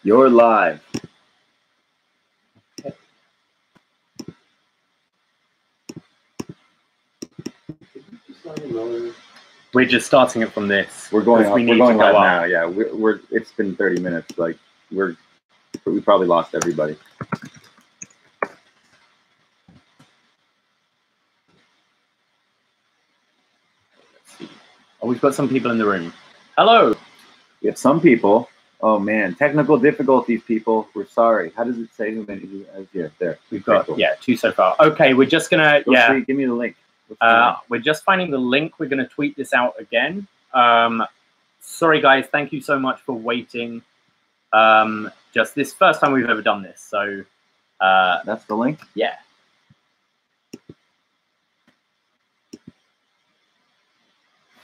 You're live. Okay. We're just starting it from this. We're going up. We're going live now. Up. Yeah, we're. It's been 30 minutes. Like we probably lost everybody. Let's see. Oh, we've got some people in the room. Hello. We have some people. Oh man, technical difficulties, people. We're sorry. How does it say who many? Here, there. We've got two so far. Okay, we're just gonna give me the link. We're just finding the link. We're gonna tweet this out again. Sorry guys, thank you so much for waiting. Just this first time we've ever done this, so that's the link. Yeah.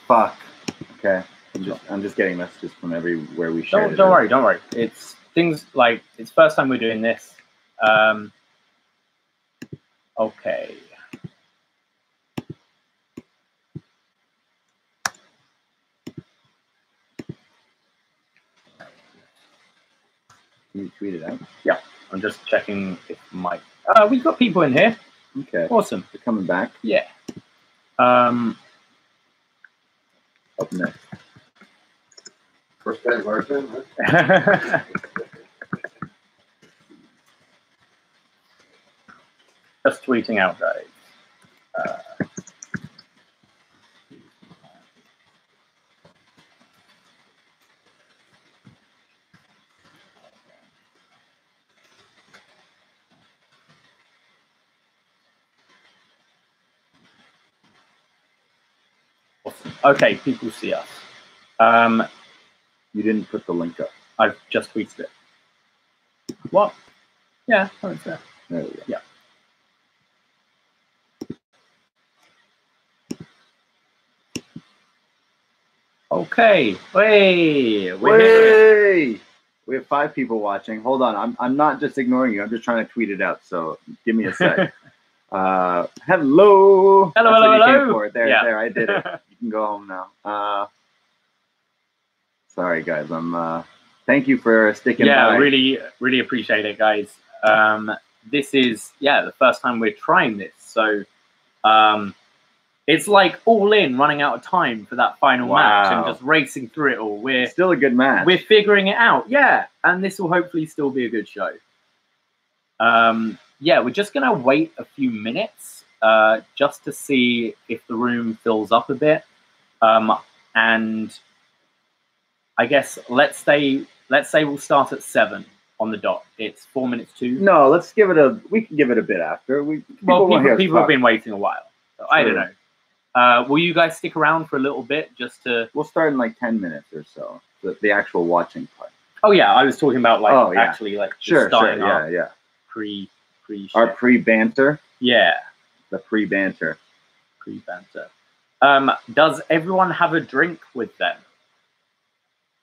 Fuck. Okay. I'm just getting messages from everywhere we share. Don't worry. It's things like it's first time we're doing this. Okay. Can you tweet it out? Yeah. I'm just checking if Mike. We've got people in here. Okay. Awesome. They're coming back. Yeah. Up next. First guy Martin. Just tweeting out, guys. Awesome. Okay, people see us. You didn't put the link up. I've just tweeted it. What? Yeah, it's there. There we go. Yeah. Okay. Hey. We have 5 people watching. Hold on. I'm not just ignoring you. I'm just trying to tweet it out. So give me a sec. Hello. Hello. There. I did it. You can go home now. Sorry, guys. Thank you for sticking by. Yeah, really appreciate it, guys. This is the first time we're trying this, so it's like all in, running out of time for that final match and just racing through it all. We're still a good match. We're figuring it out, and this will hopefully still be a good show. We're just gonna wait a few minutes just to see if the room fills up a bit, and I guess let's say we'll start at 7 on the dot. It's 4 minutes to. No, we can give it a bit after. People have been waiting a while, so I don't know. Will you guys stick around for a little bit just to? We'll start in like 10 minutes or so. The actual watching part. Oh yeah, I was talking about actually starting up. Yeah. Pre. Our pre-banter. Yeah. The pre-banter. Pre-banter. Does everyone have a drink with them?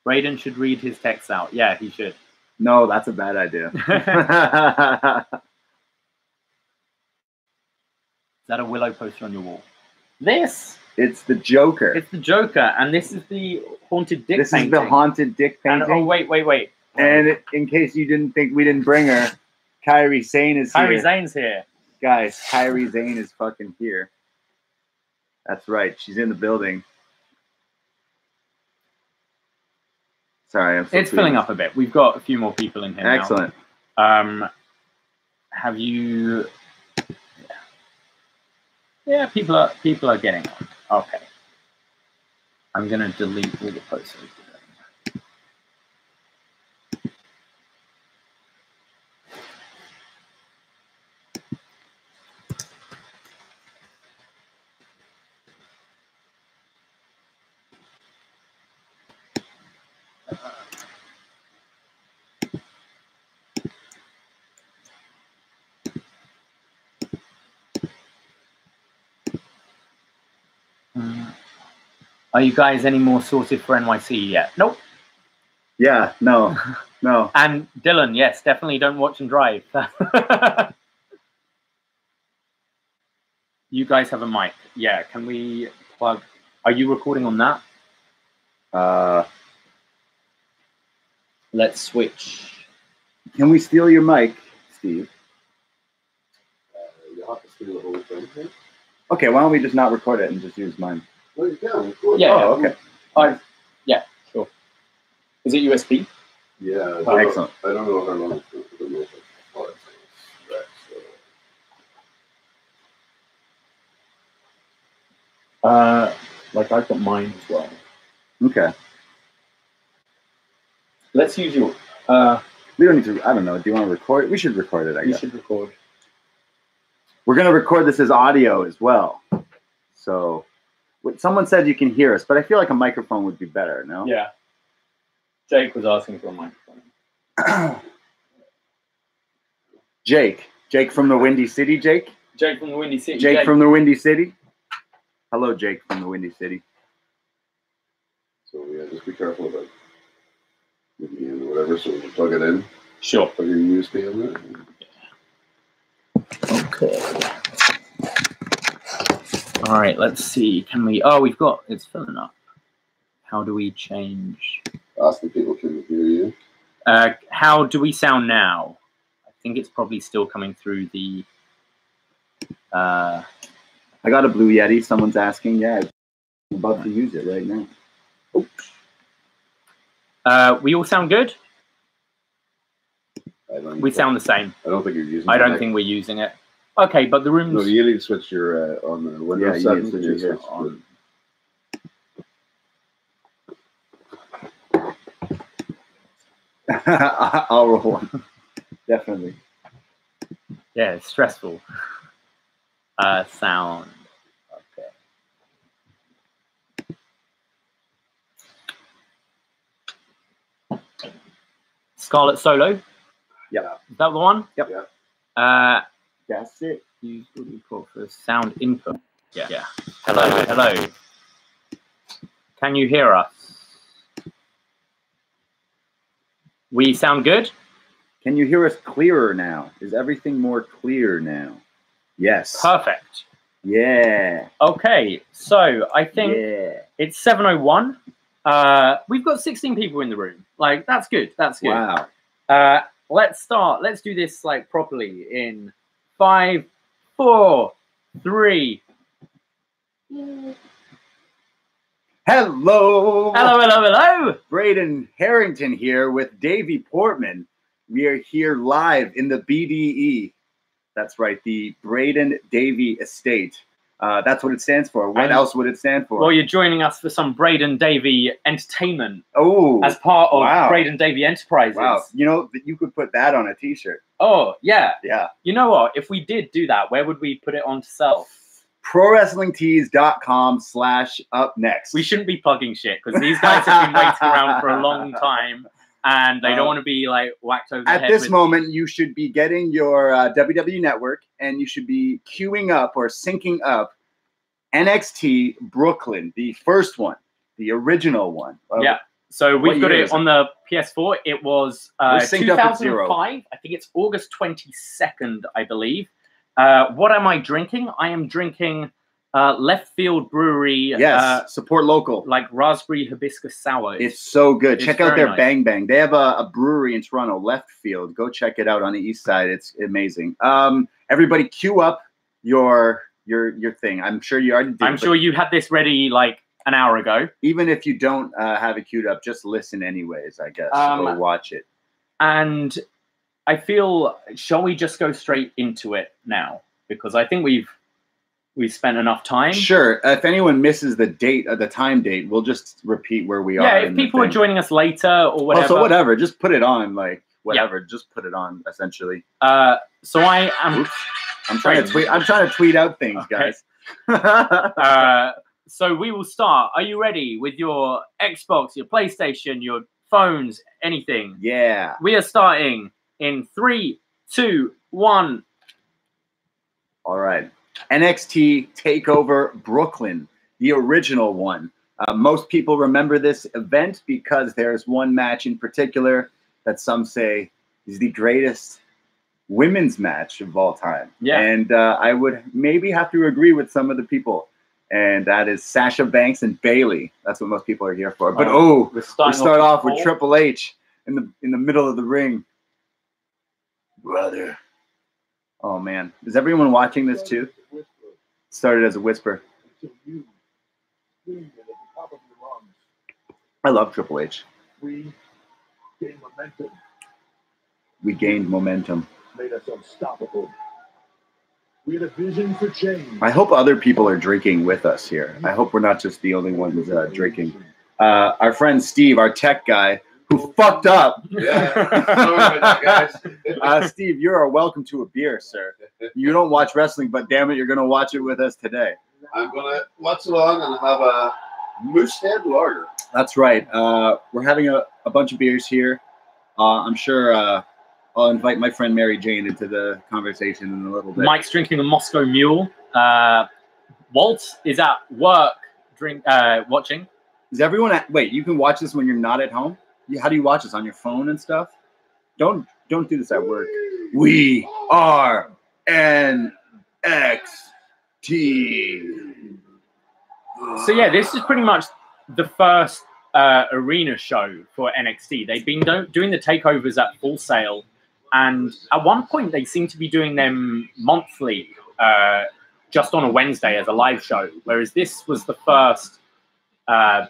Raiden should read his text out. Yeah, he should. No, that's a bad idea. Is that a Willow poster on your wall? It's the Joker. It's the Joker, and this is the haunted dick painting. This is the haunted dick painting. And, wait. And in case you didn't think we didn't bring her, Kairi Sane is here. Kairi Sane's here. Guys, Kairi Sane is fucking here. That's right. She's in the building. Sorry, it's filling up a bit. We've got a few more people in here now. Excellent. Have you? Yeah, people are getting on. Okay. I'm gonna delete all the posts. Are you guys any more sorted for NYC yet? Nope. Yeah, no. And Dylan, yes, definitely don't watch and drive. You guys have a mic. Yeah, can we plug? Are you recording on that? Let's switch. Can we steal your mic, Steve? You'll have to steal the whole thing. Here. Okay, why don't we just not record it and just use mine? Well, you can. Yeah. Oh, okay. Yeah, sure. Is it USB? Yeah. Oh, excellent. I don't know how long it's going to be. Like I've got mine as well. Okay. Let's use your. We don't need to. I don't know. Do you want to record it? We should record it. I You guess. should record. We're gonna record this as audio as well. So, someone said you can hear us, but I feel like a microphone would be better. No. Yeah. Jake was asking for a microphone. Jake from the Windy City. Jake from the Windy City. Jake from the Windy City. Hello, Jake from the Windy City. So yeah, just be careful about maybe in whatever. So when you plug it in, Sure. plug your USB in there. Okay. All right. Let's see. Can we? Oh, we've got. It's filling up. How do we change? Ask the people can hear you. How do we sound now? I think it's probably still coming through the. I got a Blue Yeti. Someone's asking. Yeah, I'm about to use it right now. Oops. We all sound good. We sound the same. I don't think you're using. I don't think we're using it. Okay, but the room's. No, you need to switch your on the Windows Yeah, you need settings. to You switch your switch on. I'll roll one. Definitely. Yeah, it's stressful. Sound. Okay. Scarlet Solo. Yeah. Is that the one? Yep. Yeah. That's it. Use what do you call for sound input? Yeah. Yeah. Hello. Can you hear us? We sound good? Can you hear us clearer now? Is everything more clear now? Yes. Perfect. Yeah. Okay, so I think Yeah. it's 7:01. We've got 16 people in the room. Like, that's good. That's good. Wow. Let's start. Let's do this like properly in 5, 4, 3. Hello. Hello. Braden Harrington here with Davey Portman. We are here live in the BDE. That's right, the Braden Davey Estate. That's what it stands for. What else would it stand for? Well, you're joining us for some Braden Davey entertainment Oh, as part of wow. Braden Davey Enterprises. Wow. You know, you could put that on a T-shirt. Oh, yeah. Yeah. You know what? If we did do that, where would we put it on to sell? ProWrestlingTees.com/upNXT. We shouldn't be plugging shit because these guys have been waiting around for a long time and they don't want to be like whacked over the head. At this moment, you should be getting your WWE Network and you should be queuing up or syncing up NXT Brooklyn, the first one, the original one. Yeah. So we've got year it is on the PS4. It was We're synced up at 2005. I think it's August 22nd, I believe. What am I drinking? I am drinking Left Field Brewery. Yes, support local. Like raspberry hibiscus sour. It's so good. It's check out very their nice. Bang Bang. They have a brewery in Toronto, Left Field. Go check it out on the east side. It's amazing. Everybody queue up your thing. I'm sure you already did. I'm sure you had this ready like an hour ago. Even if you don't have it queued up, just listen anyways, I guess. Go watch it. And I feel, shall we just go straight into it now? Because I think we've spent enough time. Sure. If anyone misses the date, the time date, we'll just repeat where we are. Yeah, if people are joining us later or whatever. Also, whatever. Just put it on, like whatever. Yeah. Just put it on, essentially. So I am. Oops. I'm trying to tweet out things, okay. guys. So we will start. Are you ready with your Xbox, your PlayStation, your phones, anything? Yeah. We are starting in 3, 2, 1. All right. NXT Takeover Brooklyn, the original one. Most people remember this event because there's one match in particular that some say is the greatest women's match of all time. Yeah. And I would maybe have to agree with some of the people. And that is Sasha Banks and Bayley. That's what most people are here for. But we start off with Triple H in the middle of the ring. Brother. Oh man, is everyone watching this too? Started as a whisper. I love Triple H. We gained momentum. We gained momentum. Made us unstoppable. We had a vision for change. I hope other people are drinking with us here. I hope we're not just the only ones drinking. Our friend Steve, our tech guy, who fucked up. Yeah. Sorry about that, guys. Steve, you are welcome to a beer, sir. You don't watch wrestling, but damn it, you're going to watch it with us today. I'm going to watch along and have a Moosehead Lager. That's right. We're having a bunch of beers here. I'm sure I'll invite my friend Mary Jane into the conversation in a little bit. Mike's drinking a Moscow Mule. Walt is at work watching. Is everyone wait, you can watch this when you're not at home? How do you watch this? On your phone and stuff? Don't do this at work. We are NXT. So yeah, this is pretty much the first arena show for NXT. They've been doing the takeovers at Full Sail, and at one point they seem to be doing them monthly, just on a Wednesday as a live show. Whereas this was the first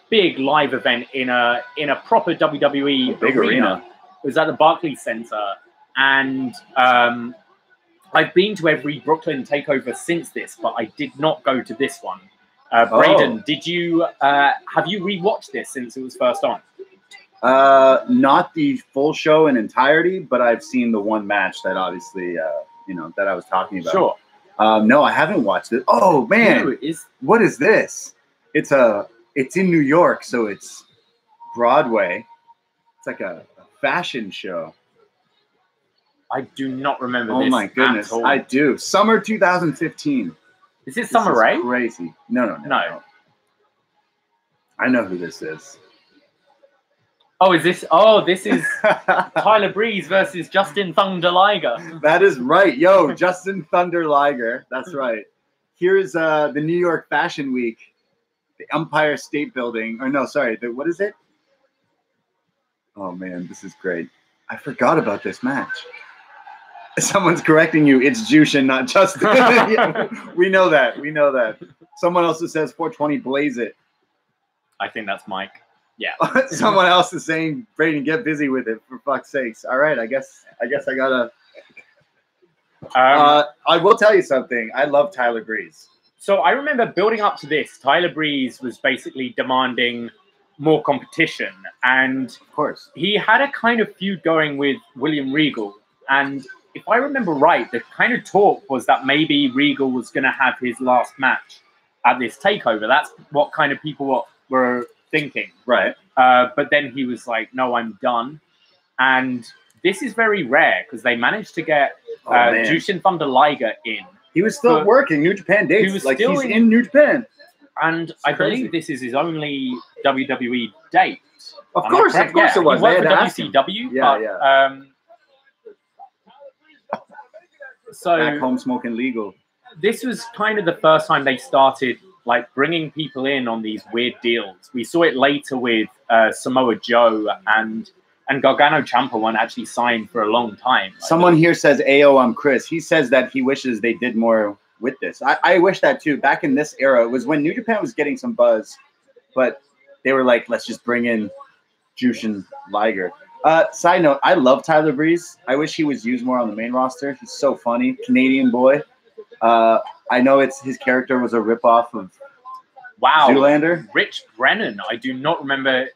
big live event in a proper WWE big arena. It was at the Barclays Center, and I've been to every Brooklyn takeover since this, but I did not go to this one. Braden, did you have you rewatched this since it was first on? Not the full show in entirety, but I've seen the one match that obviously that I was talking about. Sure. No, I haven't watched it. Oh man, what is this? It's in New York, so it's Broadway. It's like a fashion show. I do not remember this. Oh my goodness, I do. Summer 2015. Is it Summer Rae? Crazy. No. I know who this is. Oh, is this? Oh, this is Tyler Breeze versus Justin Thunder Liger. That is right. Yo, Justin Thunder Liger. That's right. Here's the New York Fashion Week, the Empire State Building. Or no, sorry. What is it? Oh, man, this is great. I forgot about this match. Someone's correcting you. It's Jushin, not Justin. Yeah, we know that. We know that. Someone else says 420 blaze it. I think that's Mike. Yeah. Someone else is saying, Braden, get busy with it, for fuck's sakes. All right, I guess I gotta. I will tell you something. I love Tyler Breeze. So I remember building up to this. Tyler Breeze was basically demanding more competition, and of course he had a kind of feud going with William Regal. And if I remember right, the kind of talk was that maybe Regal was going to have his last match at this takeover. That's what kind of people were thinking. Right. But then he was like, no, I'm done. And this is very rare because they managed to get Jushin Thunder Liger in. He was still working New Japan dates. He was like, he's in New Japan. And I believe this is his only WWE date. Of course it was. He worked for WCW. Yeah. So back home smoking legal. This was kind of the first time they started like bringing people in on these weird deals. We saw it later with Samoa Joe and Gargano Ciampa one actually signed for a long time. Someone here says, "Ayo, I'm Chris." He says that he wishes they did more with this. I wish that too. Back in this era, it was when New Japan was getting some buzz, but they were like, let's just bring in Jushin Liger. Side note, I love Tyler Breeze. I wish he was used more on the main roster. He's so funny. Canadian boy. I know his character was a ripoff of Zoolander. Rich Brennan. I do not remember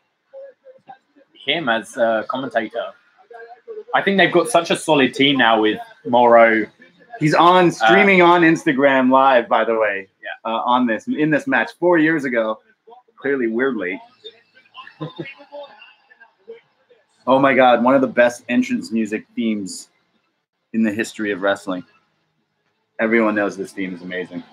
him as a commentator. I think they've got such a solid team now with Morrow. He's on streaming on Instagram Live, by the way. Yeah. In this match 4 years ago. Clearly, we're late. Oh my God! One of the best entrance music themes in the history of wrestling. Everyone knows this theme is amazing.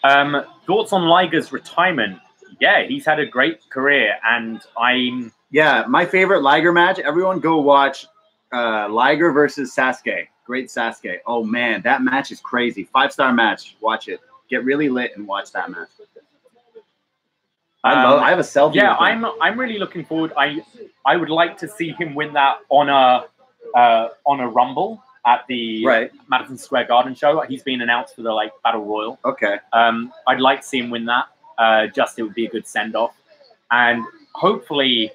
Thoughts on Liger's retirement? Yeah, he's had a great career, and my favorite Liger match. Everyone go watch Liger versus Sasuke. Great Sasuke. Oh man, that match is crazy. 5-star match. Watch it. Get really lit and watch that match. I have a selfie. Yeah, with him. I'm really looking forward. I would like to see him win that on a Rumble at the Madison Square Garden show. He's been announced for the Battle Royal. Okay. I'd like to see him win that. It would be a good send off, and hopefully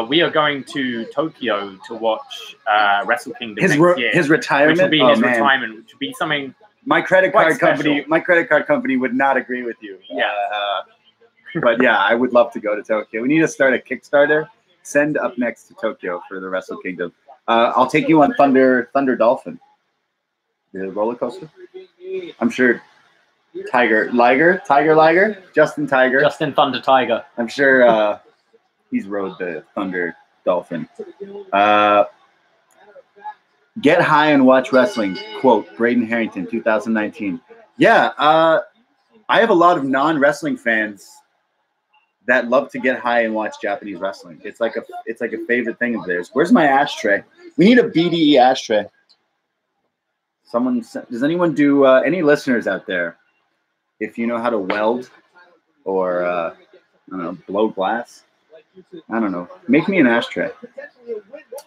we are going to Tokyo to watch Wrestle Kingdom next year. His retirement, which will be his retirement, which would be something. My credit card company would not agree with you. Yeah. But yeah, I would love to go to Tokyo. We need to start a Kickstarter. Send upNXT to Tokyo for the Wrestle Kingdom. I'll take you on Thunder Dolphin. The roller coaster. I'm sure Liger, Justin Thunder Tiger. I'm sure he's rode the Thunder Dolphin. Get high and watch wrestling. Quote, Braden Harrington, 2019. Yeah, I have a lot of non-wrestling fans that love to get high and watch Japanese wrestling. It's like a favorite thing of theirs. Where's my ashtray? We need a BDE ashtray. Does anyone do any listeners out there? If you know how to weld or I don't know, blow glass, I don't know. Make me an ashtray.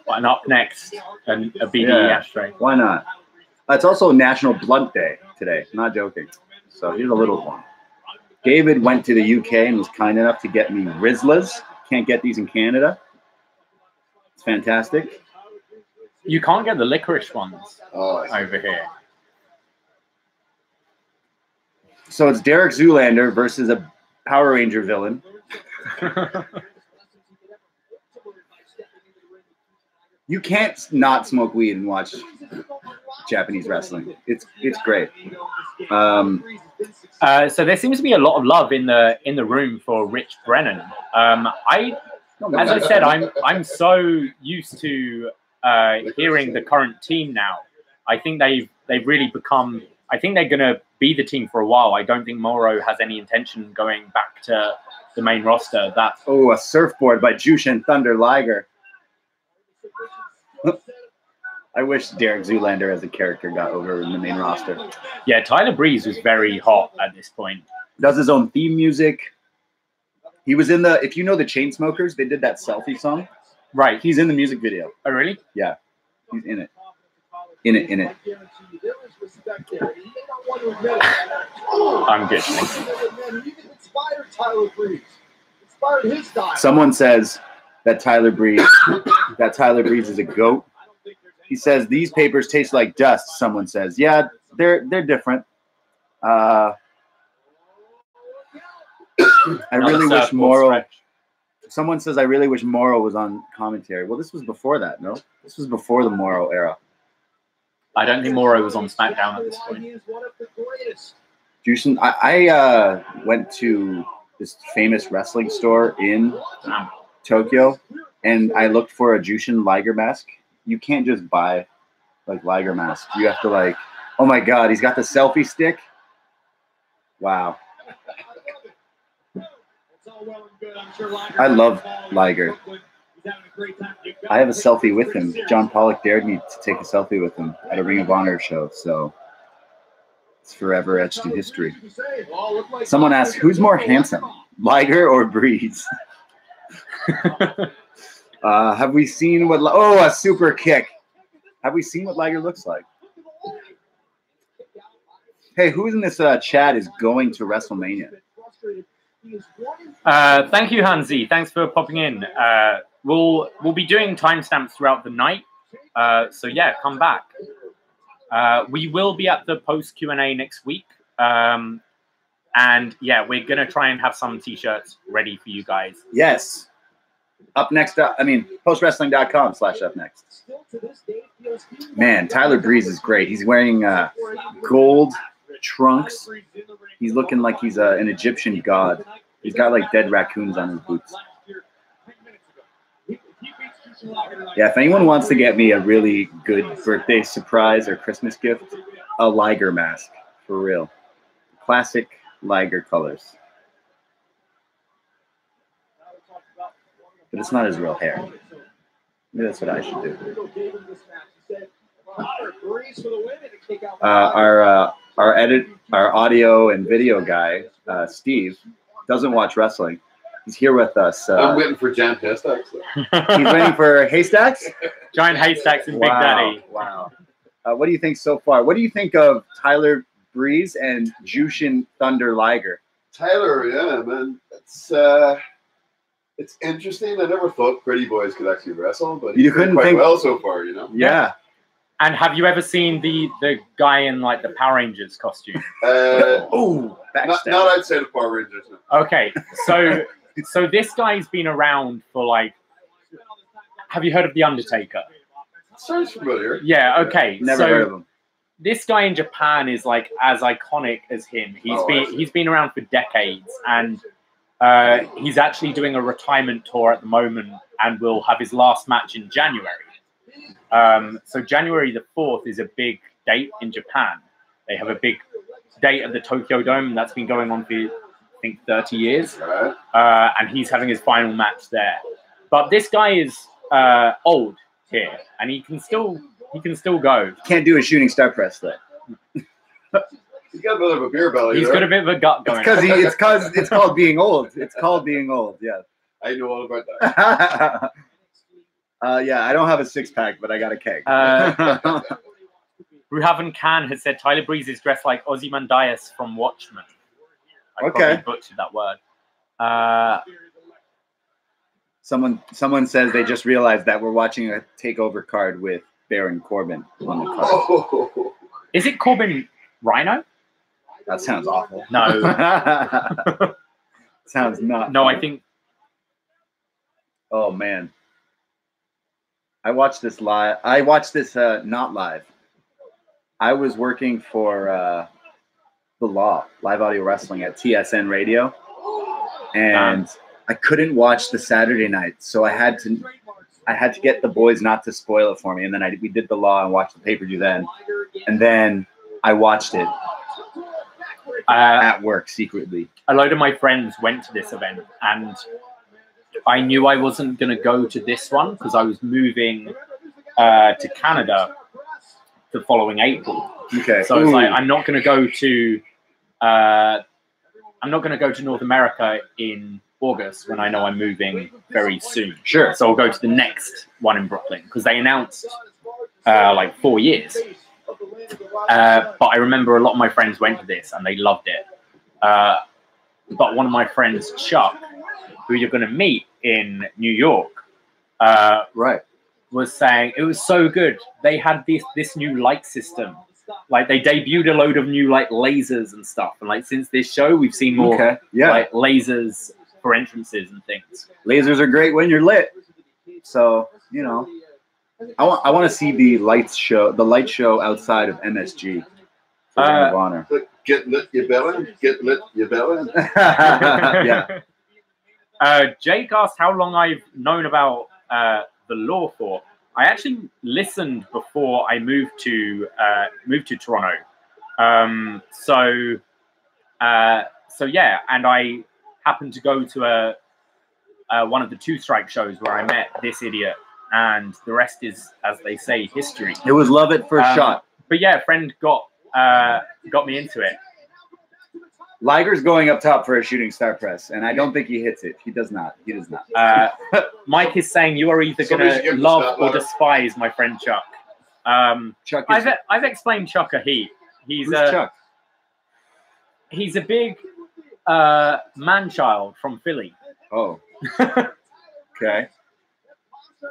Why not next? A BDE ashtray. Why not? It's also National Blunt Day today. I'm not joking. So here's a little one. David went to the UK and was kind enough to get me Rizlas. Can't get these in Canada. It's fantastic. You can't get the licorice ones over here. So it's Derek Zoolander versus a Power Ranger villain. You can't not smoke weed and watch Japanese wrestling. It's great. So there seems to be a lot of love in the room for Rich Brennan. As I said, I'm so used to hearing the current team now. I think they've really become. I think they're going to be the team for a while. I don't think Moro has any intention going back to the main roster. A surfboard by Jushin Thunder Liger. I wish Derek Zoolander as a character got over in the main roster. Yeah, Tyler Breeze was very hot at this point. Does his own theme music. He was in if you know the Chainsmokers, they did that selfie song. Right. He's in the music video. Oh, really? Yeah. He's in it. In it. I'm good. Someone says that Tyler Breeze is a goat. He says these papers taste like dust. Someone says, yeah, they're different. I really wish Moro. Someone says I really wish Moro was on commentary. Well, this was before that, no? This was before the Moro era. I don't think Moro was on SmackDown at this point. Jushin, I went to this famous wrestling store in Tokyo, and I looked for a Jushin Liger mask. You can't just buy Liger mask. You have to oh my God, he's got the selfie stick. Wow. I love Liger. I have a selfie with him. John Pollock dared me to take a selfie with him at a Ring of Honor show, so it's forever etched in history. Someone asked, who's more handsome, Liger or Breeze? Have we seen what? A super kick. Have we seen what Liger looks like? Hey, who's in this chat is going to WrestleMania? Thank you, Hansi. Thanks for popping in. We'll be doing timestamps throughout the night. So yeah, come back. We will be at the post Q&A next week. And yeah, we're gonna try and have some t-shirts ready for you guys. Yes. postwrestling.com/upnext. Man, Tyler Breeze is great. He's wearing gold trunks. He's looking like he's an Egyptian god. He's got dead raccoons on his boots. Yeah, if anyone wants to get me a really good birthday surprise or Christmas gift, a Liger mask, for real. Classic Liger colors. But it's not his real hair. Maybe that's what I should do. Our audio and video guy, Steve, doesn't watch wrestling. He's here with us. I'm waiting for Jan Haystacks. He's waiting for Haystacks? Giant haystacks and Big Daddy. Wow. What do you think so far? What do you think of Tyler Breeze and Jushin Thunder Liger? Tyler, yeah, man. It's interesting. I never thought Pretty Boys could actually wrestle, but he's done quite well so far, you know? Yeah. And have you ever seen the guy in like the Power Rangers costume? Not outside of Power Rangers. No. Okay, so this guy's been around for like. Have you heard of the Undertaker? Sounds familiar. Yeah. Okay. Never heard of him. This guy in Japan is like as iconic as him. He's been around for decades, and he's actually doing a retirement tour at the moment, and will have his last match in January. So January the 4th is a big date in Japan. They have a big date at the Tokyo Dome that's been going on for, I think, 30 years. Right. And he's having his final match there. But this guy is old here, and he can still go. Can't do a shooting star press though. He's got a bit of a beer belly. He's got a bit of a gut going. It's called being old. It's called being old. Yeah. I know all about that. Yeah, I don't have a 6-pack, but I got a keg. Ruhaven Khan has said Tyler Breeze is dressed like Ozymandias from Watchmen. I probably butchered that word. Someone says they just realized that we're watching a takeover card with Baron Corbin on the card. Oh. Is it Corbin Rhino? That sounds awful. No. Sounds not. No, I think. Oh man. I watched this live. I watched this not live. I was working for The Law, Live Audio Wrestling at TSN Radio, and I couldn't watch the Saturday night, so I had to get the boys not to spoil it for me, and then we did The Law and watched the pay-per-view then, and then I watched it at work secretly. A load of my friends went to this event, and I knew I wasn't going to go to this one because I was moving to Canada the following April. Okay. So it's like I'm not going to go to North America in August when I know I'm moving very soon. Sure. So I'll go to the next one in Brooklyn because they announced like 4 years. But I remember a lot of my friends went to this and they loved it. But one of my friends, Chuck, who you're going to meet in New York, right, was saying it was so good. They had this new light system. Like they debuted a load of new like lasers and stuff. And like since this show, we've seen more like lasers for entrances and things. Lasers are great when you're lit. So, you know, I want to see the light show outside of MSG. For Ring of Honor. Get lit, you bellin'. Get lit, you bellin'. Yeah. Jake asked how long I've known about the Law for. I actually listened before I moved to Toronto. So yeah, and I happened to go to one of the Two Strike shows where I met this idiot, and the rest is, as they say, history. It was love at first shot. But yeah, a friend got me into it. Liger's going up top for a shooting star press, and I don't think he hits it. He does not. He does not. Mike is saying you are either going to love or despise my friend Chuck. Chuck I've explained Chuck a heap. Who's Chuck? He's a big man-child from Philly. Oh. Okay.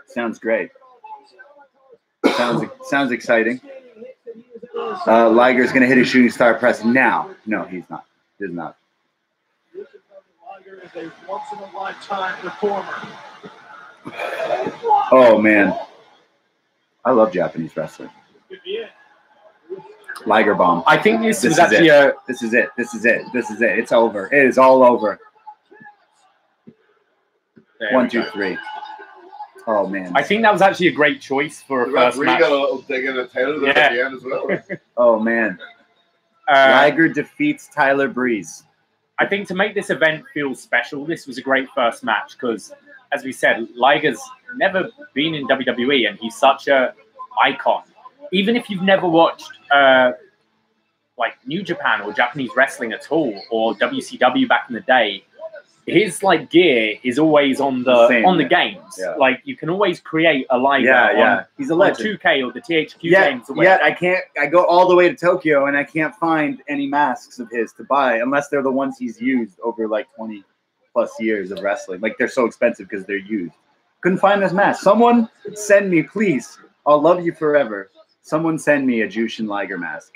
Sounds great. Sounds exciting. Liger's going to hit a shooting star press now. No, he's not. He's not. Liger is a once-in-a-lifetime performer. Oh, man. I love Japanese wrestling. Liger bomb. I think this is it. This is it. It's over. It is all over. There 1, 2, 3. Oh, man. I think that was actually a great choice for a first match. got a little dig in the title at the end as well. Oh, man. Liger defeats Tyler Breeze. I think to make this event feel special, this was a great first match because, as we said, Liger's never been in WWE and he's such a icon. Even if you've never watched like New Japan or Japanese wrestling at all, or WCW back in the day, his like gear is always on the Same, games. Yeah. Like you can always create a Liger on, He's a on legend. 2K or the THQ Yeah, games. Or whatever. I go all the way to Tokyo and I can't find any masks of his to buy unless they're the ones he's used over like 20 plus years of wrestling. Like they're so expensive because they're used. Couldn't find this mask. Someone send me, please. I'll love you forever. Someone send me a Jushin Liger mask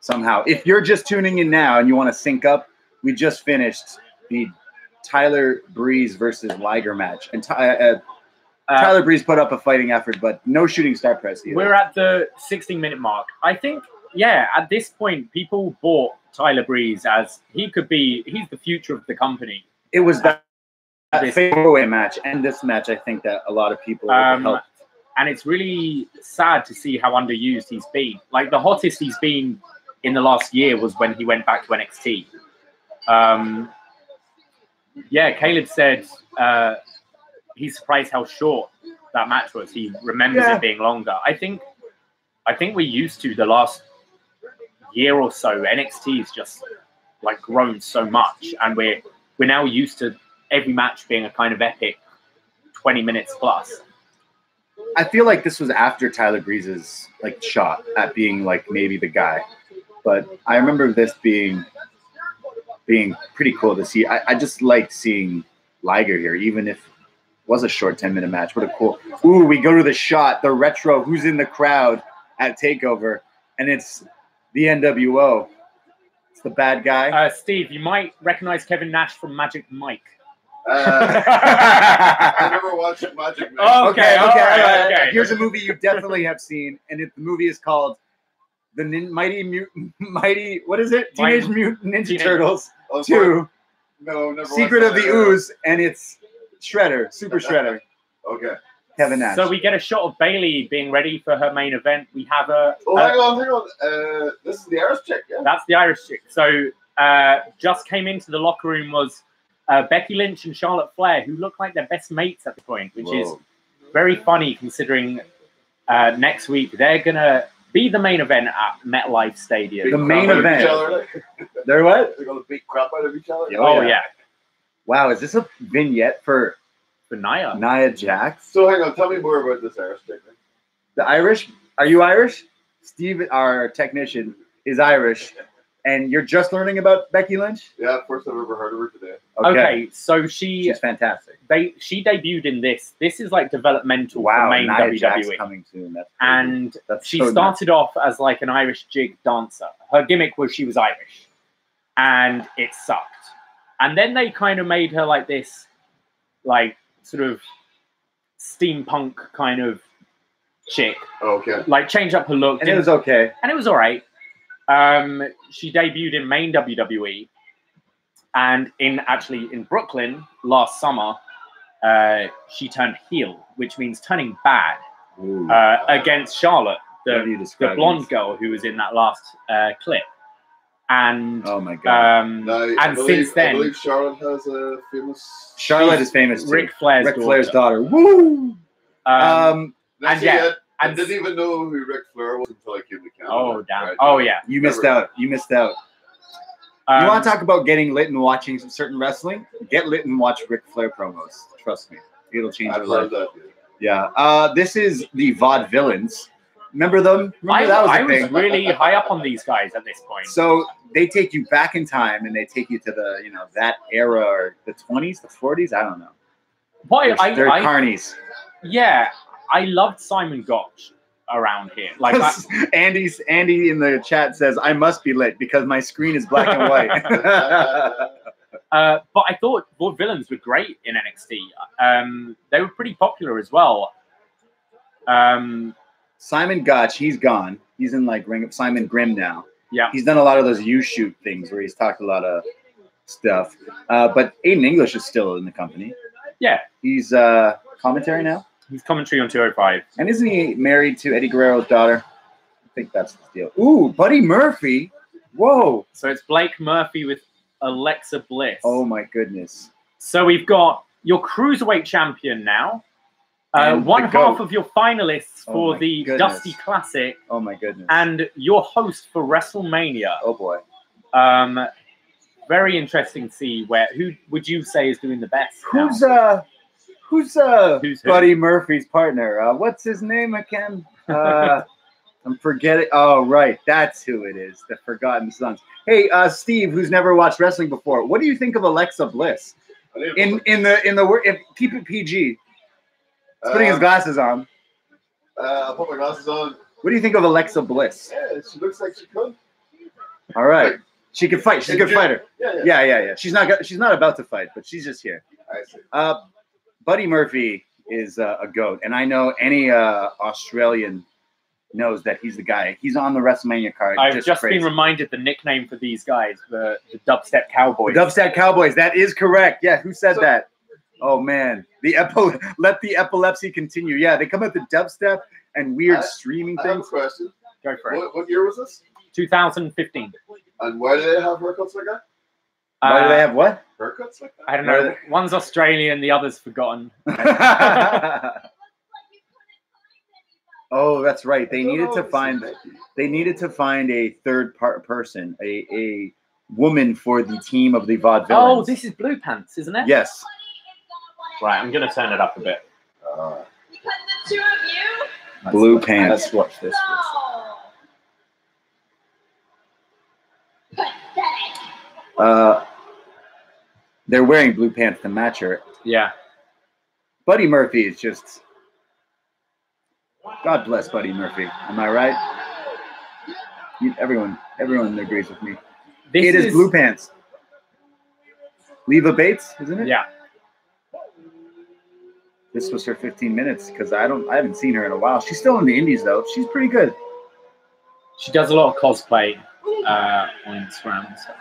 somehow. If you're just tuning in now and you want to sync up, we just finished the Tyler Breeze versus Liger match. And Tyler Breeze put up a fighting effort, but no shooting star press either. We're at the 16-minute mark. I think, at this point, people bought Tyler Breeze as he's the future of the company. It was that fadeaway match and this match, I think, that a lot of people helped. And it's really sad to see how underused he's been. Like, the hottest he's been in the last year was when he went back to NXT. Caleb said he's surprised how short that match was. He remembers it being longer. I think we're used to the last year or so. NXT's just like grown so much, and we're now used to every match being a kind of epic 20 minutes plus. I feel like this was after Tyler Breeze's like shot at being like maybe the guy, but I remember this being pretty cool to see. I just liked seeing Liger here, even if it was a short 10-minute match. What a cool. Ooh, we go to the shot, the retro, who's in the crowd at TakeOver, and it's the NWO. It's the bad guy. Steve, you might recognize Kevin Nash from Magic Mike. I never watched Magic Mike. Okay. Here's a movie you definitely have seen, and the movie is called The Mighty. What is it? Teenage Mutant Ninja Turtles 2. No, never. Secret of the Ooze, and it's Shredder, Super Shredder. Okay. Kevin Nash. So we get a shot of Bayley being ready for her main event. We have a. Hang on. This is the Irish chick. Yeah. That's the Irish chick. So just came into the locker room was Becky Lynch and Charlotte Flair, who look like they're best mates at the point, which is very funny considering next week they're gonna be the main event at MetLife Stadium. The main event. They're what? They're gonna beat crap out of each other. Oh yeah. Wow, is this a vignette for Nia Jax? So hang on, tell me more about this Irish chick. The Irish? Are you Irish? Steve, our technician, is Irish. And you're just learning about Becky Lynch? Yeah, first I've ever heard of her today. Okay, so she's fantastic. She debuted in this. This is like developmental for main Nia WWE. Jax coming soon. That's she started off as like an Irish jig dancer. Her gimmick was she was Irish, and it sucked. And then they kind of made her like this, like sort of steampunk kind of chick. Okay. Like change up her look, and it was okay, and it was all right. She debuted in main WWE, and in Brooklyn last summer, she turned heel, which means turning bad against Charlotte, the blonde girl who was in that last clip. And oh my god! Since then, I believe Charlotte has a famous. Charlotte is famous too. Ric Flair's daughter. Woo! I didn't even know who Ric Flair was until I came to Canada. Oh, damn. Right? Oh, yeah. You missed out. You want to talk about getting lit and watching some certain wrestling? Get lit and watch Ric Flair promos. Trust me. It'll change your life. Yeah. This is the Vaudevillians. Remember them? I was really high up on these guys at this point. So they take you back in time and they take you to the, that era or the 20s, the 40s? I don't know. They're carnies. Yeah. I loved Simon Gotch around here. Like Andy in the chat says, I must be lit because my screen is black and white. But I thought Vaudevillians were great in NXT. They were pretty popular as well. Simon Gotch, he's gone. He's in like Ring of Simon Grimm now. Yeah. He's done a lot of those U-shoot things where he's talked a lot of stuff. But Aiden English is still in the company. Yeah. He's commentary now. He's commentary on 205. And isn't he married to Eddie Guerrero's daughter? I think that's the deal. Ooh, Buddy Murphy. Whoa. So it's Blake Murphy with Alexa Bliss. Oh, my goodness. So we've got your Cruiserweight champion now. One half of your finalists for the Dusty Classic. Oh, my goodness. And your host for WrestleMania. Oh, boy. very interesting to see who would you say is doing the best? Who's Buddy Murphy's partner? What's his name again? I'm forgetting. Oh, right. That's who it is. The Forgotten Sons. Hey, Steve, who's never watched wrestling before, what do you think of Alexa Bliss? In the word, keep it PG. He's putting his glasses on. I'll put my glasses on. What do you think of Alexa Bliss? Yeah, she looks like she could. All right. She can fight. She's a good fighter. Yeah. She's not about to fight, but she's just here. I see. Buddy Murphy is a goat, and I know any Australian knows that he's the guy. He's on the WrestleMania card. I've just been reminded the nickname for these guys, the Dubstep Cowboys. The Dubstep Cowboys. That is correct. Yeah, who said that? Oh man, let the epilepsy continue. Yeah, they come up with dubstep and weird streaming I have a things. question. Go for it. What year was this? 2015. And why do they have haircuts like that? Why do they have what? Haircuts like that? I don't know. One's Australian, the other's forgotten. Oh, that's right. They needed to find a third person, a woman for the team of the Vaudevillians. Oh, this is Blue Pants, isn't it? Yes. Right, I'm gonna turn it up a bit. The two of you? Blue Pants. Let's watch this. Pathetic. They're wearing blue pants to match her. Yeah. Buddy Murphy is just. God bless Buddy Murphy. Am I right? Everyone agrees with me. It is blue pants. Leva Bates, isn't it? Yeah. This was her 15 minutes because I haven't seen her in a while. She's still in the indies though. She's pretty good. She does a lot of cosplay on Instagram and stuff.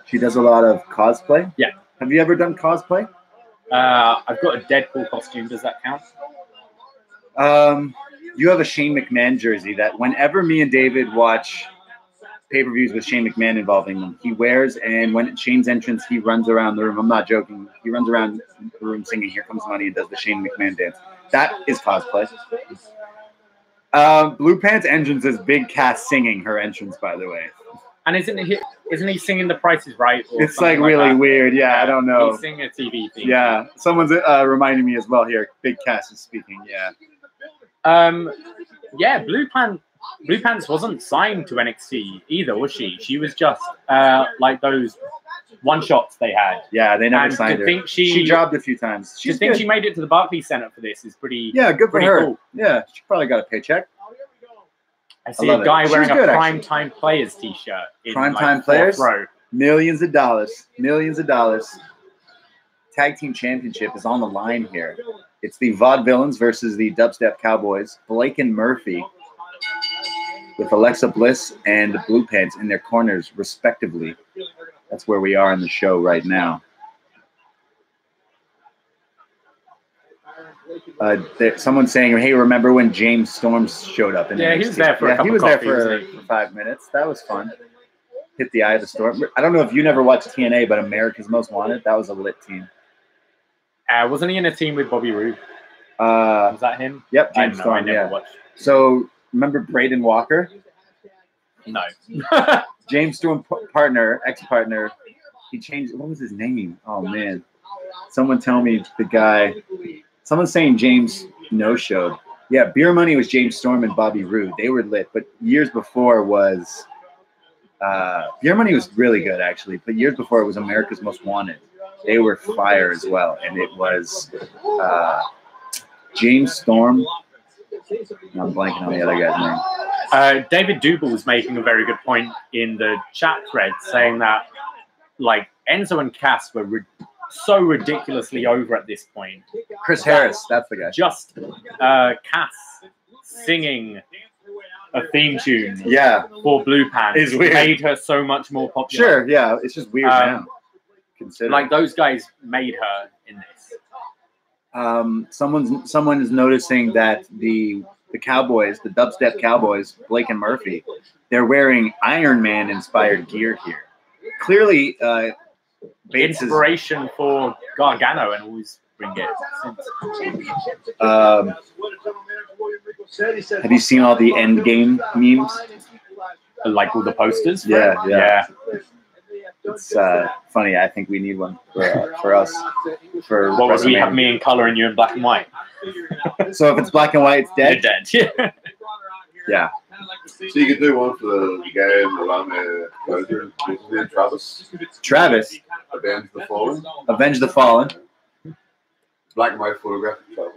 She does a lot of cosplay? Yeah. Have you ever done cosplay? I've got a Deadpool costume. Does that count? You have a Shane McMahon jersey that whenever me and David watch pay-per-views with Shane McMahon involving them, he wears, and when it's Shane's entrance, he runs around the room. I'm not joking. He runs around the room singing "Here Comes Money" and does the Shane McMahon dance. That is cosplay. Blue Pants entrance is Big Cass singing her entrance, by the way. And isn't he singing The Price is Right? Or it's like really weird. Yeah, I don't know. He's singing a TV theme. Yeah, someone's reminding me as well here. Big Cass is speaking. Yeah. Yeah, Blue Pants wasn't signed to NXT either, was she? She was just like those one-shots they had. Yeah, they never signed her. She dropped a few times. I think she made it to the Barclays Center for this is pretty. Yeah, good for her. Cool. Yeah, she probably got a paycheck. I see a guy wearing a Primetime Players t-shirt. Primetime Players? Millions of dollars. Millions of dollars. Tag Team Championship is on the line here. It's the Vaudevillains versus the Dubstep Cowboys. Blake and Murphy with Alexa Bliss and the Blue Pants in their corners, respectively. That's where we are in the show right now. Someone's saying, "Hey, remember when James Storm showed up?" Yeah, he was there for a cup of coffee, for 5 minutes. That was fun. Hit the Eye of the Storm. I don't know if you never watched TNA, but America's Most Wanted, that was a lit team. Wasn't he in a team with Bobby Roode? Was that him? Yep, James Storm. I never watched. So remember Braden Walker? No. James Storm ex-partner. He changed. What was his name? Oh man, someone tell me the guy. Someone's saying James no-showed. Yeah, Beer Money was James Storm and Bobby Roode. They were lit, but years before was Beer Money was really good actually. But years before it was America's Most Wanted. They were fire as well, and it was James Storm. I'm blanking on the other guy's name. David Dougal was making a very good point in the chat thread, saying that like Enzo and Cass were so ridiculously over at this point. Chris Harris, that's the guy. Just Cass singing a theme tune, for Blue Pants made her so much more popular. Sure, yeah, it's just weird now. Like those guys made her in this. Someone is noticing that the Cowboys, the Dubstep Cowboys, Blake and Murphy, they're wearing Iron Man inspired gear here. Clearly, inspiration for Gargano and always bring it. Have you seen all the Endgame memes? Like all the posters? Yeah. It's funny. I think we need one for us. For What would we have WrestleMania. me in color and you in black and white? So if it's black and white, it's You're dead. dead. Yeah. Yeah. So you could do one for the guy in the Lame Closure, Travis. Travis, Avenge the Fallen. Avenge the Fallen. Black and white photograph of Travis.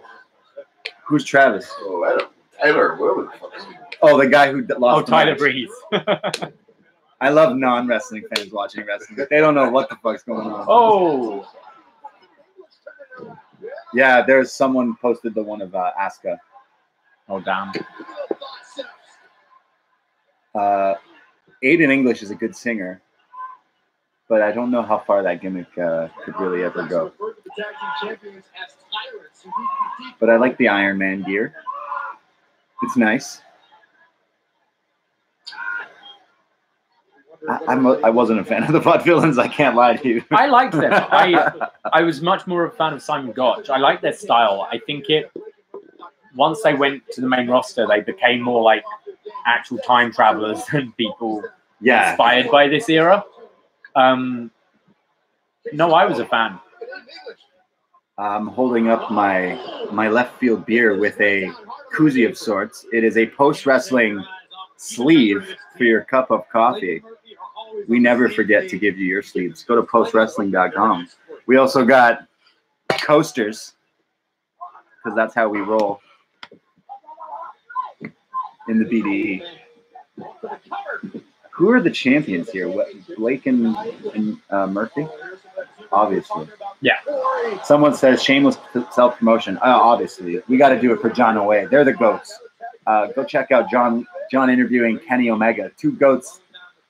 Who's Travis? Oh, Adam. Taylor, whatever the fuck is he? Oh, the guy who lost. Oh, the Tyler match. Breeze. I love non-wrestling fans watching wrestling. They don't know what the fuck's going on. Oh. Yeah, there's someone posted the one of Asuka. Oh, damn. Aiden English is a good singer, but I don't know how far that gimmick could really ever go. But I like the Iron Man gear. It's nice. I wasn't a fan of the Vaudevillians. I can't lie to you. I liked them. I was much more a fan of Simon Gotch. I like their style. I think once they went to the main roster, they became more like actual time travelers than people inspired by this era. No, I was a fan. I'm holding up my left field beer with a koozie of sorts. It is a post-wrestling sleeve for your cup of coffee. We never forget to give you your sleeves. Go to postwrestling.com. We also got coasters, because that's how we roll in the BDE. Who are the champions here? Blake and Murphy? Obviously. Yeah. Someone says shameless self-promotion. Obviously. We got to do it for John Owe. They're the GOATs. Go check out John interviewing Kenny Omega. Two GOATs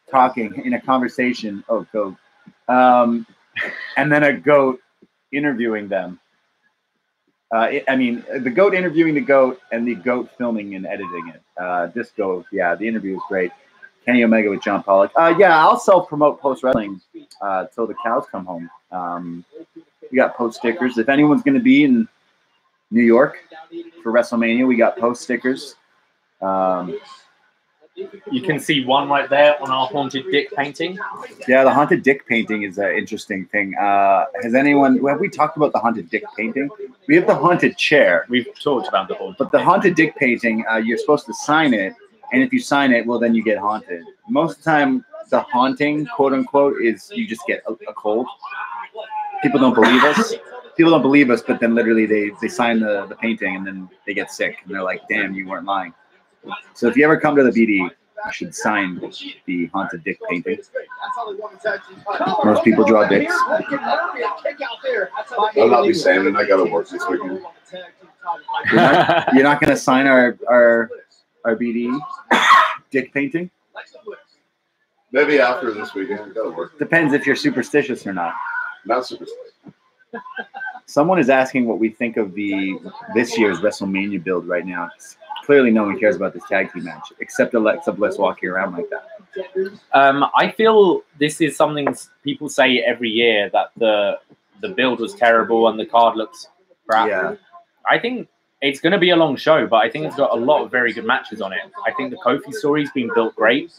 talking in a conversation. Oh, GOAT. And then a GOAT interviewing them. The GOAT interviewing the GOAT and the GOAT filming and editing it. This GOAT, the interview was great. Kenny Omega with John Pollock. I'll self-promote post-wrestling till the cows come home. We got post stickers. If anyone's going to be in New York for WrestleMania, we got post stickers. You can see one right there on our Haunted Dick painting. Yeah, the Haunted Dick painting is an interesting thing. Have we talked about the Haunted Dick painting? We have the Haunted Chair. We've talked about the Haunted. But the Haunted Dick painting, you're supposed to sign it, and if you sign it, well, then you get haunted. Most of the time, the haunting, quote unquote, is you just get a cold. People don't believe us. But then literally they sign the painting, and then they get sick, and they're like, damn, you weren't lying. So if you ever come to the BD, you should sign the Haunted Dick painting. Most people draw dicks. I'll not be saying it. I got to work this weekend. You're not going to sign our BD dick painting? Maybe after this weekend. I got to work. Depends if you're superstitious or not. Not superstitious. Someone is asking what we think of this year's WrestleMania build right now. Clearly, no one cares about this tag team match, except Alexa Bliss walking around like that. I feel this is something people say every year, that the build was terrible and the card looks crap. Yeah. I think it's going to be a long show, but I think it's got a lot of very good matches on it. I think the Kofi story's been built great.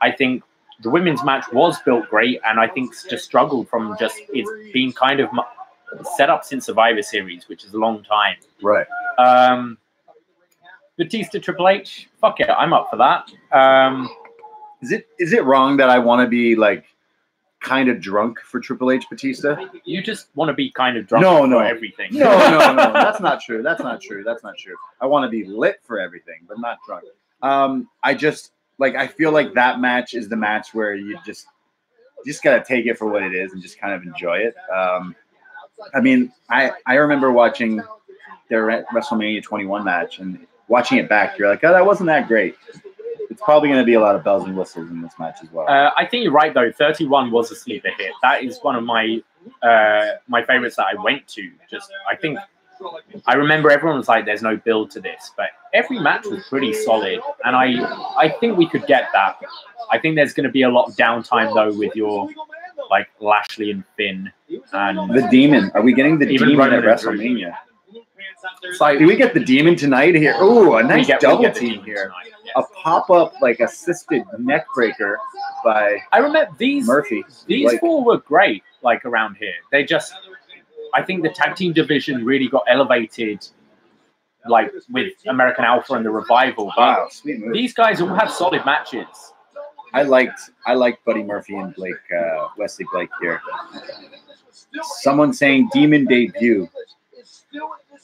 I think the women's match was built great, and I think it's just struggled from it's been kind of set up since Survivor Series, which is a long time. Right. Batista Triple H, fuck it, I'm up for that. Is it wrong that I want to be like kind of drunk for Triple H Batista? You just want to be kind of drunk for everything. No. That's not true. That's not true. I want to be lit for everything, but not drunk. I feel like that match is the match where you just gotta take it for what it is and just kind of enjoy it. I remember watching their WrestleMania 21 match and watching it back, you're like, oh, that wasn't that great. It's probably going to be a lot of bells and whistles in this match as well. I think you're right, though. 31 was a sleeper hit. That is one of my favorites that I went to. I remember everyone was like, there's no build to this, but every match was pretty solid, and I think we could get that. I think there's going to be a lot of downtime, though, with your Lashley and Finn. And the Demon. Are we getting the Even Demon Roman at WrestleMania? It's like Do we get the demon tonight here? Ooh, a we nice get double the team demon here. tonight, yes. A pop-up, like, assisted neck breaker by I remember these Murphy. These Like, four were great, like around here. I think the tag team division really got elevated, like with American Alpha and the Revival. But wow, sweet move. these guys all have solid matches. I liked Buddy Murphy and Blake, Wesley Blake here. Someone saying demon debut.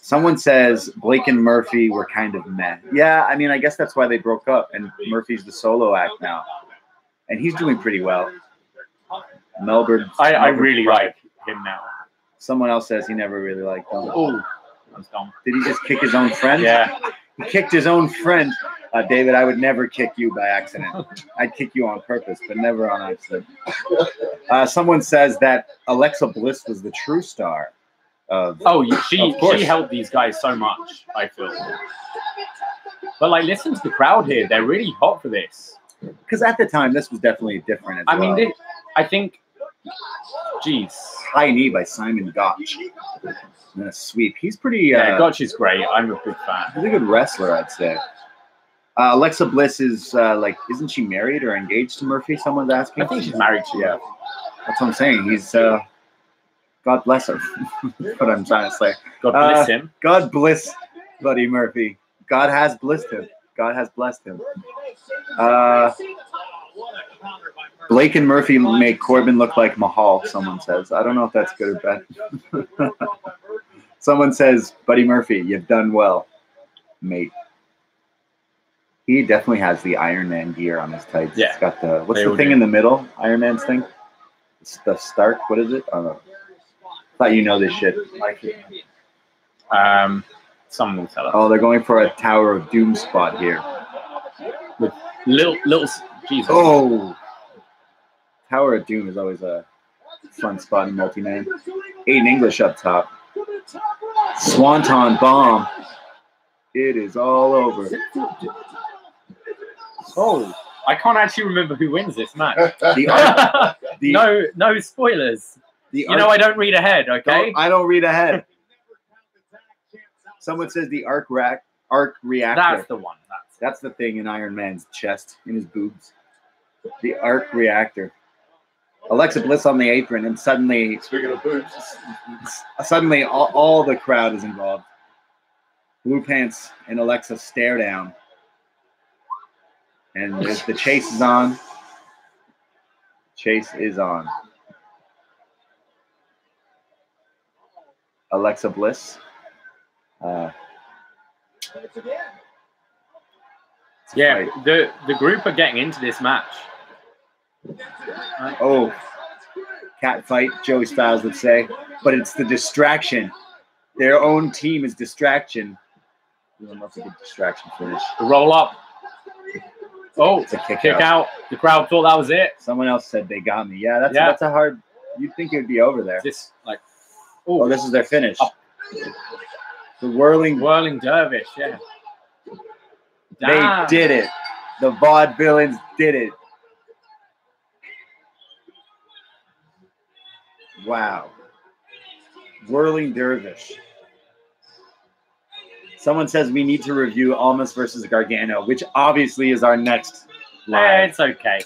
Someone says Blake and Murphy were kind of meh. Yeah, I mean, I guess that's why they broke up, and Murphy's the solo act now. And he's doing pretty well. Melbourne. I really like him now. Someone else says he never really liked him. Oh, that's dumb. Did he just kick his own friend? Yeah. He kicked his own friend. David, I would never kick you by accident. I'd kick you on purpose, but never on accident. Someone says that Alexa Bliss was the true star. She helped these guys so much, I feel. But like, listen to the crowd here; they're really hot for this. Because at the time, this was definitely different. As well. mean, I think, geez, high knee by Simon Gotch. And a sweep. He's pretty. yeah, Gotch is great. I'm a big fan. He's a good wrestler, I'd say. Alexa Bliss is isn't she married or engaged to Murphy? Someone's asking. I think she's married to Yeah, that's what I'm saying. He's God bless her. That's what I'm trying to say. God bless him. God bless Buddy Murphy. God has blessed him. God has blessed him. Blake and Murphy make Corbin look like Mahal, someone says. I don't know if that's good or bad. Someone says, Buddy Murphy, you've done well, mate. He definitely has the Iron Man gear on his tights. Yeah. It's got the, what's the thing in the middle? Iron Man's thing? It's the Stark, what is it? I don't know. Thought you know this shit. Someone will tell us. Oh, they're going for a Tower of Doom spot here. With little, Jesus. Oh! Tower of Doom is always a fun spot in multi-man. Aiden English up top. Swanton bomb. It is all over. Oh, I can't actually remember who wins this match. No spoilers. I don't read ahead, okay? I don't read ahead. Someone says the arc reactor. That's the one. That's the thing in Iron Man's chest, in his boobs. The arc reactor. Alexa Bliss on the apron, and suddenly, Speaking of boobs, suddenly all the crowd is involved. Blue Pants and Alexa stare down. And the chase is on. Chase is on. Alexa Bliss. Yeah, the group are getting into this match. Oh, cat fight, Joey Styles would say. But it's the distraction. Their own team is distraction. That's a good distraction finish. The roll up. Oh, It's a kick out. The crowd thought that was it. Someone else said they got me. Yeah, that's a hard. You'd think it would be over there. This Oh, this is their finish. Up. The whirling dervish. Yeah. They did it. The Vaudevillians did it. Wow. Whirling dervish. Someone says we need to review Almas versus Gargano, which obviously is our next live. It's okay.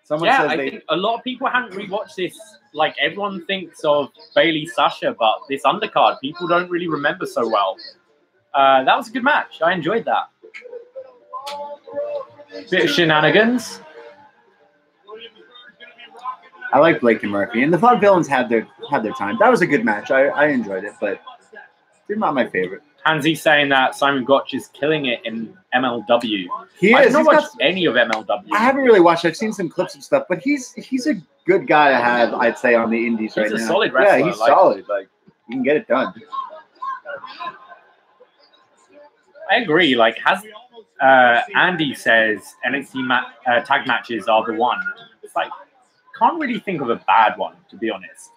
Someone says I think a lot of people haven't rewatched this. Like, everyone thinks of Bayley Sasha, but this undercard, people don't really remember so well. That was a good match. I enjoyed that. Bit of shenanigans. I like Blake and Murphy, and the Vaudevillians had their time. That was a good match. I enjoyed it, but they're not my favorite. Hansi saying that Simon Gotch is killing it in MLW. He is. I've not watched any of MLW. I haven't really watched. I've seen some clips and stuff, but he's a good guy to have, I'd say, on the indies right now. He's a solid wrestler. Yeah, he's solid. Like, you can get it done. I agree. Like, Andy says NXT tag matches are the one. It's like, can't really think of a bad one, to be honest.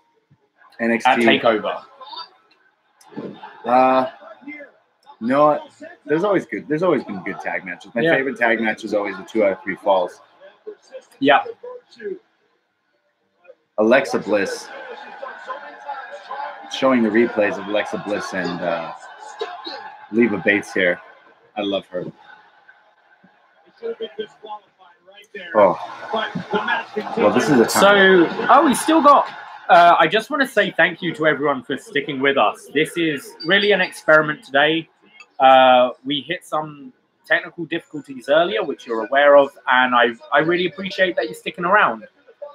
NXT At Takeover. No, there's always been good tag matches. My favorite tag match is always the 2 out of 3 falls. Yeah. Alexa Bliss. showing the replays of Alexa Bliss and Leva Bates here. I love her. Oh, well, this is a time. So, we still got. I just want to say thank you to everyone for sticking with us. This is really an experiment today. We hit some technical difficulties earlier, which you're aware of, and I really appreciate that you're sticking around.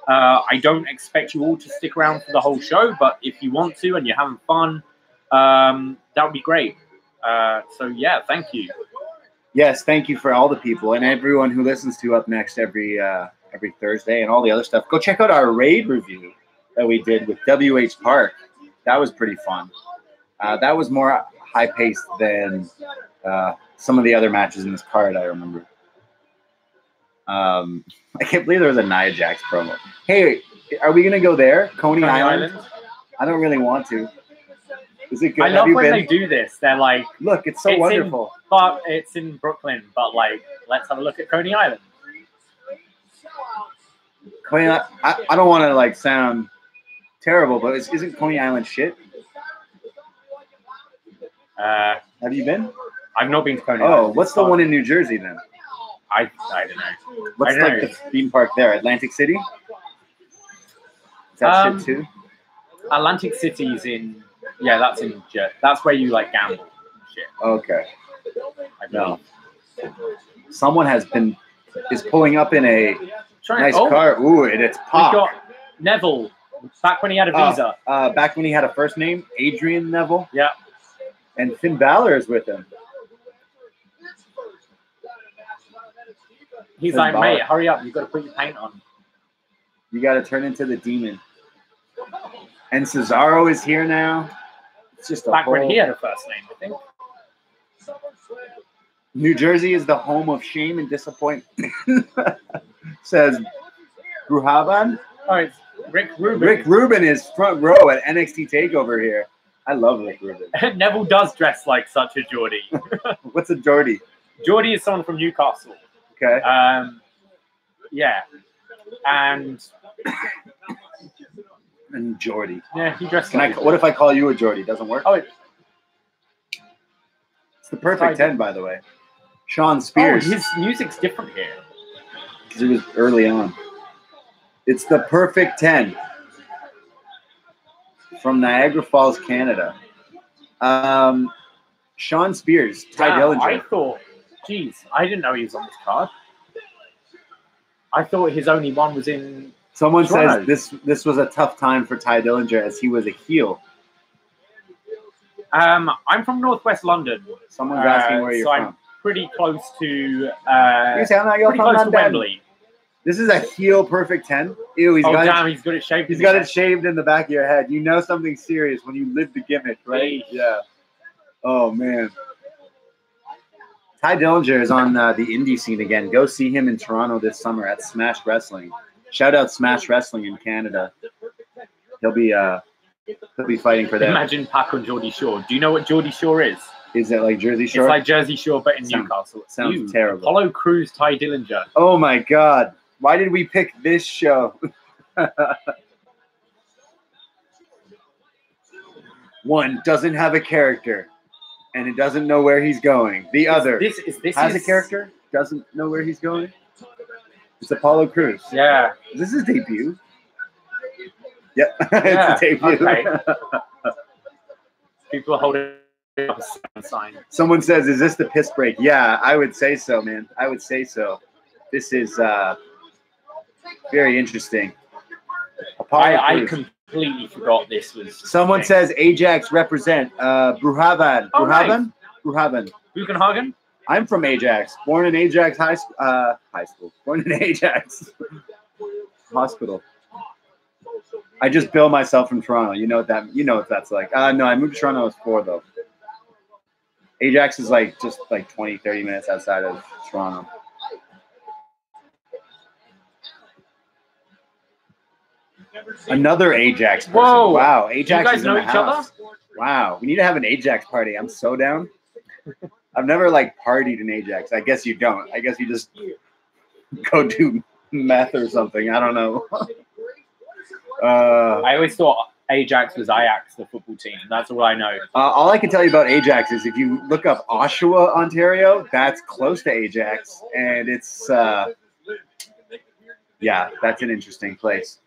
I don't expect you all to stick around for the whole show, but if you want to and you're having fun, that would be great. So yeah, thank you. Yes, thank you for all the people and everyone who listens to Up Next every Thursday and all the other stuff. Go check out our raid review that we did with WH Park. That was pretty fun. That was more high-paced than some of the other matches in this card, I remember. I can't believe there was a Nia Jax promo. Hey, are we going to go there? Coney Island? I don't really want to. Is it good? I love when they do this. They're like, look, it's so wonderful. It's in Brooklyn, but like, let's have a look at Coney Island. Coney, I don't want to like sound terrible, but isn't Coney Island shit? Have you been? I've not been to Coney Island. Oh, what's the one in New Jersey then? I don't know. What's like the theme park there? Atlantic City? Is that shit too? Atlantic City's in. Yeah, that's where you like gamble and shit. Okay. I know. Someone is pulling up in a nice car. Ooh, it's Pac. We got Neville back when he had a visa. Back when he had a first name, Adrian Neville. Yeah. And Finn Balor is with him. He's like, mate, hurry up! You've got to put your paint on. You got to turn into the demon. And Cesaro is here now. It's just back when he had a first name, I think. New Jersey is the home of shame and disappointment. Says Bruhaban. Oh, it's Rick Rubin. Rick Rubin is front row at NXT Takeover here. I love Rick Rubin. Neville does dress like such a Geordie. What's a Geordie? Geordie is someone from Newcastle. Okay. Yeah. And Geordie. Yeah, he dressed what if I call you a Geordie? Doesn't work? Oh, it's the perfect 10, by the way. Sean Spears. Oh, his music's different here. Because it was early on. It's the perfect 10. From Niagara Falls, Canada. Sean Spears, Ty Dillinger. I thought, geez, I didn't know he was on this card. I thought his only one was in. Someone says this was a tough time for Ty Dillinger as he was a heel. I'm from Northwest London. Someone's asking where you're from. I'm pretty close to. Pretty close to Wembley. This is a heel perfect 10. Ew, he's got it shaved. He's got it shaved in the back of your head. You know something serious when you live the gimmick, right? Yeah. Oh man. Ty Dillinger is on the indie scene again. Go see him in Toronto this summer at Smash Wrestling. Shout out Smash Wrestling in Canada. He'll be fighting for them. Imagine Pac on Geordie Shore. Do you know what Geordie Shore is? Is it like Jersey Shore? It's like Jersey Shore, but in Newcastle. It sounds terrible. Apollo Crews, Ty Dillinger. Oh my God. Why did we pick this show? One doesn't have a character, and it doesn't know where he's going. The other has a character, doesn't know where he's going. It's Apollo Crews. Yeah. Is this his debut? Yep. It's a debut. Okay. People are holding up a sign. Someone says, is this the piss break? Yeah, I would say so, man. I would say so. This is very interesting. I completely forgot this was. Someone says Ajax represent Bruhavan. Oh, Bruhavan? Nice. Bruhavan. Buchenhagen? I'm from Ajax. Born in Ajax high school. Born in Ajax hospital. I just bill myself from Toronto. You know what that's like. No, I moved to Toronto. I was 4 though. Ajax is like just like 20, 30 minutes outside of Toronto. Another Ajax person. Whoa. Wow. Ajax Do you guys is know in the each house. other? Wow. We need to have an Ajax party. I'm so down. I've never like partied in Ajax. I guess you don't. I guess you just go do meth or something. I don't know. I always thought Ajax was Ajax, the football team. That's all I know. All I can tell you about Ajax is if you look up Oshawa, Ontario, that's close to Ajax, and it's yeah, that's an interesting place.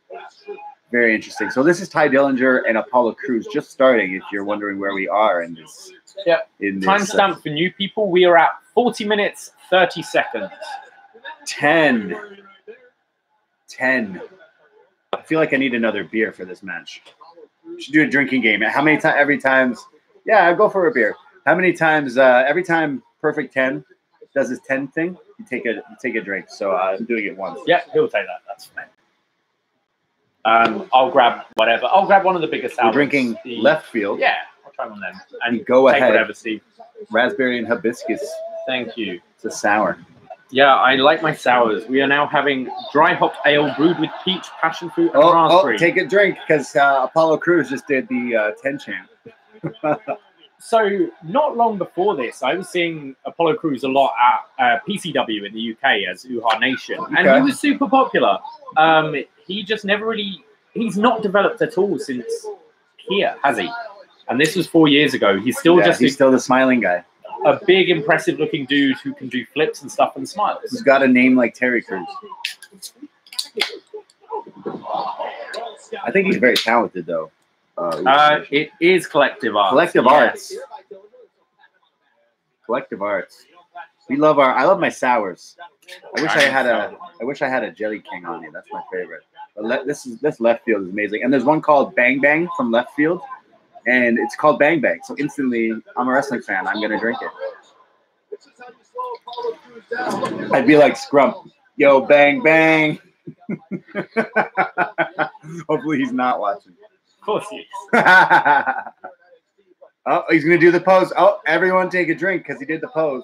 Very interesting. So this is Ty Dillinger and Apollo Crews just starting. If you're wondering where we are in this, Timestamp for new people: we are at 40 minutes 30 seconds. 10. I feel like I need another beer for this match. We should do a drinking game. How many times? Every times? Yeah, I'll go for a beer. How many times? Every time Perfect 10 does his 10 thing, you take a drink. So I'm doing it once. Yeah, he'll take that. That's fine. I'll grab whatever. I'll grab one of the biggest. We're drinking Left Field. Yeah, I'll try one then. And go take ahead. Whatever, Steve. Raspberry and hibiscus. Thank you. It's a sour. Yeah, I like my sours. We are now having dry hopped ale brewed with peach, passion fruit, and raspberry. Take a drink because Apollo Crews just did the 10 chant. So not long before this, I was seeing Apollo Crews a lot at PCW in the UK as Uha Nation, and he was super popular. He just never really, he's not developed at all since here, has he? And this was 4 years ago. He's still he's still the smiling guy. A big, impressive-looking dude who can do flips and stuff and smiles. He's got a name like Terry Crews. I think he's very talented, though. It is collective arts. Collective arts. Collective arts. I love my sours. I wish I had a Jelly King on me. That's my favorite. But this Left Field is amazing. And there's one called Bang Bang from Left Field. And it's called Bang Bang. So instantly, I'm a wrestling fan. I'm going to drink it. I'd be like Scrump. Yo, Bang Bang. Hopefully he's not watching. Of course he is. Oh, he's going to do the pose. Oh, everyone take a drink because he did the pose.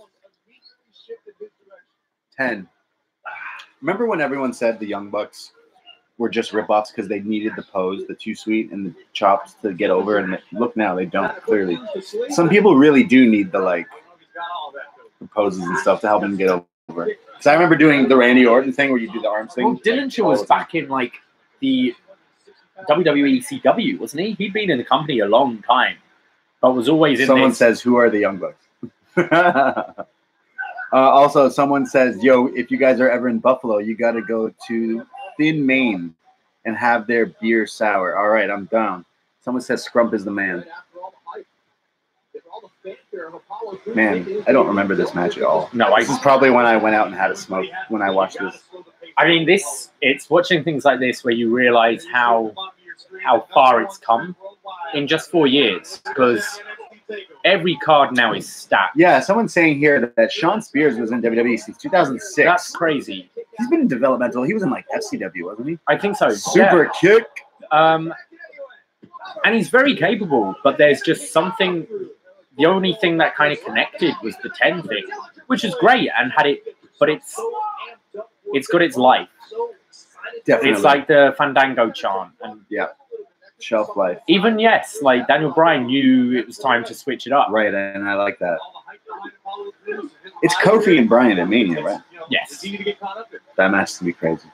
10. Remember when everyone said the Young Bucks were just ripoffs because they needed the pose, the Too Sweet and the chops to get over, and look now, they don't, clearly. Some people really do need the poses and stuff to help them get over. Because I remember doing the Randy Orton thing where you do the arms thing. Well, Dillinger was back in the WWE CW, wasn't he? He'd been in the company a long time, but was always in Someone says, who are the Young Bucks? Also, someone says, yo, if you guys are ever in Buffalo, you got to go to Thin Main and have their beer sour. All right, I'm down. Someone says Scrump is the man. Man, I don't remember this match at all. No, this is probably when I went out and had a smoke when I watched this. I mean, it's watching things like this where you realize how far it's come in just 4 years, because every card now is stacked. Yeah, someone's saying here that Sean Spears was in WWE since 2006. That's crazy. He's been in developmental. He was in FCW, wasn't he? I think so. Super kick. And he's very capable, but there's just something. The only thing that kind of connected was the 10 thing, which is great and but it's got its life. Definitely. It's like the Fandango chant, and shelf life. Even Daniel Bryan knew it was time to switch it up. Right, and I like that. It's Kofi and Bryan at Mania, right? Yes. That match is going to be crazy.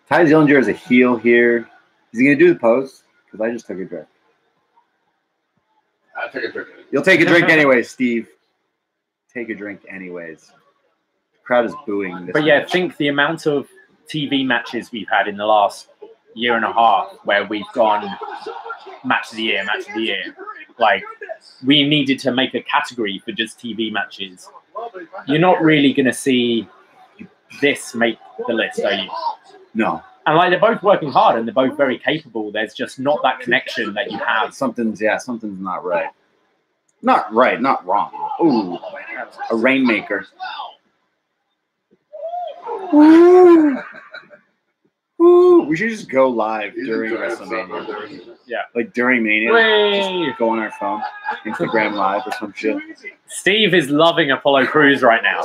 Ty Dillinger is a heel here. Is he going to do the pose? Because I just took a drink. I'll take a drink. You'll take a drink anyways, Steve. Take a drink anyways. The crowd is booing this But yeah, match. think the amount of TV matches we've had in the last year and a half where we've gone match of the year. Like, we needed to make a category for just TV matches. You're not really going to see this make the list, are you? No. And they're both working hard and they're both very capable. There's just not that connection that you have. Something's not right. Not right, not wrong. Ooh, a Rainmaker. Ooh. Ooh. We should just go live during WrestleMania. Yeah. Like during Mania. Just go on our phone. Instagram Live or some shit. Steve is loving Apollo Crews right now.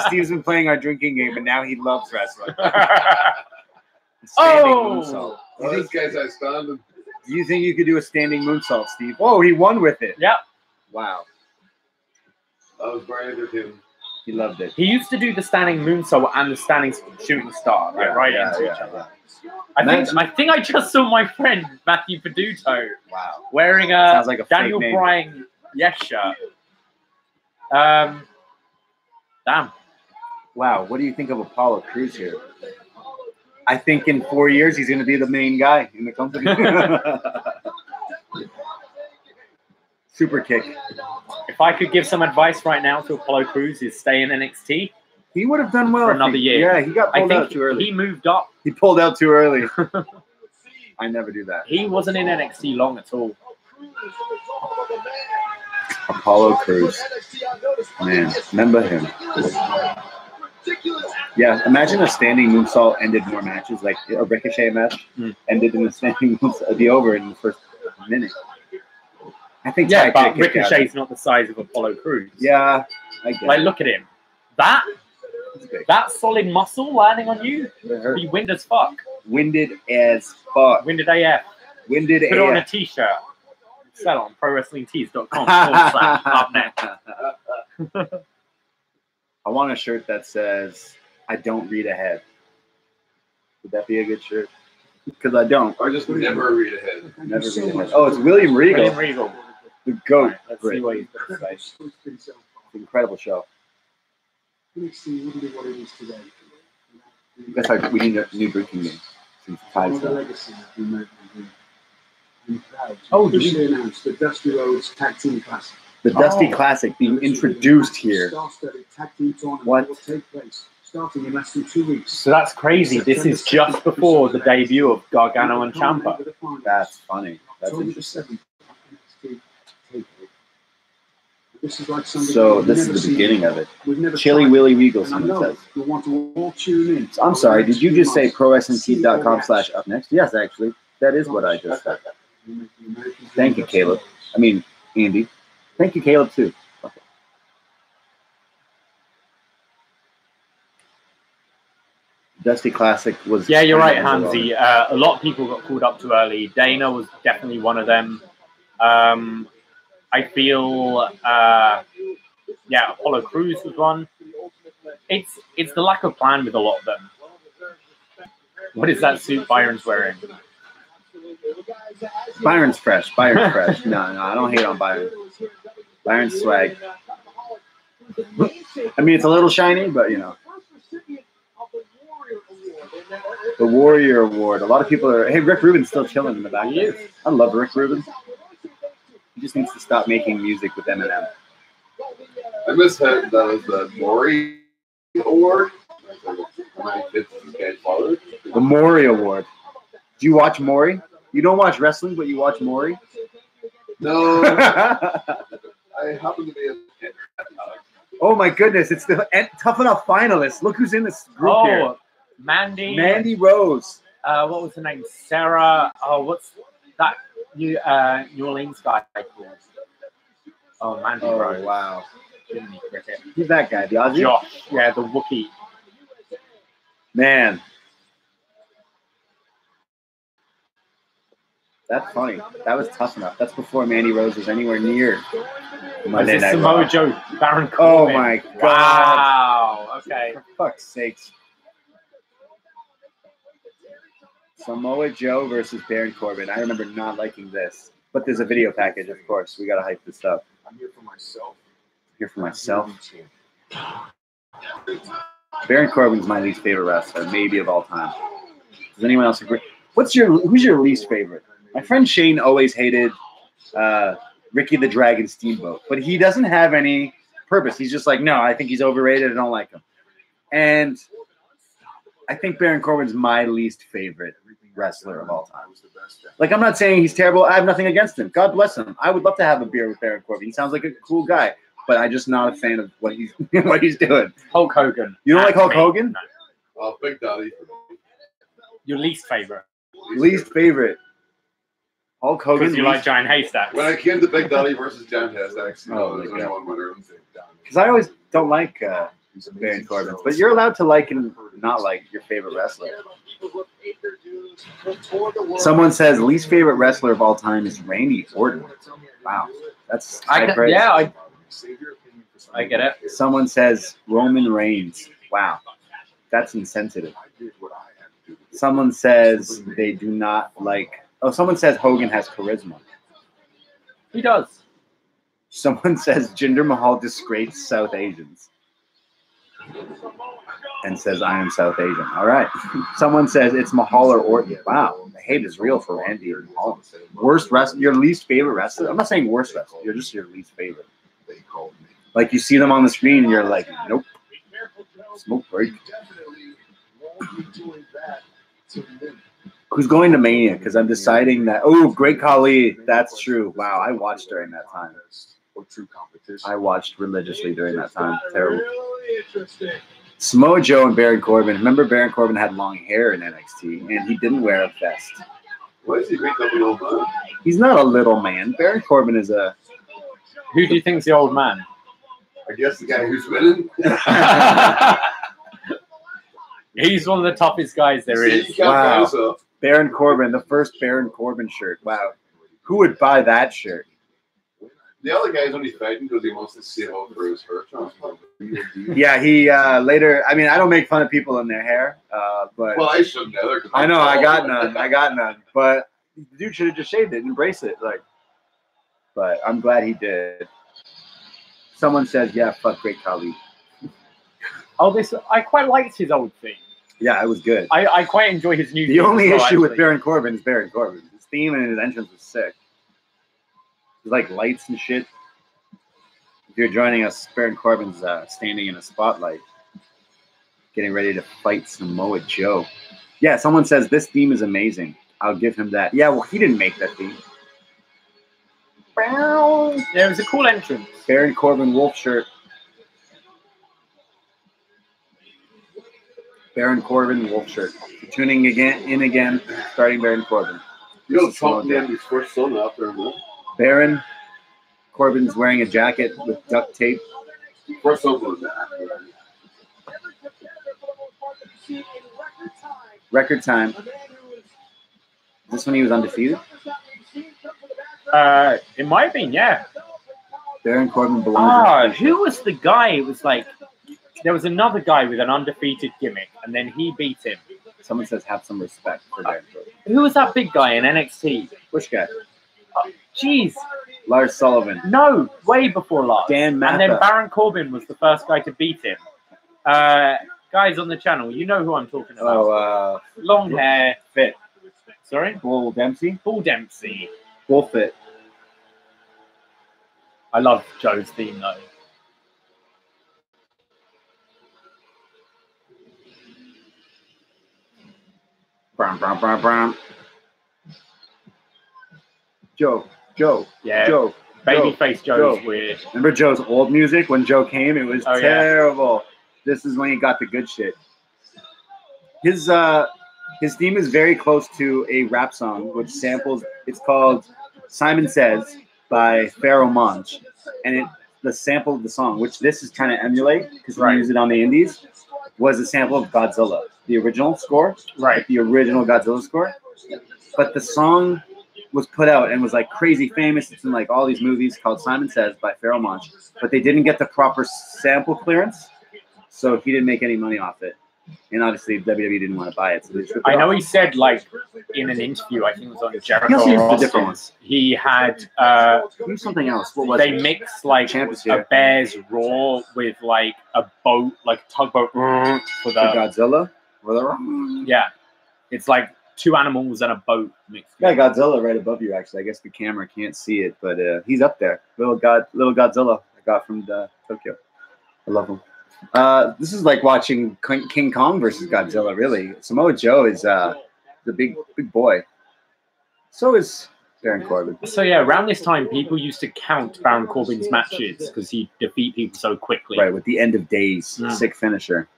Steve's been playing our drinking game, and now he loves wrestling. Oh! This guy's outstanding. Do you think you could do a standing moonsault, Steve? Oh, he won with it. Yep. Wow. That was very entertaining. He loved it. He used to do the standing moonsault and the standing shooting star, like, right into each other. I think I just saw my friend Matthew Peduto wearing a Sounds like a Daniel fake name. Bryan shirt. Damn. Wow, what do you think of Apollo Crews here? I think in 4 years he's going to be the main guy in the company. Super kick. If I could give some advice right now to Apollo Crews, is stay in NXT. He would have done well For another year. Yeah, he got pulled out too early. He moved up. He pulled out too early. I never do that. He wasn't in NXT long at all. Apollo Crews. Man, remember him. Yeah, imagine a standing moonsault ended more matches, like a Ricochet match ended in a standing moonsault, the over in the first minute. I think but Ricochet's not the size of Apollo Crews. Yeah, I get like, it. look at him. That solid muscle landing on you, be wind as fuck. Winded as fuck. Winded AF. Winded Put AF. it on a t-shirt. Sell it on prowrestlingtees.com/upNXT. I want a shirt that says, I don't read ahead. Would that be a good shirt? Because I don't. I just never read ahead. Never read ahead. Oh, it's William Regal. William Regal. The GOAT. Right, let's see what he's going to say. Incredible show. NXT wouldn't be what it is today. That's like we need a new drinking game. Since Tide's done. Oh, officially announced the Dusty Rhodes Tag Team Classic. The Dusty Classic being introduced here. Star-studded tag team tournament What? will take place starting in less than 2 weeks. So that's crazy. This is just before the debut of Gargano and Ciampa. That's funny. That's October the interesting. 7th, NXT Takeover. This is like something So we've this never is the seen beginning before. of it. We've never Chili tried Willy it. Regal, And I someone know says. you'll want to all tune in. I'm sorry, did you just say prowrestlingtees.com/upnext? upnext? Yes, actually. That is what I just said. Thank you, Caleb. I mean, Andy. Thank you, Caleb, too. Okay. Dusty Classic was... Yeah, you're right, Hansi. A lot of people got called up too early. Dana was definitely one of them. I feel, Apollo Crews was one. It's the lack of plan with a lot of them. What is that suit Byron's wearing? Byron's fresh. Byron's fresh. No, I don't hate on Byron. Byron's swag. I mean, it's a little shiny, but, you know. The Warrior Award. A lot of people are... Hey, Rick Rubin's still chilling in the back. He is. I love Rick Rubin. He just needs to stop making music with Eminem. I miss that was the Maury Award. The Maury Award. Do you watch Maury? You don't watch wrestling, but you watch Maury? No. I happen to be a... Oh my goodness, it's the Tough Enough finalists. Look who's in this group here. Mandy Rose. What was her name? Sarah. Oh, what's that New Orleans guy called? Oh, Mandy Rose. Wow. Jiminy Cricket. Who's that guy? The Aussie? Josh. Yeah, the Wookiee. Man. That's funny. That was Tough Enough. That's before Mandy Rose was anywhere near Monday Night Raw. Samoa Joe, Baron Oh Corbin. my God. Wow. Okay. For fuck's sakes. Samoa Joe versus Baron Corbin. I remember not liking this. But there's a video package, of course. We got to hype this up. I'm here for myself. Here for myself. Baron Corbin's my least favorite wrestler, maybe of all time. Does anyone else agree? Who's your least favorite? My friend Shane always hated Ricky the Dragon Steamboat, but he doesn't have any purpose. He's just like, no, I think he's overrated. I don't like him. And I think Baron Corbin's my least favorite wrestler of all time. Like, I'm not saying he's terrible. I have nothing against him. God bless him. I would love to have a beer with Baron Corbin. He sounds like a cool guy, but I'm just not a fan of what he's doing. Hulk Hogan. You don't like Hulk Hogan? No. Oh, Big Daddy. Your least favorite? Least favorite. Hulk Hogan. Because you like Giant Haystacks. When I came to Big Daddy versus Giant Haystacks, there's only one winner. Because I always don't like Baron Corbin, but you're allowed to like and not like your favorite wrestler. Someone says least favorite wrestler of all time is Randy Orton. Wow, that's high praise. I get it. Someone says Roman Reigns. Wow, that's insensitive. Someone says they do not like. Oh, someone says Hogan has charisma. He does. Someone says Jinder Mahal disgraced South Asians. And says I am South Asian. All right. Someone says it's Mahal or Orton. Wow, the hate is real for Randy and Mahal. Worst wrestler, your least favorite wrestler. I'm not saying worst wrestler. You're just your least favorite. Like you see them on the screen and you're like, nope. Smoke break. Who's going to Mania? Because I'm deciding that. Oh, Great Khali. That's true. Wow, I watched during that time. I watched religiously during that time. Terrible. Samoa Joe and Baron Corbin. Remember, Baron Corbin had long hair in NXT, and he didn't wear a vest. Why is he beat up an old man? He's not a little man. Baron Corbin is a. Who do you think's the old man? I guess the guy who's winning. He's one of the toughest guys there is. Wow. Baron Corbin, the first Baron Corbin shirt. Wow. Who would buy that shirt? The other guy's only fighting because he wants to sit out for his hurt. Yeah, he later. I mean, I don't make fun of people in their hair, but Well, I shouldn't either. I know I got none. I got none. But the dude should have just shaved it, embrace it, like. But I'm glad he did. Someone says, "Yeah, fuck Great Khali." Oh, I quite liked his old theme. Yeah, it was good. I quite enjoy his new. The only theme as well, issue with actually. Baron Corbin is Baron Corbin. His theme and his entrance was sick. There's like lights and shit. If you're joining us, Baron Corbin's standing in a spotlight, getting ready to fight Samoa Joe. Yeah, someone says this theme is amazing. I'll give him that. Yeah, well, he didn't make that theme. Yeah, it was a cool entrance. Baron Corbin wolf shirt. Baron Corbin wolf shirt. Tuning again, starting Baron Corbin. You know, Trump named his first son after him. Baron Corbin's wearing a jacket with duct tape. First son was that. Record time. Is this when he was undefeated? It might have been, yeah. Baron Corbin belongs. Who was the guy? It was like there was another guy with an undefeated gimmick, and then he beat him. Someone says have some respect for Baron Corbin. Who was that big guy in NXT? Which guy? Jeez. Lars Sullivan. No, way before last. Dan Matha. And then Baron Corbin was the first guy to beat him. Guys on the channel, you know who I'm talking about. Oh, long hair. Fit. Sorry? Bull Dempsey? Bull Dempsey. Bull Fit. I love Joe's theme though. Brum, brum, brum, brum. Joe. Yeah. Joe. Babyface Joe's weird. Remember Joe's old music? When Joe came, it was Oh, yeah. terrible. This is when he got the good shit. His theme is very close to a rap song, which samples. It's called "Simon Says" by Pharoah Monch, and the sample of the song, which this is trying to emulate because we use it on the Indies, was a sample of Godzilla, the original score, Right. the original Godzilla score. But the song was put out and was like crazy famous. It's in like all these movies called "Simon Says" by Pharoah Monch, but they didn't get the proper sample clearance, so he didn't make any money off it. And obviously WWE didn't want to buy it, so they just ripped it I know off. he said like in an interview, I think it was on Jericho. He also used or the different Austin, ones. He had Use something else. What was they it? mixed like Champ is a here. bear's roar with like a boat, like a tugboat for For the Godzilla? yeah. It's like two animals and a boat mixed. Yeah, Godzilla right above you. Actually, I guess the camera can't see it, but he's up there. Little Godzilla I got from Tokyo. I love him. This is like watching King Kong versus Godzilla. Really, Samoa Joe is the big boy. So is Baron Corbin. So yeah, around this time, people used to count Baron Corbin's matches because he'd defeat people so quickly. Right, with the end of days, Yeah. sick finisher.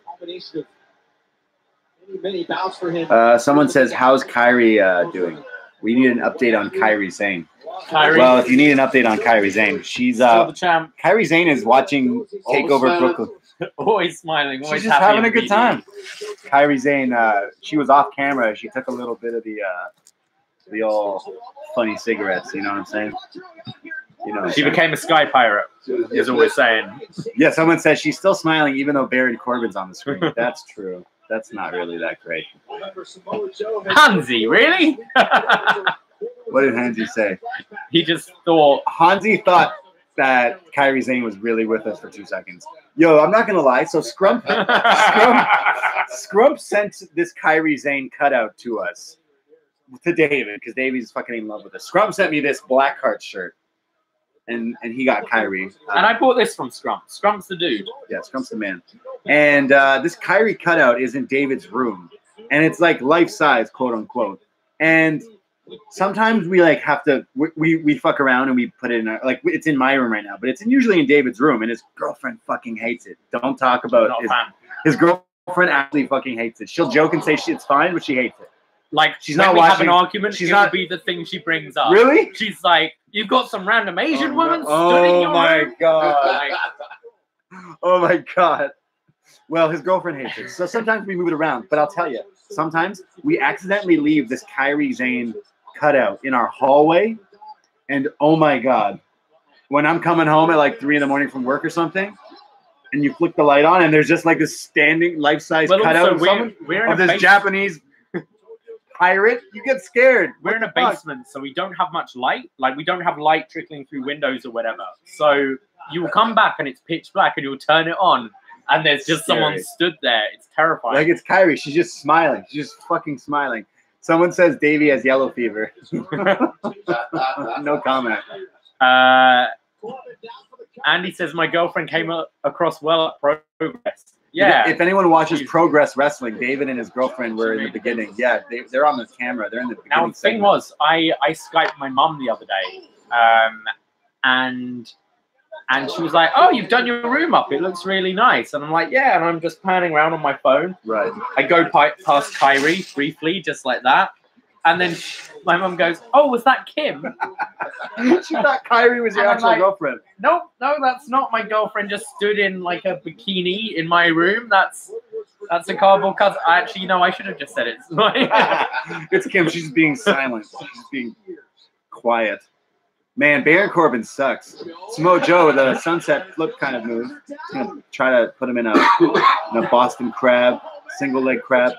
Many bouts for him. Someone says, "How's Kyrie doing?" We need an update on Kyrie Zane. Kyrie, Well, if you need an update on Kyrie Zane, she's still the champ, Kyrie Zane is watching Takeover Brooklyn. always smiling, always She's just happy having a and good beady. time. Kyrie Zane, she was off camera. She took a little bit of the old funny cigarettes. You know what I'm saying? You know, She became a sky pirate, is all we're saying. Yeah, someone says she's still smiling even though Baron Corbin's on the screen. That's true. That's not really that great. Hansi, really? What did Hansi say? He just thought. Hansi thought that Kairi Sane was really with us for 2 seconds. Yo, I'm not gonna lie. So Scrump sent this Kairi Sane cutout to us, to David, because David's fucking in love with us. Scrump sent me this Blackheart shirt, and he got Kairi. And I bought this from Scrump. Scrump's the dude. Yeah, Scrump's the man. And this Kairi cutout is in David's room, and it's like life size, quote unquote. And sometimes we like have to we fuck around and we put it in our, like it's in my room right now, but it's usually in David's room, and his girlfriend fucking hates it. Don't talk about his girlfriend actually fucking hates it. She'll joke and say it's fine, but she hates it. Like she's when not we watching. Have an argument. She's it not will be the thing she brings up. Really? She's like, you've got some random Asian woman stood in Oh your my room. god! Oh my god! Well, his girlfriend hates it, so sometimes we move it around. But I'll tell you, sometimes we accidentally leave this Kairi Sane cutout in our hallway, and oh my god, when I'm coming home at like 3 in the morning from work or something, and you flick the light on, and there's just like this standing life-size cutout of someone of this Japanese pirate, you get scared. We're in a basement, so we don't have much light. Like, we don't have light trickling through windows or whatever. So you will come back and it's pitch black, and you'll turn it on, and there's just someone stood there. It's terrifying. Like, it's Kairi. She's just smiling. She's just fucking smiling. Someone says Davey has yellow fever. No comment. Andy says, my girlfriend came across well at Progress. Yeah. If anyone watches Progress Wrestling, David and his girlfriend were in the beginning. Yeah, they're on the camera. They're in the beginning. Now, the thing was, I Skyped my mum the other day, and she was like, oh, you've done your room up. It looks really nice. And I'm like, yeah. And I'm just panning around on my phone. Right. I go past Kyrie briefly, just like that. And then my mum goes, oh, was that Kim? She thought Kyrie was your actual girlfriend. No, that's not my girlfriend. Just stood in like a bikini in my room. That's a cardboard cousin. Actually, no, I should have just said it. It's Kim. She's being silent. She's being quiet. Man, Baron Corbin sucks. Samoa Joe, the sunset flip kind of move. He's gonna try to put him in a Boston crab, single leg crab.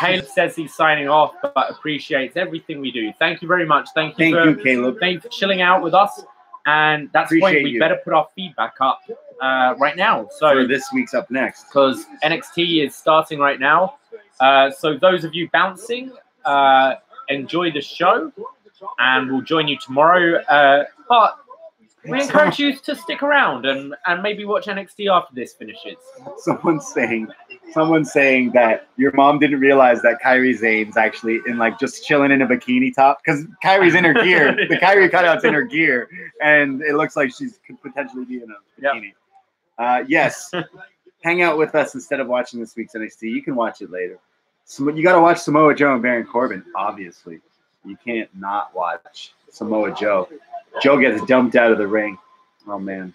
Caleb says he's signing off, but appreciates everything we do. Thank you very much. Thank you, Caleb. Thank you for chilling out with us. And that's the point. We better put our feedback up right now. So for this week's Up Next, because NXT is starting right now. So those of you bouncing, enjoy the show, and we'll join you tomorrow. But we encourage you to stick around and maybe watch NXT after this finishes. Someone's saying that your mom didn't realize that Kairi Sane's actually in like just chilling in a bikini top because Kairi's in her gear. The Kairi cutout's in her gear, and it looks like she could potentially be in a bikini. Yep. Yes, hang out with us instead of watching this week's NXT. You can watch it later. You got to watch Samoa Joe and Baron Corbin. Obviously, you can't not watch Samoa Joe. Joe gets dumped out of the ring. Oh, man.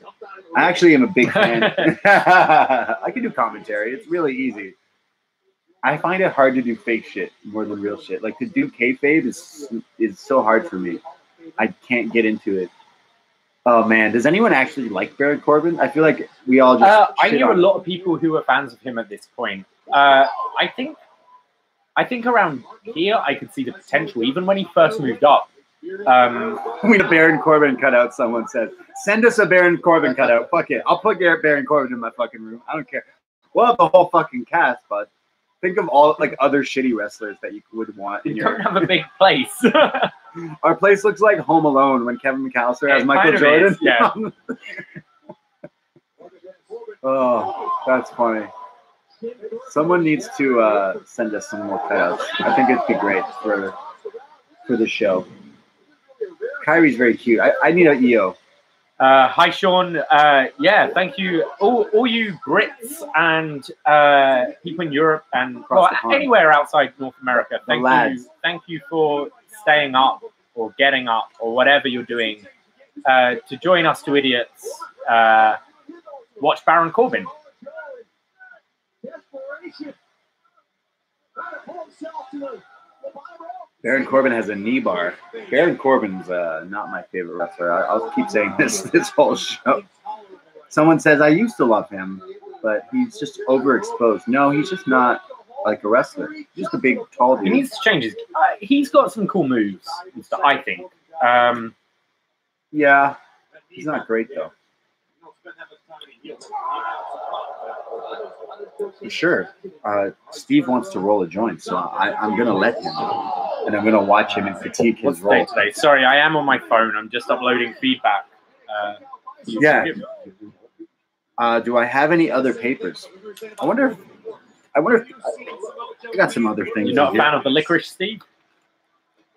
I actually am a big fan. I can do commentary. It's really easy. I find it hard to do fake shit more than real shit. Like, to do kayfabe is so hard for me. I can't get into it. Oh, man. Does anyone actually like Baron Corbin? I feel like we all just I knew a lot of people who were fans of him at this point. I think around here I could see the potential, even when he first moved up. We need a Baron Corbin cutout, someone said. Send us a Baron Corbin cutout. Fuck it. I'll put Baron Corbin in my fucking room. I don't care. We'll have the whole fucking cast, but think of all like other shitty wrestlers that you would want in your... don't have a big place. Our place looks like Home Alone when Kevin McAllister has Michael Jordan. Yeah. Oh, that's funny. Someone needs to send us some more cutouts. I think it'd be great for the show. Kyrie's very cute. I need an EO. Hi, Sean. Yeah, thank you. All you Brits and people in Europe and anywhere outside North America. Thank you for staying up or getting up or whatever you're doing to join us two idiots. Watch Baron Corbin. Baron Corbin has a knee bar. Baron Corbin's not my favorite wrestler. I'll keep saying this whole show. Someone says I used to love him, but he's just overexposed. No, he's just not like a wrestler. He's just a big, tall dude. He needs to change his. He's got some cool moves, I think. Yeah, he's not great though. For sure. Steve wants to roll a joint, so I'm going to let him. And I'm going to watch him and critique his What's role. today? Sorry, I am on my phone. I'm just uploading feedback. Yeah. Do I have any other papers? I wonder if I got some other things. You're not a fan of the licorice, Steve?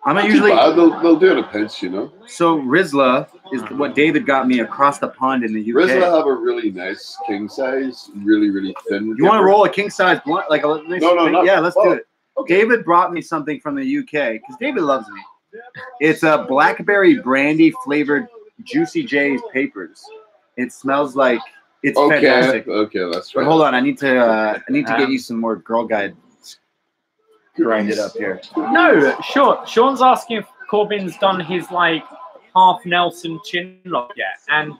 I'm not usually. They'll do it a pinch, you know. So Rizla is what David got me across the pond in the UK. Rizla have a really nice king size, really thin. You want to roll a king size blunt? Like a no. Yeah, let's do it. Okay. David brought me something from the UK because David loves me. It's a blackberry brandy flavored Juicy J's papers. It smells like it's fantastic. Okay, that's right. But hold on, I need to get you some more Girl Guide. Grind it up here. No, sure. Sean's asking if Corbin's done his like half Nelson chin lock yet, and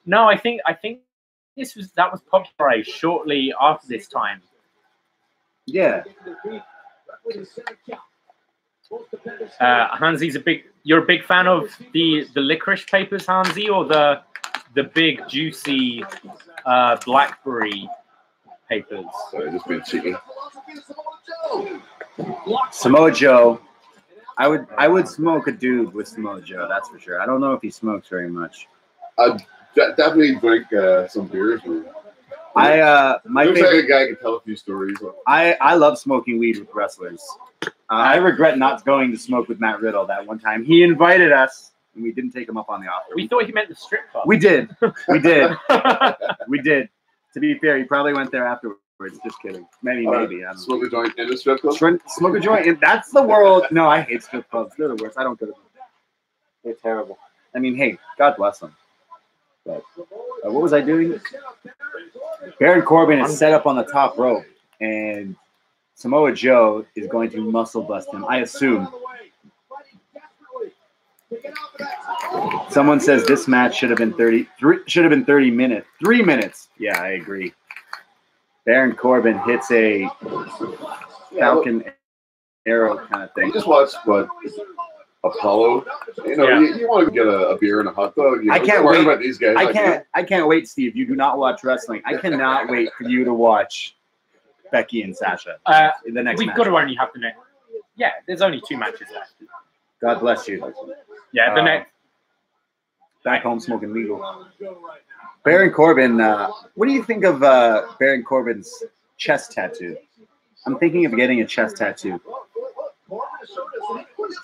no, I think that was popularized shortly after this time. Yeah. Hansi's you're a big fan of the licorice papers, Hansi, or the big juicy blackberry papers? Sorry, just being cheeky. Samoa Joe. I would smoke a dude with Samoa Joe, that's for sure. I don't know if he smokes very much. I'd definitely drink some beers. My Looks favorite like a guy can tell a few stories. I love smoking weed with wrestlers. I regret not going to smoke with Matt Riddle that one time. He invited us, and we didn't take him up on the offer. We thought he meant the strip club. We did. We did. We did. To be fair, he probably went there afterwards. Just kidding. Maybe. I don't know. Smoke a joint in the strip club? Smoke a joint. And that's the world. No, I hate strip clubs. They're the worst. I don't go to them. They're terrible. I mean, hey, God bless them. But what was I doing? Baron Corbin is set up on the top rope, and Samoa Joe is going to muscle bust him, I assume. Someone says this match should have been 30 minutes. 3 minutes. Yeah, I agree. Baron Corbin hits a Falcon Arrow kind of thing. You just watched what Apollo. You know, you want to get a beer and a hot dog. You know, I can't wait about these guys. I can't wait, Steve. You do not watch wrestling. I cannot wait for you to watch Becky and Sasha in the next match. We've got to only have the next. Yeah, there's only 2 matches left. God bless you. Yeah, the next. Back home smoking legal. Baron Corbin. What do you think of Baron Corbin's chest tattoo? I'm thinking of getting a chest tattoo.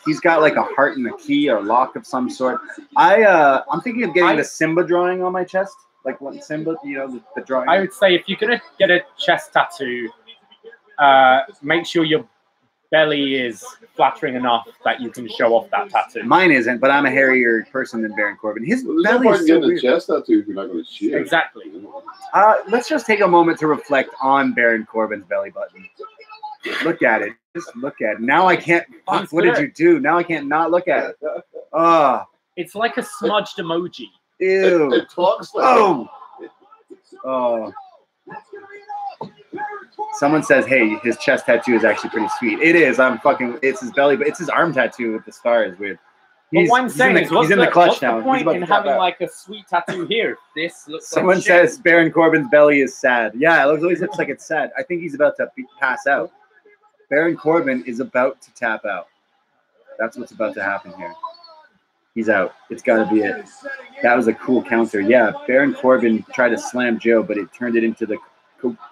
He's got like a heart and a key or lock of some sort. I'm thinking of getting the Simba drawing on my chest, like what Simba, you know, the drawing. I would say if you're gonna get a chest tattoo, make sure your belly is flattering enough that you can show off that tattoo. Mine isn't, but I'm a hairier person than Baron Corbin. His belly is so weird. A chest tattoo if you're not going to shave. Exactly. Let's just take a moment to reflect on Baron Corbin's belly button. Look at it. Just look at it. Now I can't. Fuck, what did you do? Now I can't not look at it. It's like a smudged emoji. Ew. It talks like Oh. Someone says, hey, his chest tattoo is actually pretty sweet. It is. It's his belly, but it's his arm tattoo with the star is weird. What I'm saying is, he's in the clutch now. What's the point in having like a sweet tattoo here? This looks Someone like says Baron Corbin's belly is sad. Yeah, it always looks like it's sad. I think he's about to pass out. Baron Corbin is about to tap out. That's what's about to happen here. He's out. It's got to be it. That was a cool counter. Yeah, Baron Corbin tried to slam Joe, but it turned it into the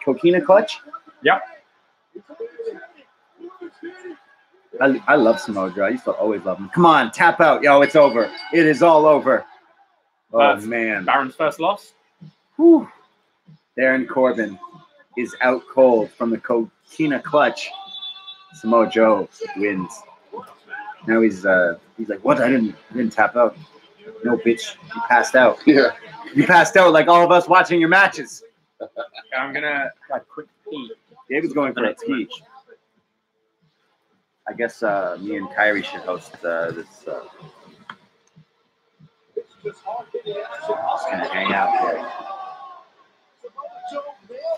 coquina clutch. Yep. I love Samoa Joe. I used to always love him. Come on, tap out. Yo, it's over. It is all over. Oh, man. Baron's first loss. Whew. Baron Corbin is out cold from the coquina clutch. Samoa Joe wins. Now he's like, what? I didn't tap out. No, bitch. You passed out. Yeah. You passed out like all of us watching your matches. I'm gonna quick pee. David's going for a pee. I guess me and Kyrie should host this. Just gonna hang out here.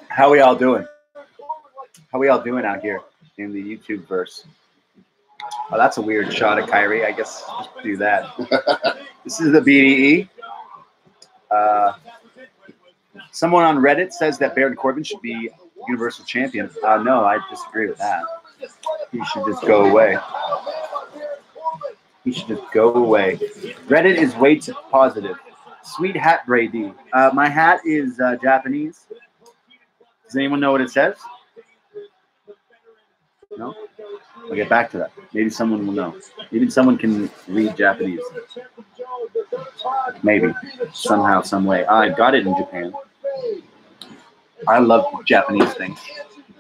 How we all doing? How we all doing out here in the YouTube verse? Oh, that's a weird shot of Kyrie. I guess just do that. This is the BDE. Someone on Reddit says that Baron Corbin should be Universal Champion. No, I disagree with that. He should just go away. He should just go away. Reddit is way too positive. Sweet hat, Brady. My hat is Japanese. Does anyone know what it says? No? I'll get back to that. Maybe someone will know. Maybe someone can read Japanese. Maybe. Somehow, some way. I got it in Japan. I love Japanese things.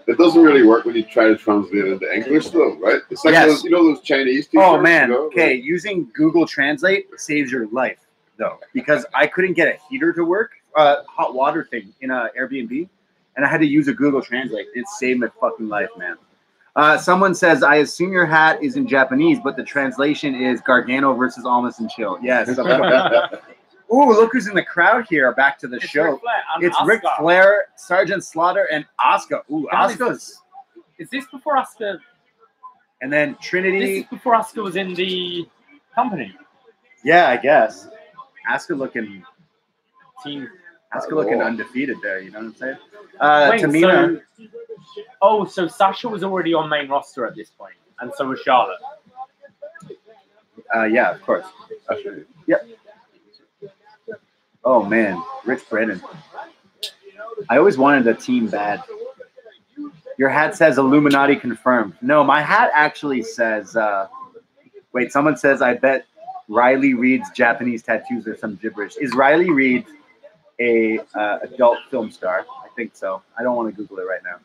It doesn't really work when you try to translate it into English, though, right? It's like those, those Chinese t-shirts. Oh, man. Okay, using Google Translate saves your life, though, because I couldn't get a heater to work, hot water thing in a Airbnb, and I had to use a Google Translate. It saved my fucking life, man. Someone says, I assume your hat is in Japanese, but the translation is Gargano versus Almas and Chill. Yes. Ooh, look who's in the crowd here. Back to the show. It's Ric Flair, Sergeant Slaughter, and Asuka. Ooh, Asuka's. Is this before Asuka? And then Trinity. This is before Asuka was in the company. Yeah, I guess. Asuka looking. Team. Asuka looking undefeated there. You know what I'm saying? Tamina. So Sasha was already on main roster at this point, and so was Charlotte. Yeah, of course. Yep. Oh man, Rich Brennan. I always wanted a team bad. Your hat says Illuminati confirmed. No, my hat actually says. Wait, someone says I bet Riley Reid's Japanese tattoos are some gibberish. Is Riley Reid a adult film star? I think so. I don't want to Google it right now.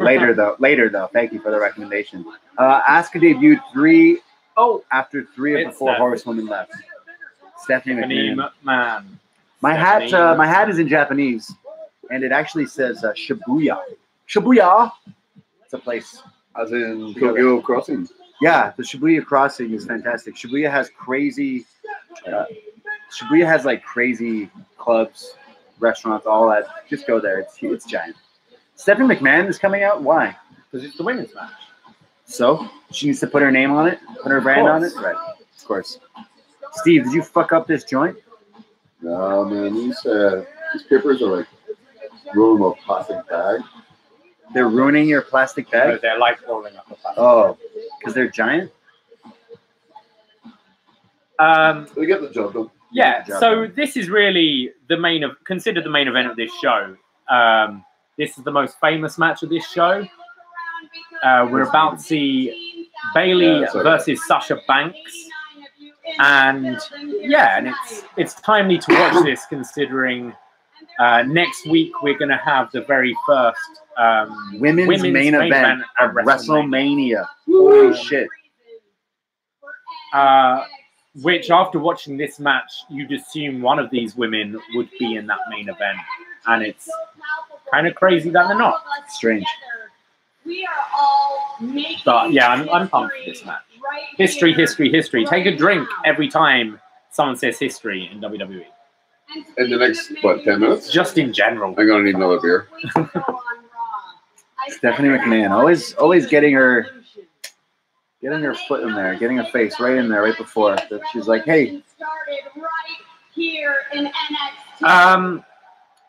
Later though. Thank you for the recommendation. Asuka debuted after three of the four horsewomen left. Stephanie McMahon. My hat is in Japanese, and it actually says Shibuya. Shibuya. It's a place. As in Tokyo Crossing. Yeah, the Shibuya Crossing is fantastic. Shibuya has crazy. Shibuya has like crazy clubs, restaurants, all that. Just go there. It's giant. Stephanie McMahon is coming out. Why? Because it's the women's match. So she needs to put her name on it, put her brand on it. Right. Of course. Steve, did you fuck up this joint? No, man. These papers are like ruining my plastic bag. They're ruining your plastic bag? No, they're like rolling up a plastic bag. Because they're giant? They get the job done. Yeah, so this is really considered the main event of this show. This is the most famous match of this show. We're about to see Bayley versus Sasha Banks. And it's timely to watch this, considering next week we're going to have the very first women's main event of WrestleMania. Holy shit. Which, after watching this match, you'd assume one of these women would be in that main event. And it's kind of crazy that they're not. Strange. But yeah, I'm pumped for this match. History, history, history. Take a drink every time someone says history in WWE. In the next, 10 minutes? Just in general. I'm going to need another beer. Stephanie McMahon, always getting her foot in there, getting her face right in there, right before. So she's like, hey.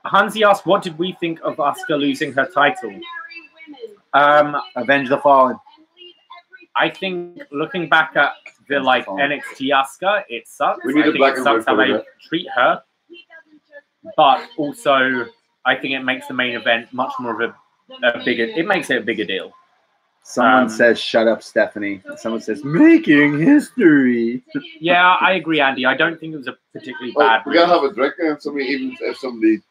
Hansi asked, what did we think of Asuka losing her title? Avenge the Fallen. I think looking back at the NXT Asuka, it sucks. We need I think it sucks how they treat her. But also, I think it makes the main event much more of a bigger. It makes it a bigger deal. Someone says, "Shut up, Stephanie." Someone says, "Making history." Yeah, I agree, Andy. I don't think it was a particularly bad. We gotta have a drink, and even if somebody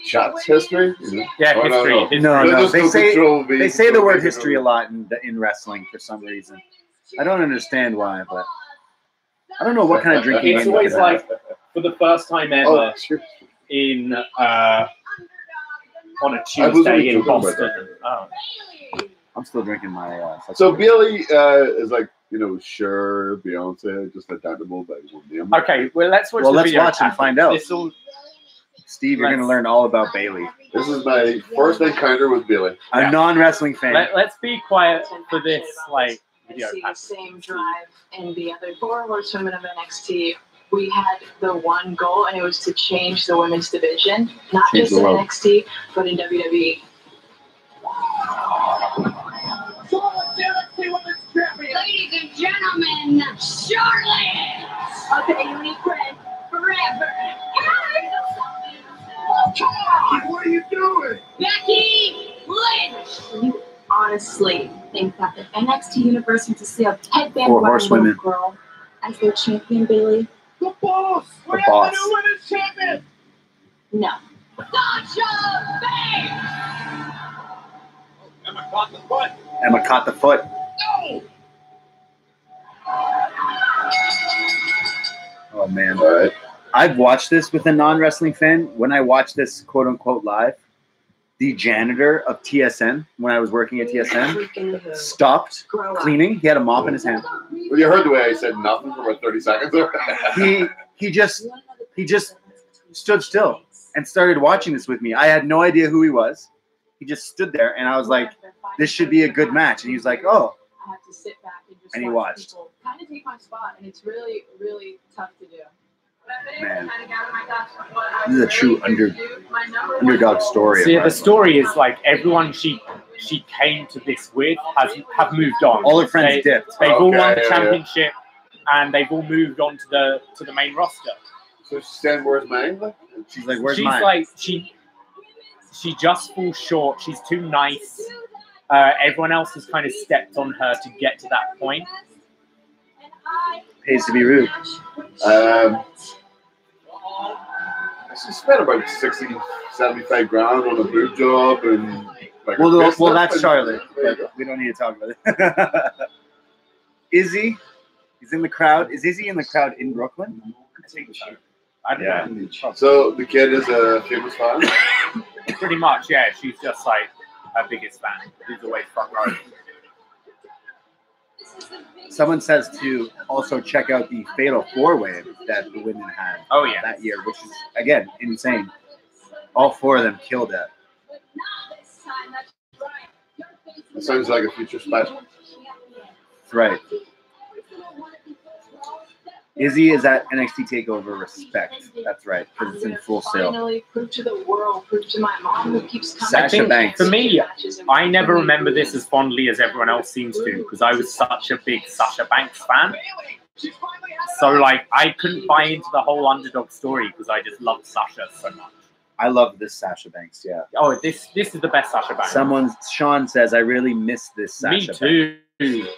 chats history. Yeah, history. No. They say the word history a lot in wrestling for some reason. I don't understand why, but I don't know what kind of drinking. It's always like for the first time ever on a Tuesday in Boston. I'm still drinking my. So Bayley is like, sure, Beyonce, just identical, but name. Okay, well, let's watch Well, the let's video watch and package. find out. This'll- Steve, you're going to learn all about Bayley. This is my first encounter with Bayley. A non-wrestling fan. Let's be quiet for this, video See the package. same drive in the other 4 horsewomen of NXT. We had the one goal, and it was to change the women's division, not Change just the in world. NXT, but in WWE. Ladies and gentlemen, Charlotte! Okay, you need friends forever. Come on, what are you doing? Becky Lynch! You honestly think that the NXT universe wants to see a headband Four wearing horsewomen. little girl as their champion, Bayley? The boss! We have boss. a new women's champion! No. Sasha Banks! Emma caught the foot. Emma caught the foot. No! Oh, man. All right. I've watched this with a non-wrestling fan. When I watched this, quote-unquote, live, the janitor of TSN, when I was working at TSN, stopped cleaning. He had a mop in his hand. Well, you heard the way I said nothing for about 30 seconds there. He just stood still and started watching this with me. I had no idea who he was. He just stood there, and I was like, this should be a good match. And he was like, oh. I have to sit back and just And he watch watched. people kind of take my spot, and it's really, really tough to do. Man, this is a true underdog story. See, of the wrestling. story is like everyone she came to this with have moved on. All her friends dipped. They've all won Okay, the yeah. championship, and they've all moved on to the main roster. So she's saying, where's mine? She's like, where's She's mine? like she just falls short. She's too nice. Everyone else has kind of stepped on her to get to that point. Pays to be rude. She spent about 60, 75 grand on a boob job and like a Well, fist well, lift, that's and- Charlotte. There you But go. we don't need to talk about it. Izzy, he's in the crowd. Is Izzy in the crowd in Brooklyn? I think so. I don't know. So the kid is a famous fan. Pretty much, yeah. She's just like her biggest fan. She's always front row. Someone says to also check out the Fatal 4-Way that the women had Oh yeah. that year, which is, again, insane. All 4 of them killed it. It sounds like a future special. That's right. Izzy is at NXT TakeOver Respect. That's right, because it's in Full Sail. Finally, prove to the world, prove to my mom who keeps coming. Sasha I think Banks. for me, I never remember this as fondly as everyone else seems to, because I was such a big Sasha Banks fan. So like, I couldn't buy into the whole underdog story because I just loved Sasha so much. I love this Sasha Banks, yeah. Oh, this is the best Sasha Banks. Sean says, I really miss this Me Sasha too. Banks.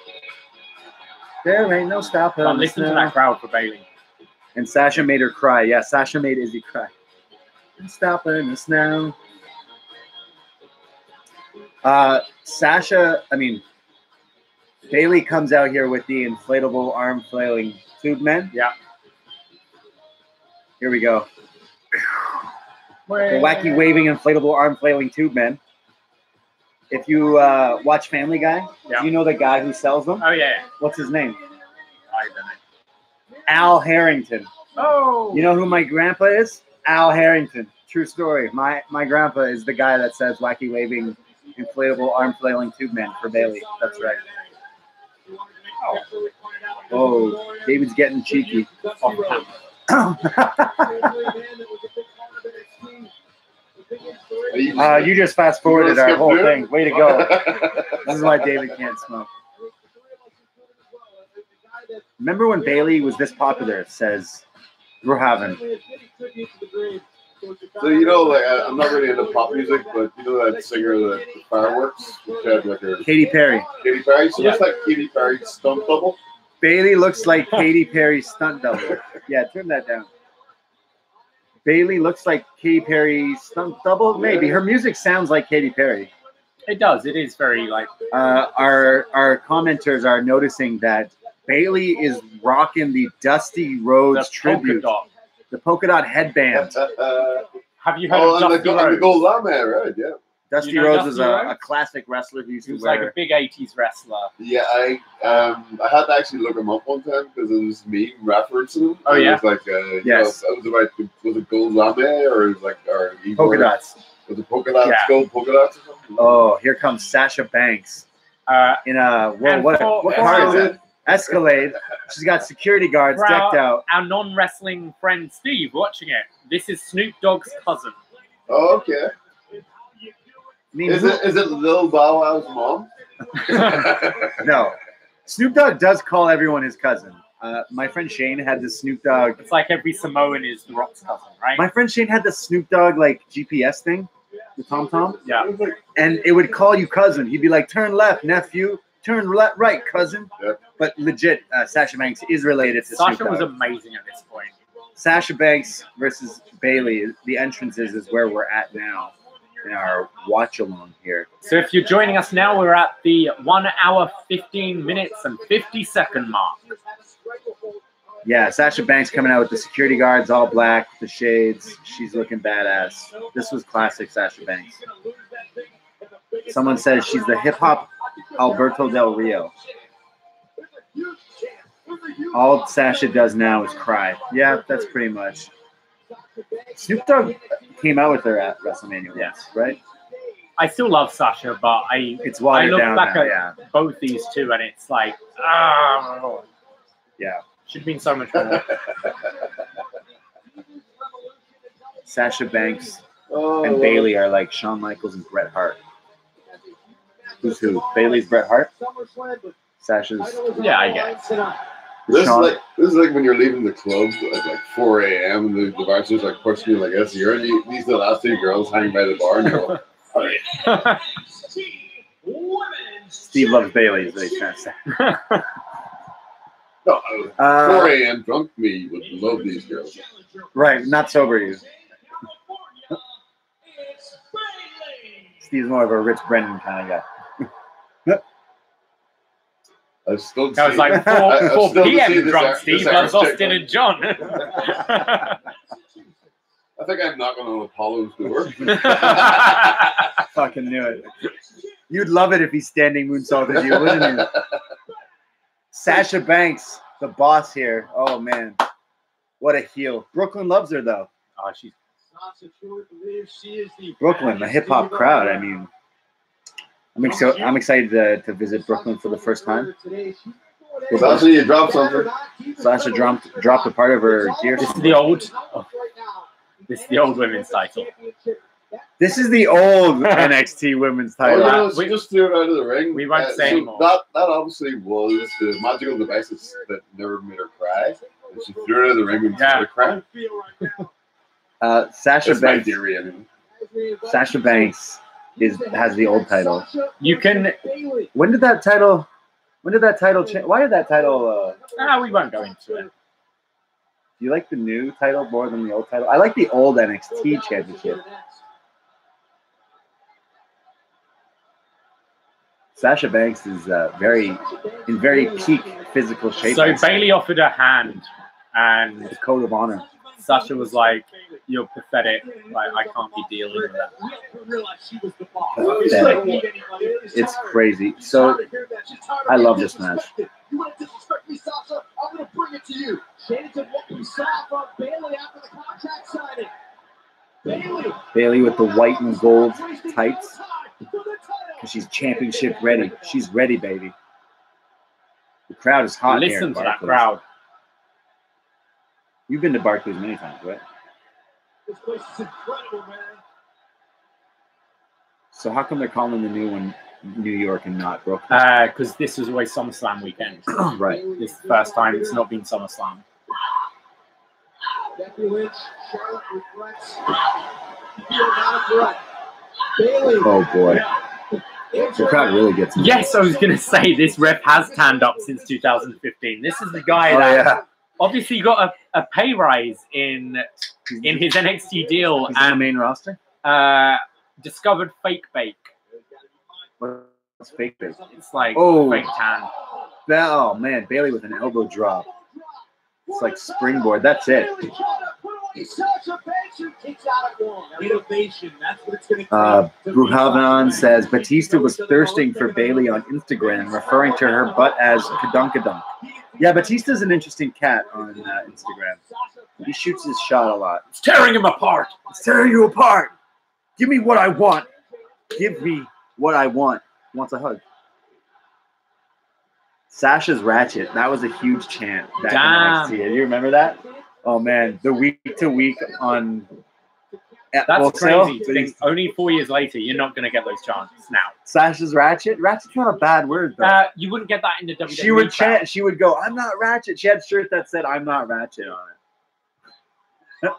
There ain't no stopping. But listen to that crowd for Bayley. And Sasha made her cry. Yeah, Sasha made Izzy cry. I'm stopping us now. Bayley comes out here with the inflatable arm flailing tube men. Yeah. Here we go. The wacky waving inflatable arm flailing tube men. If you watch Family Guy, Yeah. you know the guy who sells them? Oh yeah. What's his name? I don't know. Al Harrington. Oh. You know who my grandpa is? Al Harrington. True story. My grandpa is the guy that says wacky waving inflatable arm flailing tube man for Bayley. That's right. Oh, David's getting cheeky. You just fast forwarded our whole thing. Way to go. This is why David can't smoke. Remember when Bayley was this popular? It says, we're having. So you know, like I'm not really into pop music, but you know that singer, the Fireworks, which had like her Katy Perry. Katy Perry. So it's like Katy Perry's stunt double. Bayley looks like Katy Perry's stunt double. Yeah, turn that down. Bayley looks like Katy Perry's stunt double. Maybe her music sounds like Katy Perry. It does. It is very like. Our commenters are noticing that Bayley is rocking the Dusty Rhodes The polka tribute, dot. the polka dot headband. Have you heard Oh, of and Dusty the Rhodes? gold lamb hair, right? Yeah. Dusty You know Rhodes Dusty was Rhodes? a classic wrestler who used He to was wear. like a big 80s wrestler. Yeah, I had to actually look him up one time because it was me referencing him. Oh, And yeah? it was like, Yes. it was about, was it Gold Lame or it was like, or Igor? Polka dots. Was it polka dots? Yeah. Gold polka dots or something? Oh, here comes Sasha Banks in a what car is that? Escalade. She's got security guards For decked out. Our non-wrestling friend Steve watching it. This is Snoop Dogg's cousin. Oh, okay. I mean, Is it Lil Bow Wow's mom? No. Snoop Dogg does call everyone his cousin. My friend Shane had the Snoop Dogg. It's like every Samoan is The Rock's cousin, right? My friend Shane had the Snoop Dogg like GPS thing, the Tom Tom, Yeah. and it would call you cousin. He'd be like, "Turn left, nephew. Turn right, cousin." Yep. But legit, Sasha Banks is related to Snoop Sasha Dogg. was amazing at this point. Sasha Banks versus Bayley. The entrances is where we're at now in our watch along here. So if you're joining us now, we're at the 1 hour, 15 minutes and 50-second mark. Yeah, Sasha Banks coming out with the security guards, all black, the shades. She's looking badass. This was classic Sasha Banks. Someone says she's the hip-hop Alberto Del Rio. All Sasha does now is cry. Yeah, that's pretty much. Snoop Dogg came out with her at WrestleMania once, right? I still love Sasha, but It's I watered look down back now, at yeah. both these two and it's like, Yeah. should have been so much more. Sasha Banks Oh, and Bayley are like Shawn Michaels and Bret Hart. Who's who? Bayley's Bret Hart? Sasha's Yeah, I guess. This Shawn. is like when you're leaving the club at like 4 a.m. and the bartender's like pushing you like this. These are the last two girls hanging by the bar and you're like, all right. Steve loves Bayley, is what he's trying to say. No, 4 a.m. drunk me would love these girls. Right, not sober you. Steve's more of a Rich Brennan kind of guy. I still That was see- like 4 I've still to see p.m. this drunk Irish Steve chick loves on- Austin and John. I think I'm knocking on Apollo's door. Fucking knew it. You'd love it if he standing moonsaulted you, wouldn't you? Sasha Banks, the boss here. Oh, man. What a heel. Brooklyn loves her, though. Oh, she's Brooklyn, the hip-hop crowd. I mean, I'm excited to visit Brooklyn for the first time. Sasha, you dropped something. Sasha dropped a part of her gear. This is the old women's title. This is the old NXT women's Oh, title. no, she just threw it out of the ring. We won't say so anymore. That obviously was the magical devices that never made her cry. And she threw it out of the ring and started crying. Sasha That's my Banks. theory, anyway. Sasha Banks has the old title. You can. When did that title change? Why did that title? We won't go into it. Do you like the new title more than the old title? I like the old NXT championship. Sasha Banks is in very peak physical shape. So Bayley offered her hand, and the code of honor. Sasha was like, "You're pathetic. Like I can't be dealing with that." Pathetic. It's crazy. So I love this match. You want to disrespect me, Sasha? I'm going to bring it to you. Shane said what we saw from Bayley after the contract signing. Bayley with the white and gold tights. Because she's championship ready. She's ready, baby. The crowd is hot here. Listen at to that Barclays. crowd. You've been to Barclays many times, right? This place is incredible, man. So how come they're calling the new one New York and not Brooklyn? Because this was always SummerSlam weekend. Right. This is the first time it's not been SummerSlam. Becky Lynch, Charlotte regrets. Feel not a threat. Bayley. Oh boy. The crowd really gets me. Yes, I was going to say this ref has tanned up since 2015. This is the guy Oh, that yeah. obviously got a pay rise in his NXT deal He's on the and main roster? discovered fake bake. What's fake base? It's like Oh. fake tan. Oh man, Bayley with an elbow drop. It's like springboard. That's it. Bayley trying to put away Sasha Banks Innovation. That's what it's going to take. Bruhavan says Batista was thirsting for Bayley on Instagram, referring to her butt as kadunkadunk. Yeah, Batista's an interesting cat on Instagram. He shoots his shot a lot. It's tearing him apart. It's tearing you apart. Give me what I want. Give me what I want. He wants a hug. Sasha's Ratchet. That was a huge chant back in NXT. Do you remember that? Oh, man. The week to week on... That's crazy. To think only 4 years later, you're not going to get those chants now. Sasha's Ratchet? Ratchet's not a bad word, though. You wouldn't get that in the WWE. She would chant. She would go, I'm not Ratchet. She had shirts that said, I'm not Ratchet on it.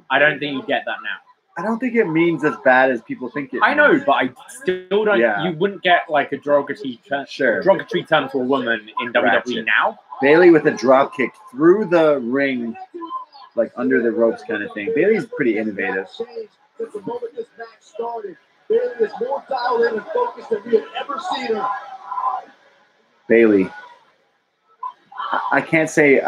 I don't think you get that now. I don't think it means as bad as people think it I know, but I still don't. Yeah. You wouldn't get like a derogatory term to a woman in WWE now. Bayley with a drop kick through the ring, like under the ropes kind of thing. Bayley's pretty innovative. The moment this match started, Bayley is more dialed in and focused than we have ever seen her. Bayley. I can't say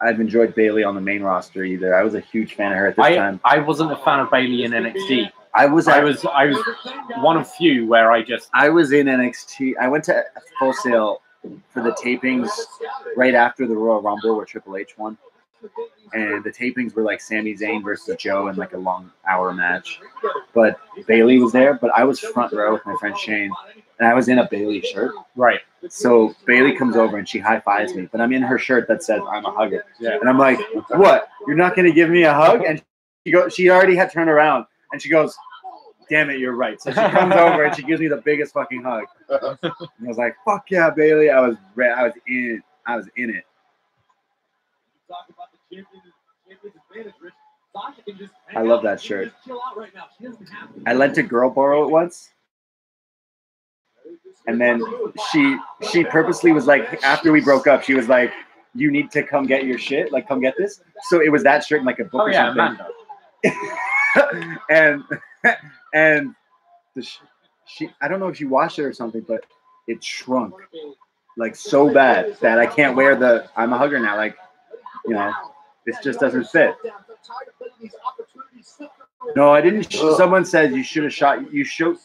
I've enjoyed Bayley on the main roster either. I was a huge fan of her at this time. I wasn't a fan of Bayley in NXT. I was one of few where I was in NXT. I went to Full Sail for the tapings right after the Royal Rumble where Triple H won. And the tapings were like Sami Zayn versus Joe in like a long hour match. But Bayley was there, but I was front row with my friend Shane. And I was in a Bayley shirt. Right. So Bayley comes over and she high-fives me, but I'm in her shirt that says I'm a hugger. Yeah. And I'm like, what? You're not going to give me a hug? And she already had turned around and she goes, damn it, you're right. So she comes over and she gives me the biggest fucking hug. And I was like, fuck yeah, Bayley. I was in it. I love that shirt. I lent a girl borrow it once. And then she purposely was like, after we broke up, she was like, you need to come get your shit. Like, come get this. So it was that shirt in like a book or something. and she I don't know if she washed it or something, but it shrunk like so bad that I can't wear the I'm a hugger now. Like, you know, this just doesn't fit. No, I didn't. Someone said you should have shot. You shoot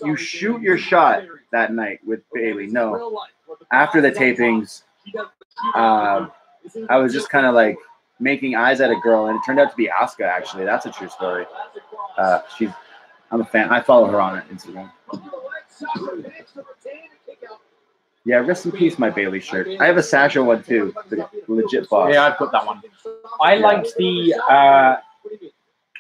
your shot that night with Bayley. No, after the tapings, I was just kind of like making eyes at a girl, and it turned out to be Asuka. Actually, that's a true story. I'm a fan. I follow her on Instagram. Yeah, rest in peace, my Bayley shirt. I have a Sasha one too, the legit boss. Yeah, I've got that one. I liked the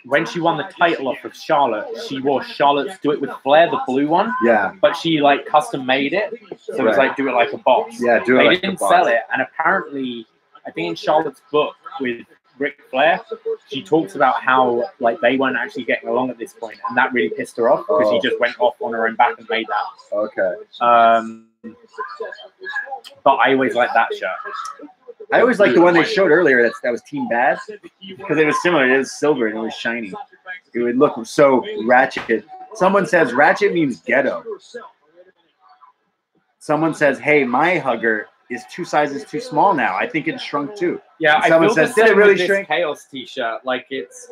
when she won the title off of Charlotte, she wore Charlotte's Do It With Flair, the blue one. Yeah. But she like custom made it. So it was like Do It Like a Boss. Yeah, do it they like didn't a boss. sell it. And apparently, I think in Charlotte's book with Ric Flair, she talks about how like they weren't actually getting along at this point, and that really pissed her off because she just went off on her own back and made that. Okay. But I always liked that shirt. I always liked the one they showed earlier. That was Team Bad because it was similar. It was silver and it was shiny. It would look so ratchet. Someone says ratchet means ghetto. Someone says, "Hey, my hugger is 2 sizes too small now. I think it shrunk too." Yeah, and someone says, "Did it really shrink?" Chaos T-shirt, like it's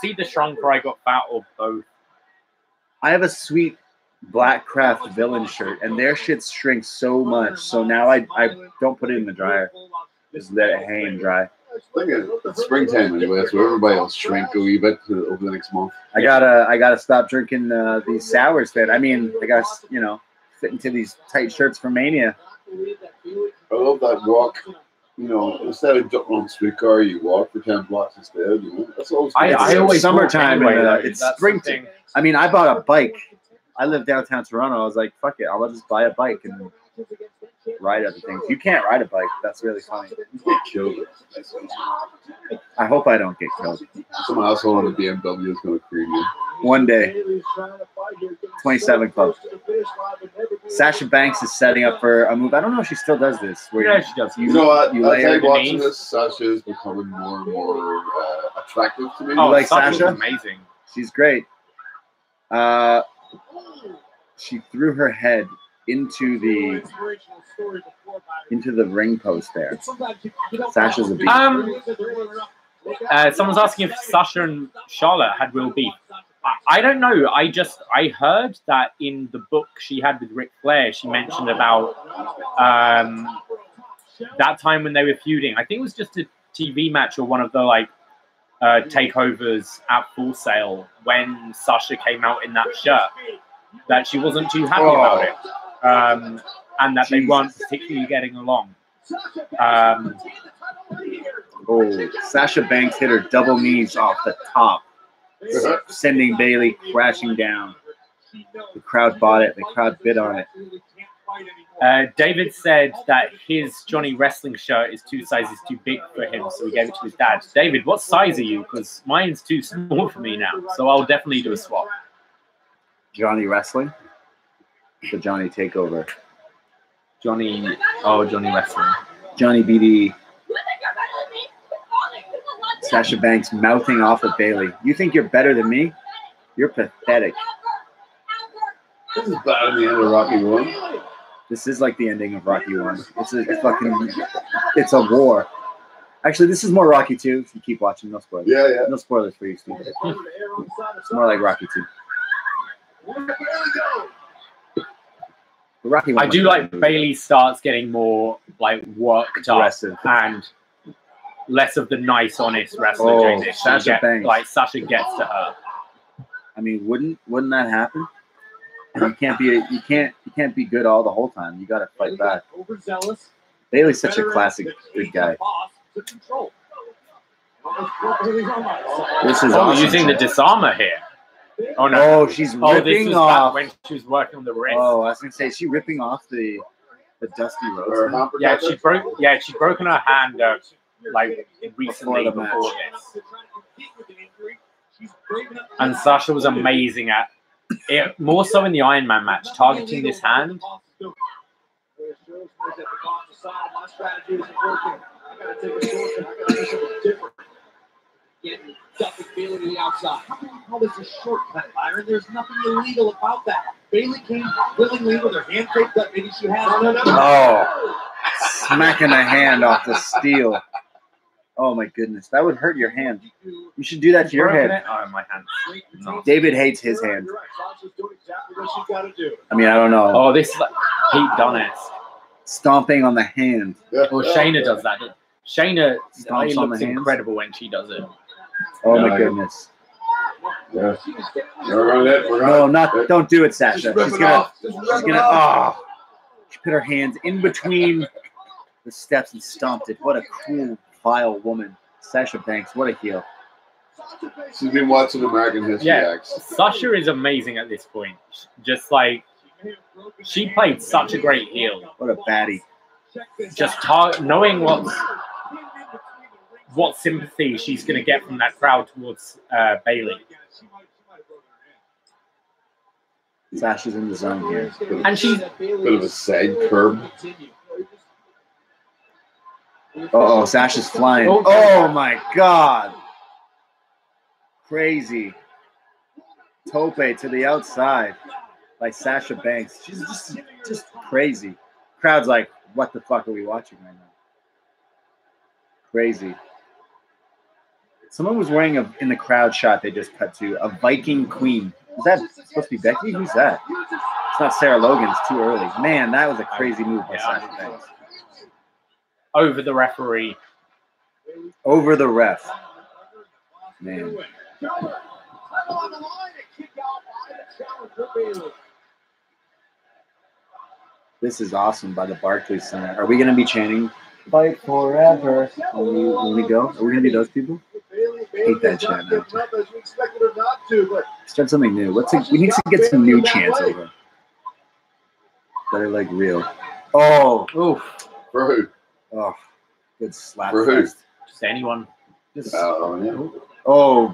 either shrunk or I got fat or both. I have a sweet Black Craft Villain shirt, and their shit shrinks so much. So now I don't put it in the dryer. Just let it hang and dry. I think it's springtime anyway, so everybody else shrink a wee bit over the next month. I gotta stop drinking these sours that I gotta fit into these tight shirts for Mania. I love that walk. You know, instead of jumping on a streetcar, you walk for 10 blocks instead. You know, that's always. I always summertime. Anyway, it's springtime. I mean, I bought a bike. I live downtown Toronto. I was like, fuck it, I'll just buy a bike and ride other things. You can't ride a bike. That's really funny. You get killed. I hope I don't get killed. Some asshole on a BMW is going to cream you. One day. 27 Club. Sasha Banks is setting up for a move. I don't know if she still does this. Yeah, she does. You know what? You As I'm watching names. this, Sasha is becoming more and more attractive to me. Oh, like Sasha's Sasha? amazing. She's great. She threw her head into the ring post there. Sasha's a beast. Someone's asking if Sasha and Charlotte had real beef. I don't know. I heard that in the book she had with Ric Flair, she mentioned about that time when they were feuding. I think it was just a TV match or one of the like takeovers at Full Sail when Sasha came out in that shirt, that she wasn't too happy about it, and that they weren't particularly getting along. Sasha Banks hit her double knees off the top, sending Bayley crashing down. The crowd bought it. The crowd bid on it. David said that his Johnny Wrestling shirt is 2 sizes too big for him, so he gave it to his dad. David, what size are you? Because mine's too small for me now, so I'll definitely do a swap. Johnny Wrestling? The Johnny Takeover. Johnny Wrestling. Johnny BD. Sasha Banks mouthing off at Bayley. You think you're better than me? You're pathetic. This is better than the end of Rocky 1. This is like the ending of Rocky 1. It's a war. Actually, this is more Rocky 2. If you keep watching, no spoilers. Yeah. No spoilers for you, Steve. It's more like Rocky 2. Rocky 1 I do like Bayley starts getting more like worked aggressive up and less of the nice, honest wrestler doing this. Sasha Banks. Like Sasha gets to her. I mean, wouldn't that happen? You can't be good all the whole time. You got to fight back. Bayley's such a classic good guy. This is awesome. Using the disarmer here. Oh no! Oh, she's ripping this was off back when she was working on the wrist. Oh, I was gonna say, is she ripping off the Dusty Rhodes? Yeah, she'd broken her hand like recently before this. And Sasha was amazing at it, more so in the Iron Man match, targeting this hand. Getting Duffy Bayley to the outside. How can you call this a shortcut, Byron? There's nothing illegal about that. Bayley came willingly with her hand taped up. Maybe she has. No. Oh, smacking a hand off the steel. Oh my goodness, that would hurt your hand. You should do that to your head. Oh, my hand. No. David hates his hand. I mean, I don't know. Oh, this is like Pete Dunne-esque. Stomping on the hand. Well, Shayna does that. Shayna looks the incredible when she does it. Oh my goodness. Yeah. Don't do it, Sasha. She's gonna she put her hands in between the steps and stomped it. What a cool, vile woman. Sasha Banks, what a heel. She's been watching American History X. Sasha is amazing at this point. Just like she played such a great heel. What a baddie. Just knowing what sympathy she's going to get from that crowd towards Bayley. Sasha's in the zone here. And she's a bit of a side curb. Oh, Sasha's flying. Oh my God. Crazy. Tope to the outside by Sasha Banks. She's just crazy. Crowd's like, what the fuck are we watching right now? Crazy. Someone was wearing in the crowd shot they just cut to a Viking Queen. Is that supposed to be Becky? Who's that? It's not Sarah Logan. It's too early. Man, that was a crazy move by Sasha Banks. Over the referee. Over the ref. Man. This is awesome by the Barclays Center. Are we going to be chanting "Fight Forever" when we go? Are we going to be those people? Hate that chant now. Start something new. We need to get some new chants over that are like real. Oh, for who? Oh, good slap. For who? Just anyone. Oh.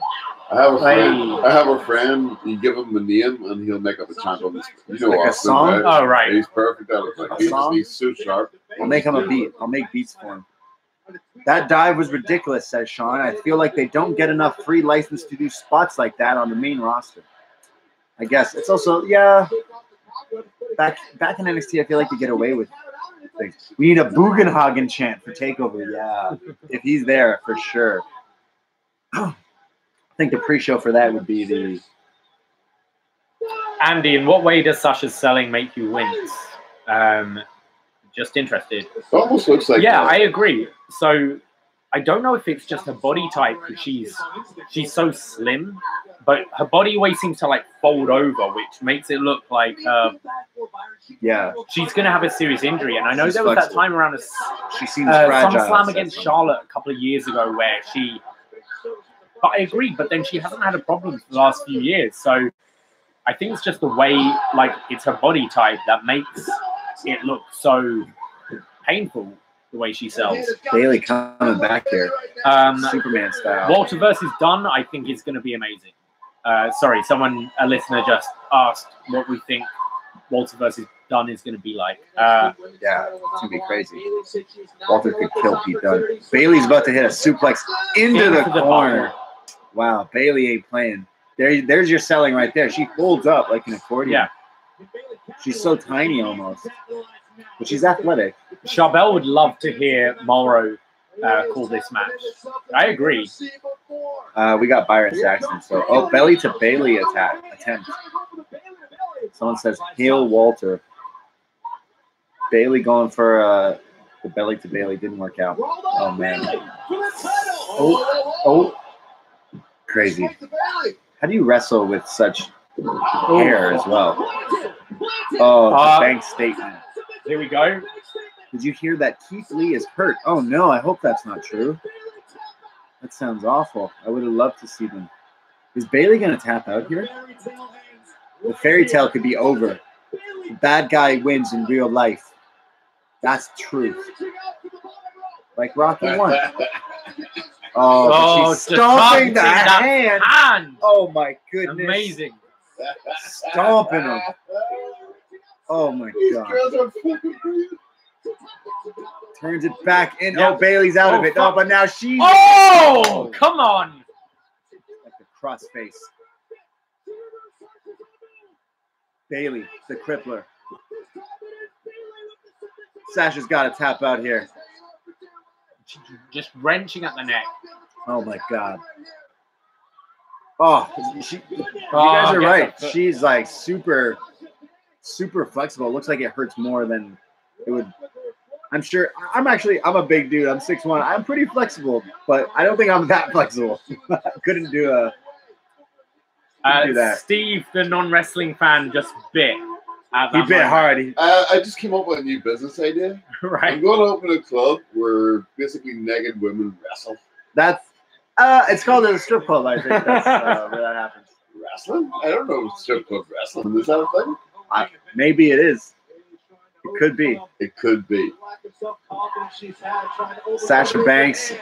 I have a friend. You give him a name, and he'll make up a chant on this. You know, like Austin, a song? right? Oh, right. He's perfect at it. He's so sharp. I'll make him a beat. I'll make beats for him. That dive was ridiculous, says Sean. I feel like they don't get enough free license to do spots like that on the main roster. I guess it's also back in NXT. I feel like you get away with things. We need a Bugenhagen chant for Takeover. Yeah, if he's there for sure. I think the pre-show for that would be the. Andy, in what way does Sasha's selling make you wince? Just interested. It almost looks like Yeah, I agree. So I don't know if it's just her body type because she's so slim, but her body always seems to like fold over, which makes it look like Yeah, she's going to have a serious injury. And I know there was that time around she seems fragile. SummerSlam against Charlotte a couple of years ago where she. But I agree, but then she hasn't had a problem for the last few years. So I think it's just the way, like, it's her body type that makes it look so painful, the way she sells. Bayley coming back here, Superman style. Walter versus Dunn, I think is going to be amazing. Sorry, a listener just asked what we think Walter versus Dunn is going to be like. Yeah, it's going to be crazy. Walter could kill Pete Dunne. Bayley's about to hit a suplex into the corner. Wow, Bayley ain't playing. There's your selling right there. She folds up like an accordion. Yeah. She's so tiny almost. But she's athletic. Charbel would love to hear Morrow call this match. I agree. We got Byron Saxton. So, belly to Bayley attempt. Someone says, hail Walter. Bayley going for the belly to Bayley. Didn't work out. Oh, man. Oh. Crazy. How do you wrestle with such hair as well? Oh, the bank statement. Here we go. Did you hear that Keith Lee is hurt? Oh, no. I hope that's not true. That sounds awful. I would have loved to see them. Is Bayley going to tap out here? The fairy tale could be over. The bad guy wins in real life. That's truth. Like Rocky 1. Oh, she's stomping the hand. Oh, my goodness. Amazing. Stomping him. Oh, my God. Turns it back in. Oh, Bayley's out of it. No, but now she's... Oh, come on. Like the cross face. Bayley, the crippler. Sasha's got to tap out here. Just wrenching at the neck. Oh, my God. Oh, you guys are right. She's like super flexible. It looks like it hurts more than it would. I'm sure. I'm a big dude. I'm 6'1". I'm pretty flexible, but I don't think I'm that flexible. Couldn't do that. Steve, the non-wrestling fan, just bit. He bit hard. I just came up with a new business idea. Right. I'm going to open a club where basically naked women wrestle. That's it's called a strip club. I think that's where that happens. Wrestling? I don't know. Strip club wrestling. Is that a thing? Maybe it is. It could be. It could be. Sasha Banks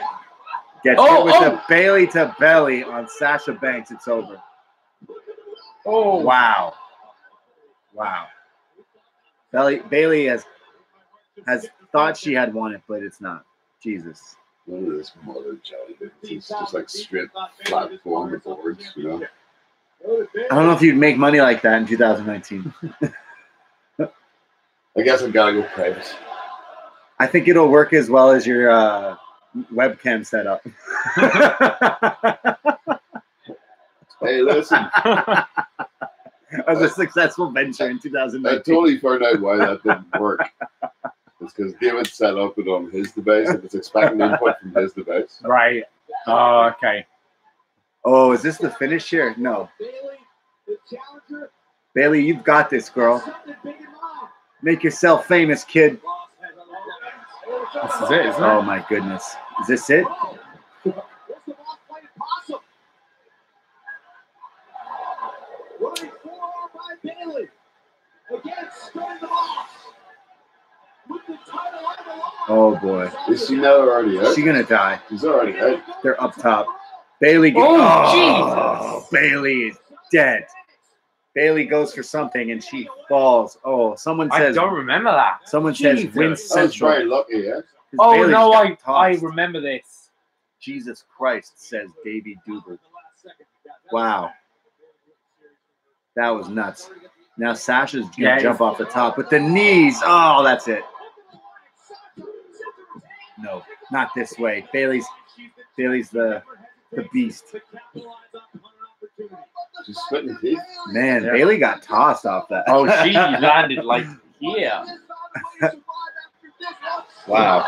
gets hit with the Bayley to belly on Sasha Banks. It's over. Oh, wow. Bayley has thought she had won it, but it's not. Jesus. Look at this mother jelly. It's just like straight flat on the boards, you know. I don't know if you'd make money like that in 2019. I guess I've got to go private. I think it'll work as well as your webcam setup. Hey, listen. As a successful venture in 2019. I totally found out why that didn't work. It's because David set up it on his device and it's expecting input from his device. Right. Oh, okay. Oh, is this the finish here? No. Bayley, you've got this, girl. Make yourself famous, kid. This is it, isn't it? Oh, my goodness. Is this it? Oh, boy. Is she now already out? Is she going to die? She's already out. They're up top. Bayley. Jesus. Bayley is dead. Bayley goes for something and she falls. Oh, someone says. I don't remember that. Someone says Vince That was Central. very lucky, yeah. Oh, Bayley's no, got I tossed. remember this. Jesus Christ, says Davey Duber. Wow. That was nuts. Now Sasha's going to jump off the top with the knees. Oh, that's it. No, not this way. Bayley's the the beast. She's spitting teeth. Man, Yeah. Bayley got tossed off that. Oh, she landed like here. Wow.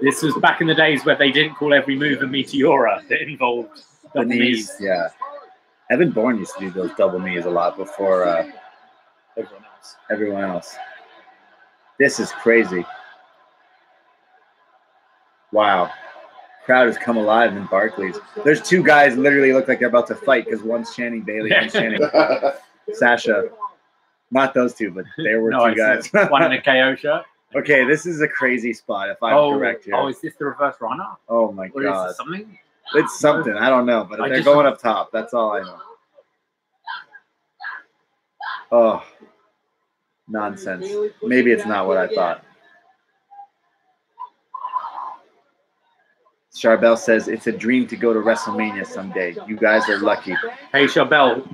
This was back in the days where they didn't call every move a meteora that involved The double knees, yeah. Evan Bourne used to do those double knees a lot before everyone else. This is crazy. Wow. Crowd has come alive in Barclays. There's two guys literally look like they're about to fight because one's chanting Bayley, one's chanting Sasha. Not those two, but there were two guys. One in a KO shirt. Okay, this is a crazy spot if I'm correct here. Oh, is this the reverse runner? Oh my Or god. is it something? It's something. I don't know, but I they're just- going up top. That's all I know. Oh, nonsense. Maybe it's not what I thought. Charbel says, it's a dream to go to WrestleMania someday. You guys are lucky. Hey, Charbel,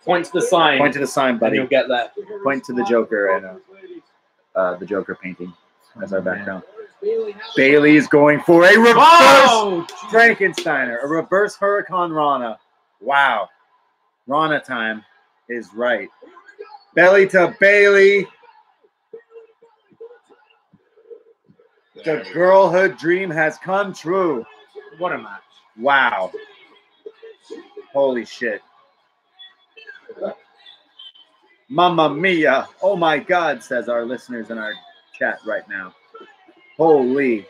point to the sign. Point to the sign, and buddy. you'll get that. Point to the Joker and the Joker painting as our background. Bayley is going for a reverse Oh! Frankensteiner, a reverse Hurricane Rana. Wow. Rana time is right. Belly to Bayley. The girlhood dream has come true. What a match. Wow. Holy shit. Mamma mia. Oh my God, says our listeners in our chat right now. Holy.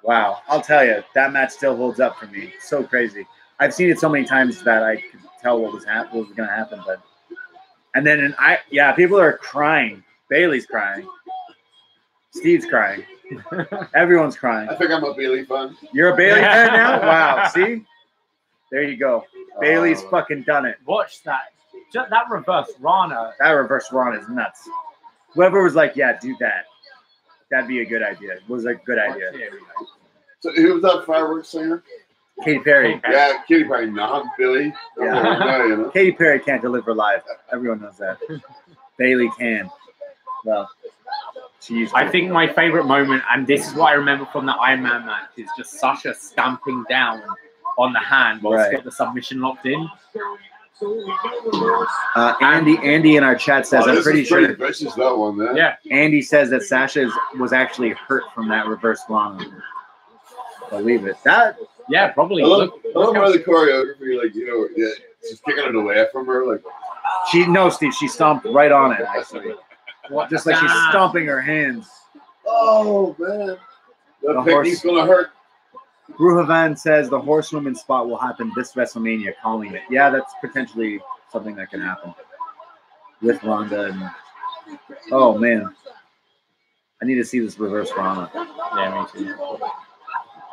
Wow. I'll tell you, that match still holds up for me. So crazy. I've seen it so many times that I could tell what was going to happen. But and then, people are crying. Bayley's crying. Steve's crying. Everyone's crying. I think I'm a Bayley fan. You're a Bayley fan now? Wow. See? There you go. Bayley's fucking done it. Watch that. Just that reverse Rana. That reverse Rana is nuts. Whoever was like, yeah, do that. That'd be a good idea. It was a good idea. So who was that fireworks singer? Katy Perry. Yeah, Katy Perry, not Billy. Yeah. You know? Katy Perry can't deliver live. Everyone knows that. Bayley can. Well, she used to. I think my favorite moment, and this is what I remember from the Iron Man match, is just Sasha stamping down on the hand while she's got the submission locked in. Andy in our chat says, I'm pretty sure. Vicious, that one, man. Yeah. Andy says that Sasha was actually hurt from that reverse Rana. Believe it. Yeah, probably. I love how the choreography, like, you know, yeah, she's kicking it away from her, like. Steve, she stomped right on it, actually. Just like she's stomping her hands. Oh, man. That technique's going to hurt. Bruhavan says the horsewoman spot will happen this WrestleMania, calling it. Yeah, that's potentially something that can happen with Ronda. And oh, man. I need to see this reverse Rana. Yeah, me too.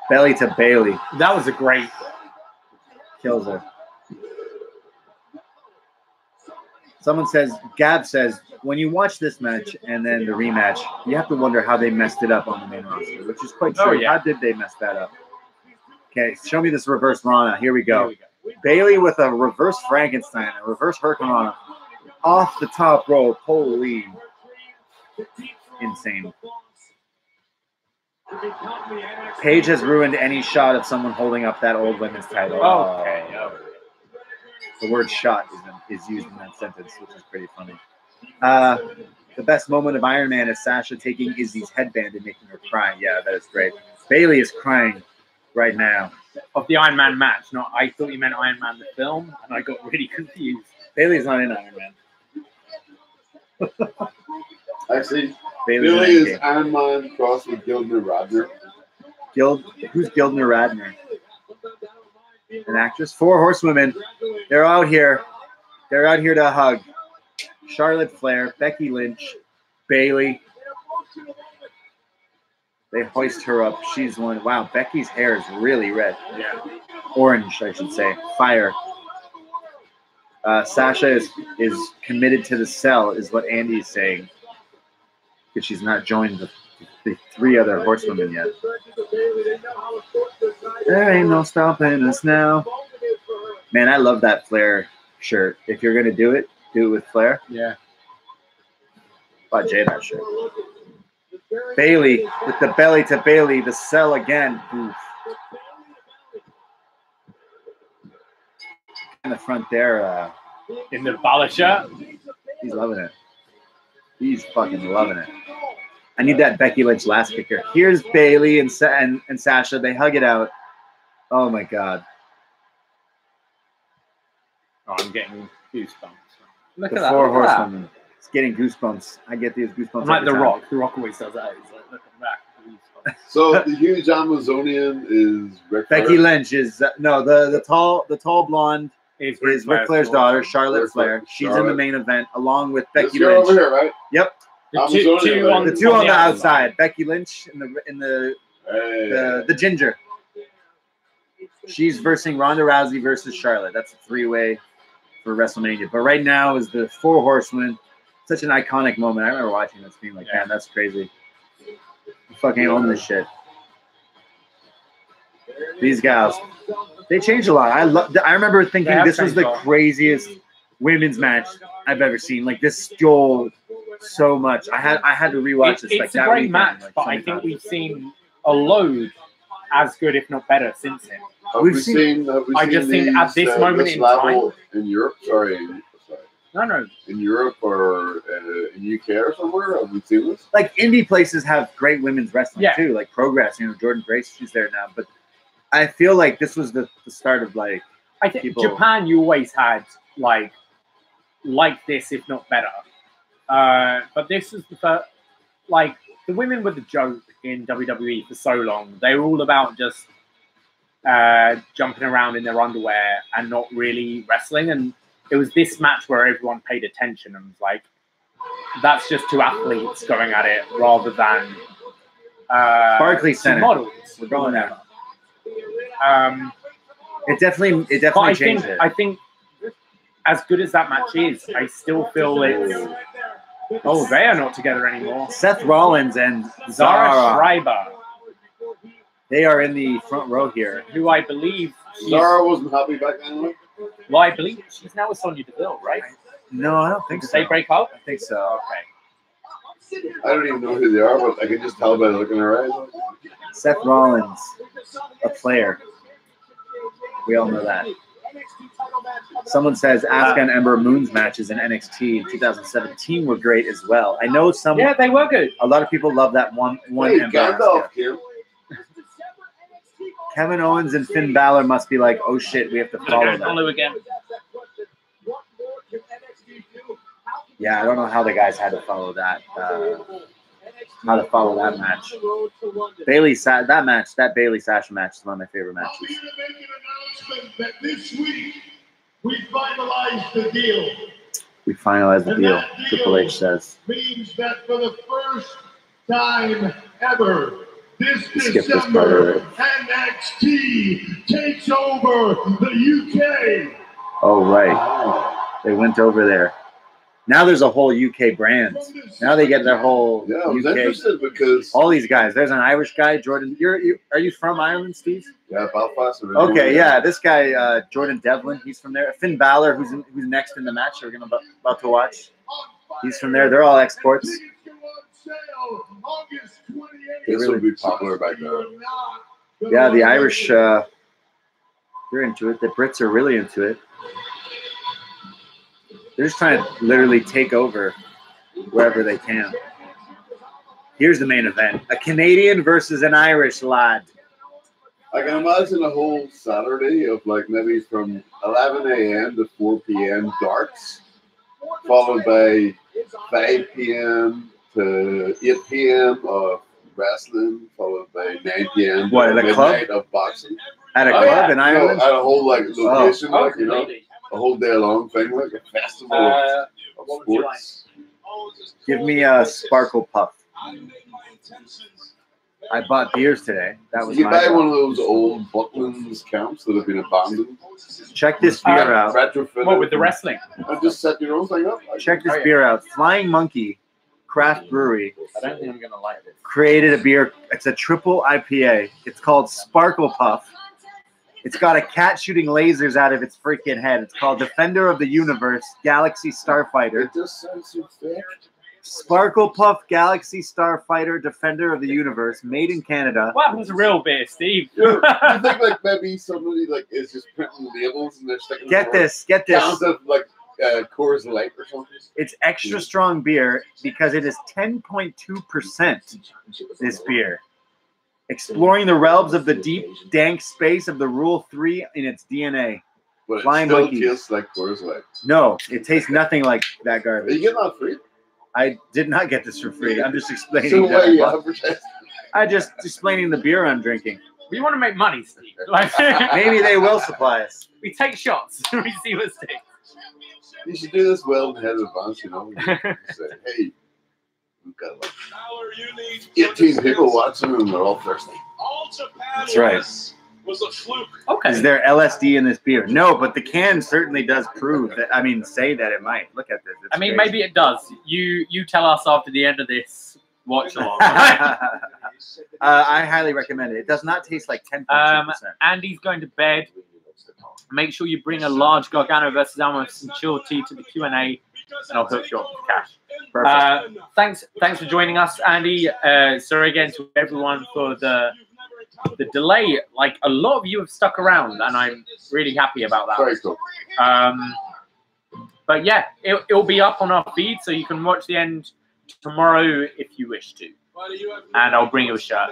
Belly to Bayley. That was a great. Kills her. Someone says, Gab says, when you watch this match and then the rematch, you have to wonder how they messed it up on the main roster, which is quite true. Oh, yeah. How did they mess that up? Okay, show me this reverse Rana. Here we go. Bayley with a reverse Frankenstein, a reverse Hurricane Rana. Off the top rope. Holy. Insane. Paige has ruined any shot of someone holding up that old women's title. Okay. The word shot is used in that sentence, which is pretty funny. The best moment of Iron Man is Sasha taking Izzy's headband and making her cry. Yeah, that is great. Bayley is crying right now. Of the Iron Man match. I thought you meant Iron Man the film, and I got really confused. Bayley's not in Iron Man. Actually, Bayley's Billy in is Iron Man crossed with Gildner Radner. Who's Gildner Radner? An actress? 4 horsewomen. They're out here. They're out here to hug. Charlotte Flair, Becky Lynch, Bayley. They hoist her up. She's one. Wow, Becky's hair is really red. Yeah. Orange, I should say. Fire. Sasha is committed to the cell, is what Andy is saying. Because she's not joined the 3 other horsewomen yet. There ain't no stopping us now. Man, I love that Flair shirt. If you're going to do it with Flair. Yeah. Bought Jay that shirt. Bayley with the belly to Bayley, the sell again. Oof. In the front there, In the Balor shirt. he's loving it. He's fucking loving it. I need that Becky Lynch last kicker. Here's Bayley and Sasha. They hug it out. Oh my god. Oh, I'm getting goosebumps. Look The at that. four Look at that. horsewomen. It's getting goosebumps. I get these goosebumps. I'm like every The time. Rock. The Rock always does that. He's like, look at that. Goosebumps. So the huge Amazonian is Ric Flair. Becky Lynch is no the tall blonde It's is Ric Flair's daughter, Charlotte Ric Flair. Flair. She's in the main event along with This Becky girl over Lynch. here, right? Yep, The Amazonian, two right? on the two on the outside. outside. Becky Lynch in the Hey. ginger. She's versing Ronda Rousey versus Charlotte. That's a three-way for WrestleMania. But right now is the four horsemen. Such an iconic moment. I remember watching this being like, Yeah. man, that's crazy. I fucking own this shit. These gals, they changed a lot. I remember thinking They have this was the changed a lot. craziest women's match I've ever seen. Like this stole so much. I had to rewatch this. Like It's a that great weekend, match, like, but so I many think times. we've seen a load as good, if not better, since then. Have We've we seen- seen? Have we I seen just think at these, this moment this in level in Europe? Sorry, No. in Europe or in UK or somewhere. Have we seen this? like indie places have great women's wrestling Yeah. too, like Progress. You know, Jordan Grace, she's there now. But I feel like this was the start of like I think People- Japan, you always had like this, if not better. But this is the first, like the women were the joke in WWE for so long. They were all about just jumping around in their underwear and not really wrestling. And it was this match where everyone paid attention and was like, that's just two athletes going at it rather than Barclays two Center. models. We're going there. It But definitely changed it. I think as good as that match is, I still feel it's they are not together anymore. Seth Rollins and Zara Zara, Schreiber, they are in the front row here. who I believe Zara wasn't happy back then. Right? well, I believe she's now with Sonya Deville, right? No, I don't think Did so. they break up? I think so. Okay. I don't even know who they are, but I can just tell by the look in their eyes. Seth Rollins, a player. We all know that. Someone says Asuka and Ember Moon's matches in NXT in 2017 were great as well. I know Yeah, they were good. a lot of people love that one Hey, Ember Gandalf, Asuka. Kim. Kevin Owens and Finn Balor must be like, oh shit, we have to follow that. Follow again. Yeah, I don't know how the guys had to follow that. How to follow that match. That Bayley Sasha match is one of my favorite I'll matches. be to make an announcement that this week we finalized the deal. We finalized the And deal. that deal Triple H says. means that for the first time ever, this Skip this December, part NXT takes over the UK. Oh right, they went over there. Now there's a whole UK brand. Now they get their whole Yeah, I was UK. interested because All these guys. There's an Irish guy, Jordan. Are you from Ireland, Steve? Belfast. originally. Okay, yeah. This guy, Jordan Devlin, he's from there. Finn Balor, who's next in the match we're about to watch. He's from there. They're all exports. Tickets go on sale August 28th. This would be popular back then. You're not gonna Yeah, the wanna Irish, miss it. they're into it. The Brits are really into it. They're just trying to literally take over wherever they can. Here's the main event. A Canadian versus an Irish lad. I can imagine a whole Saturday of like maybe from 11 a.m. to 4 p.m. darts, followed by 5 p.m. to 8 p.m. of wrestling, followed by 9 p.m. What, to at a club? midnight of boxing. At a Oh, club yeah. in No, Ireland? at a whole like location, like you know, completely. a whole day long thing, like a festival of What would you sports. Give me a Sparkle Puff. I bought beers today. That was You my buy job. one of those old Bucklands camps that have been abandoned. Check this beer out. Retrofitted. What with the wrestling? And just set your own thing up. Check this Oh, yeah. beer out. Flying Monkey Craft Brewery I don't think I'm gonna like this. created a beer. It's a triple IPA. It's called Sparkle Puff. It's got a cat shooting lasers out of its freaking head. It's called Defender of the Universe, Galaxy Starfighter. It just sounds so fake. Sparkle Puff Galaxy Star Fighter Defender of the Universe, made in Canada. What happens to real beer, Steve? You think like maybe somebody like is just printing labels and they're sticking Get them this, get this. down to like Coors Light or something? It's extra strong beer because it is 10.2%. This beer. Exploring the realms of the deep, dank space of the Rule 3 in its DNA. But Flying it still monkeys. tastes like Coors Light. No, it tastes nothing like that Are garbage. you getting that free? I did not get this for free. I'm just explaining. So that why you I bought- advertise? I'm just explaining the beer I'm drinking. We want to make money, Steve. Like, Maybe they will supply us. we take shots. We see what sticks. You should do this well ahead of advance, you know. You say, hey, we've got like 18 people watching and they're all thirsty. That's right. Was a fluke. Okay. Is there LSD in this beer? No, but the can certainly does prove that. I mean, say that it might. Look at this. It's I mean, crazy. maybe it does. You tell us after the end of this watch along. I highly recommend it. It does not taste like 10.2%. Andy's going to bed. Make sure you bring a large Gargano versus Almas and chill tea to the Q&A, and I'll hook you up with cash. Perfect. Thanks for joining us, Andy. Sorry again to everyone for the delay. Like, a lot of you have stuck around, and I'm really happy about that. Very cool. But yeah, it'll be up on our feed, so you can watch the end tomorrow if you wish to. And I'll bring you a shirt.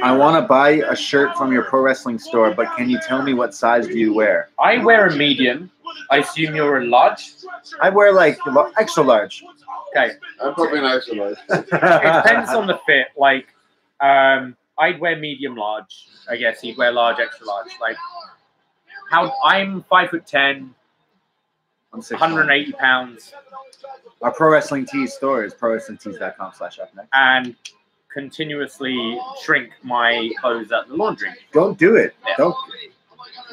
I want to buy a shirt from your pro wrestling store, but can you tell me what size do you wear? I wear a medium. I assume you're a large. I wear like extra large. Okay. I'm probably an extra large. It depends on the fit. Like, I'd wear medium large. I guess you'd wear large, extra large. Like, I'm 5'10", 180 pounds, Our pro wrestling tees store is prowrestlingtees.com/upNXT. and continuously shrink my clothes at the laundry. Don't do it. Yeah. Don't.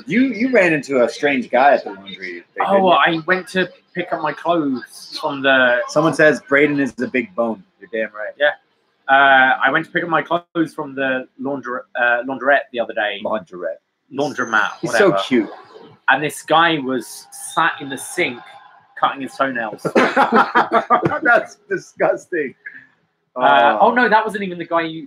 You ran into a strange guy at the laundry. thing, didn't you? I went to pick up my clothes from the. Someone says Braden is a big bone. You're damn right. Yeah. I went to pick up my clothes from the laundrette the other day. Laundromat. He's Whatever. so cute. And this guy was sat in the sink cutting his toenails. That's disgusting. Oh no, that wasn't even the guy.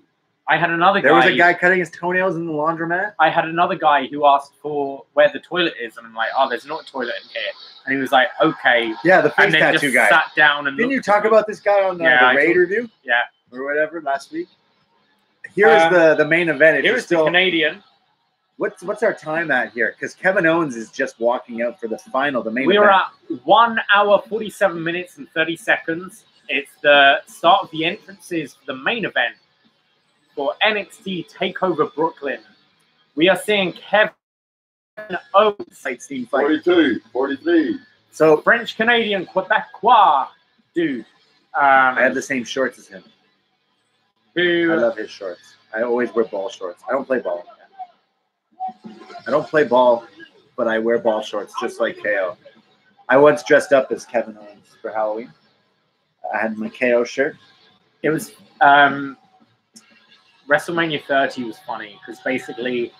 I had another guy. There was a guy cutting his toenails in the laundromat. I had another guy who asked for where the toilet is, and I'm like, "Oh, there's not a toilet in here." And he was like, "Okay." Yeah, the face And then tattoo just guy. sat down and Didn't you looked talk at me. about this guy on the Raid review? Yeah. Or whatever last week? Here's the main event. If you're Here's still the Canadian. What's our time at here? Because Kevin Owens is just walking out for the main We event. are at 1 hour 47 minutes and 30 seconds. It's the start of the entrances for the main event for NXT Takeover Brooklyn. We are seeing Kevin Owens, Sightseeing fight. 42, 43. So French Canadian Quebecois dude. I have the same shorts as him. I Who love his shorts. I always wear ball shorts. I don't play ball. I don't play ball, but I wear ball shorts just like KO. I once dressed up as Kevin Owens for Halloween. I had my KO shirt. it was WrestleMania 30 was funny because basically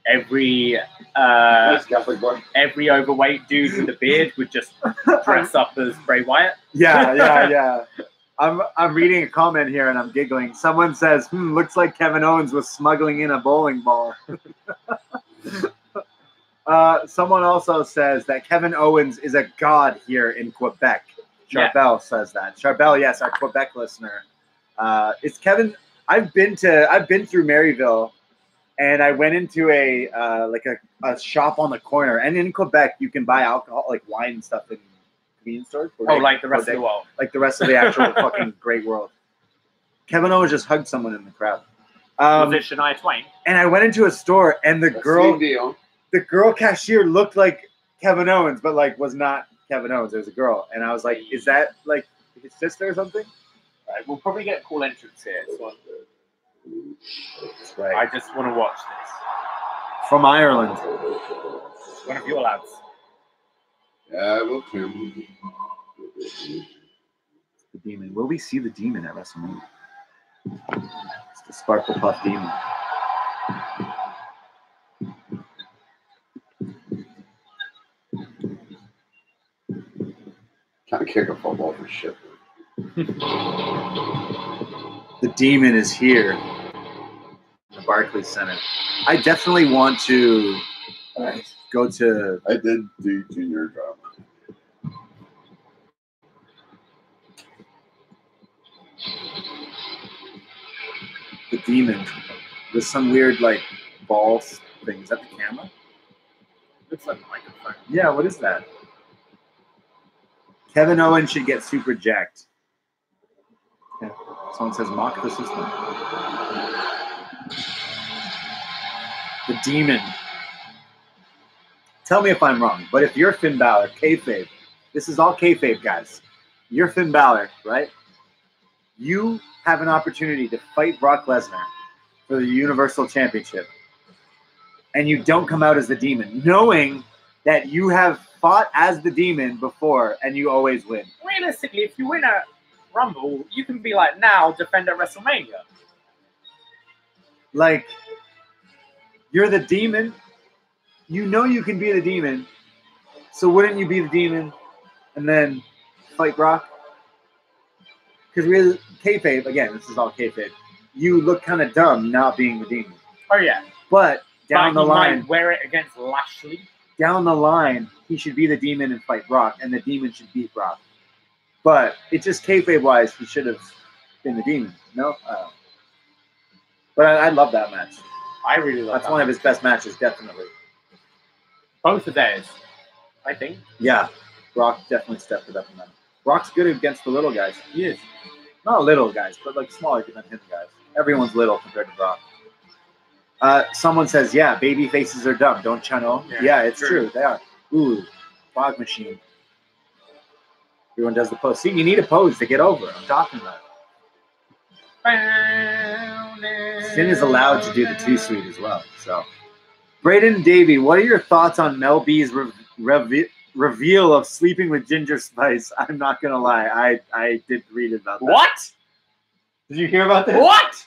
every Catholic boy. every overweight dude with a beard would just dress up as Bray Wyatt. Yeah. I'm reading a comment here and I'm giggling. Someone says, looks like Kevin Owens was smuggling in a bowling ball. Someone also says that Kevin Owens is a god here in Quebec. Charbel says that. Charbel, yes, our Quebec listener. It's Kevin. I've been through Maryville, and I went into a shop on the corner. And in Quebec, you can buy alcohol, like wine and stuff in convenience stores. Oh, like the rest of the world. Like the rest of the actual fucking great world. Kevin Owens just hugged someone in the crowd. Was it Shania Twain? And I went into a store, and the girl cashier looked like Kevin Owens, but like was not Kevin Owens. It was a girl, and I was like, "Is that like his sister or something?" All right, we'll probably get a cool entrance here. So That's right. I just want to watch this. From Ireland. One of your lads. Yeah, we'll come. The demon. Will we see the demon at WrestleMania? It's the Sparkle Puff demon. I kick a football for shit. The Demon is here. The Barclays Center. I definitely want to go to. I did do junior drama. The Demon. There's some weird like ball thing. Is that the camera? Looks like a microphone. Yeah. What is that? Kevin Owens should get super jacked. Yeah. Someone says mock the system. The Demon. Tell me if I'm wrong, but if you're Finn Balor, kayfabe, this is all kayfabe, guys. You're Finn Balor, right? You have an opportunity to fight Brock Lesnar for the Universal Championship, and you don't come out as the Demon, knowing that you have fought as the Demon before, and you always win. Realistically, if you win a Rumble, you can be like, now defend at WrestleMania. Like, you're the Demon. You know you can be the Demon. So wouldn't you be the Demon and then fight Brock? Because really, kayfabe, again, this is all kayfabe. You look kind of dumb not being the Demon. Oh, yeah. But down the line, might wear it against Lashley. Down the line, he should be the Demon and fight Brock, and the Demon should beat Brock. But it just kayfabe-wise, he should have been the Demon. No? But I love that match. I really love That's one of his best matches, definitely. Both of theirs, I think. Yeah. Brock definitely stepped it up in that. Brock's good against the little guys. He is. Not little guys, but like smaller than him guys. Everyone's little compared to Brock. Someone says, yeah, baby faces are dumb. Don't you know? Yeah, it's true. They are. Ooh, fog machine. Everyone does the pose. See, you need a pose to get over. I'm talking about it. Finn is allowed to do the 2-sweet as well. So, Braden Davey, what are your thoughts on Mel B's reveal of sleeping with Ginger Spice? I'm not going to lie. I did read about that. What? Did you hear about this? What?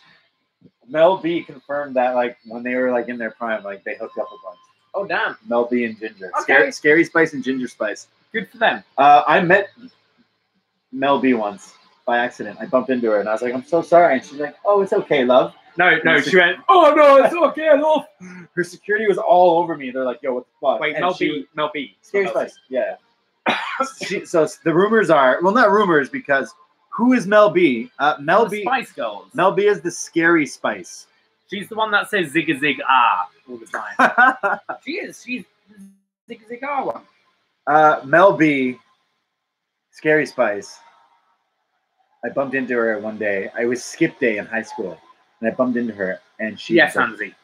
Mel B confirmed that, like, when they were, like, in their prime, like, they hooked up a bunch. Oh, damn. Mel B and Ginger. Okay. Scary Spice and Ginger Spice. Good for them. I met Mel B once by accident. I bumped into her, and I was like, I'm so sorry. And she's like, oh, it's okay, love. No, she went, oh, no, it's okay, love. Her security was all over me. They're like, yo, what the fuck? Wait, and Mel B. Scary Spice, yeah. So the rumors are, well, not rumors, because who is Mel B? Mel B. Spice Girls. Mel B is the Scary Spice. She's the one that says zig a zig ah all the time. She is. She's zig a zig ah one. Mel B, Scary Spice. I bumped into her one day. I was skip day in high school, and I bumped into her, and she. Yes, Hansi.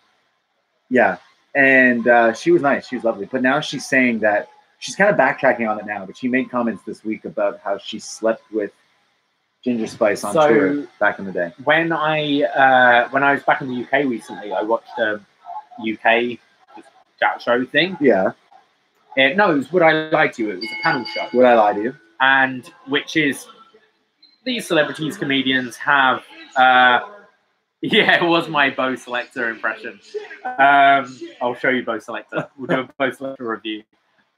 Yeah, and she was nice. She was lovely. But now she's saying that she's kind of backtracking on it now. But she made comments this week about how she slept with Ginger Spice on tour back in the day. When I was back in the UK recently, I watched a UK chat show thing. Yeah. No, it was Would I Lie to You? It was a panel show. Would I Lie to You? And which is these celebrities, comedians have. Yeah, it was my Bo Selector impression. I'll show you Bo Selector. We'll do a Bo Selector review.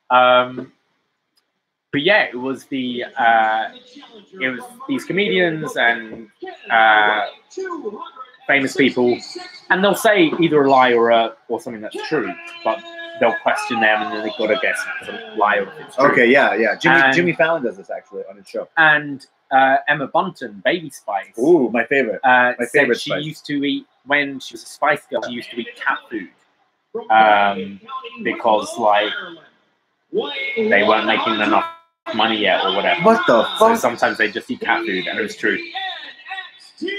But yeah, it was these comedians and famous people, and they'll say either a lie or something that's true, but they'll question them, and then they've got to guess if it's a lie or if it's true. Okay, yeah. Jimmy Fallon does this actually on his show. And Emma Bunton, Baby Spice. Ooh, my favorite. My favorite she Spice. used to eat, when she was a Spice Girl, she used to eat cat food. Because, like, they weren't making enough money yet or whatever. What the fuck? So sometimes they just eat cat food, and it was true.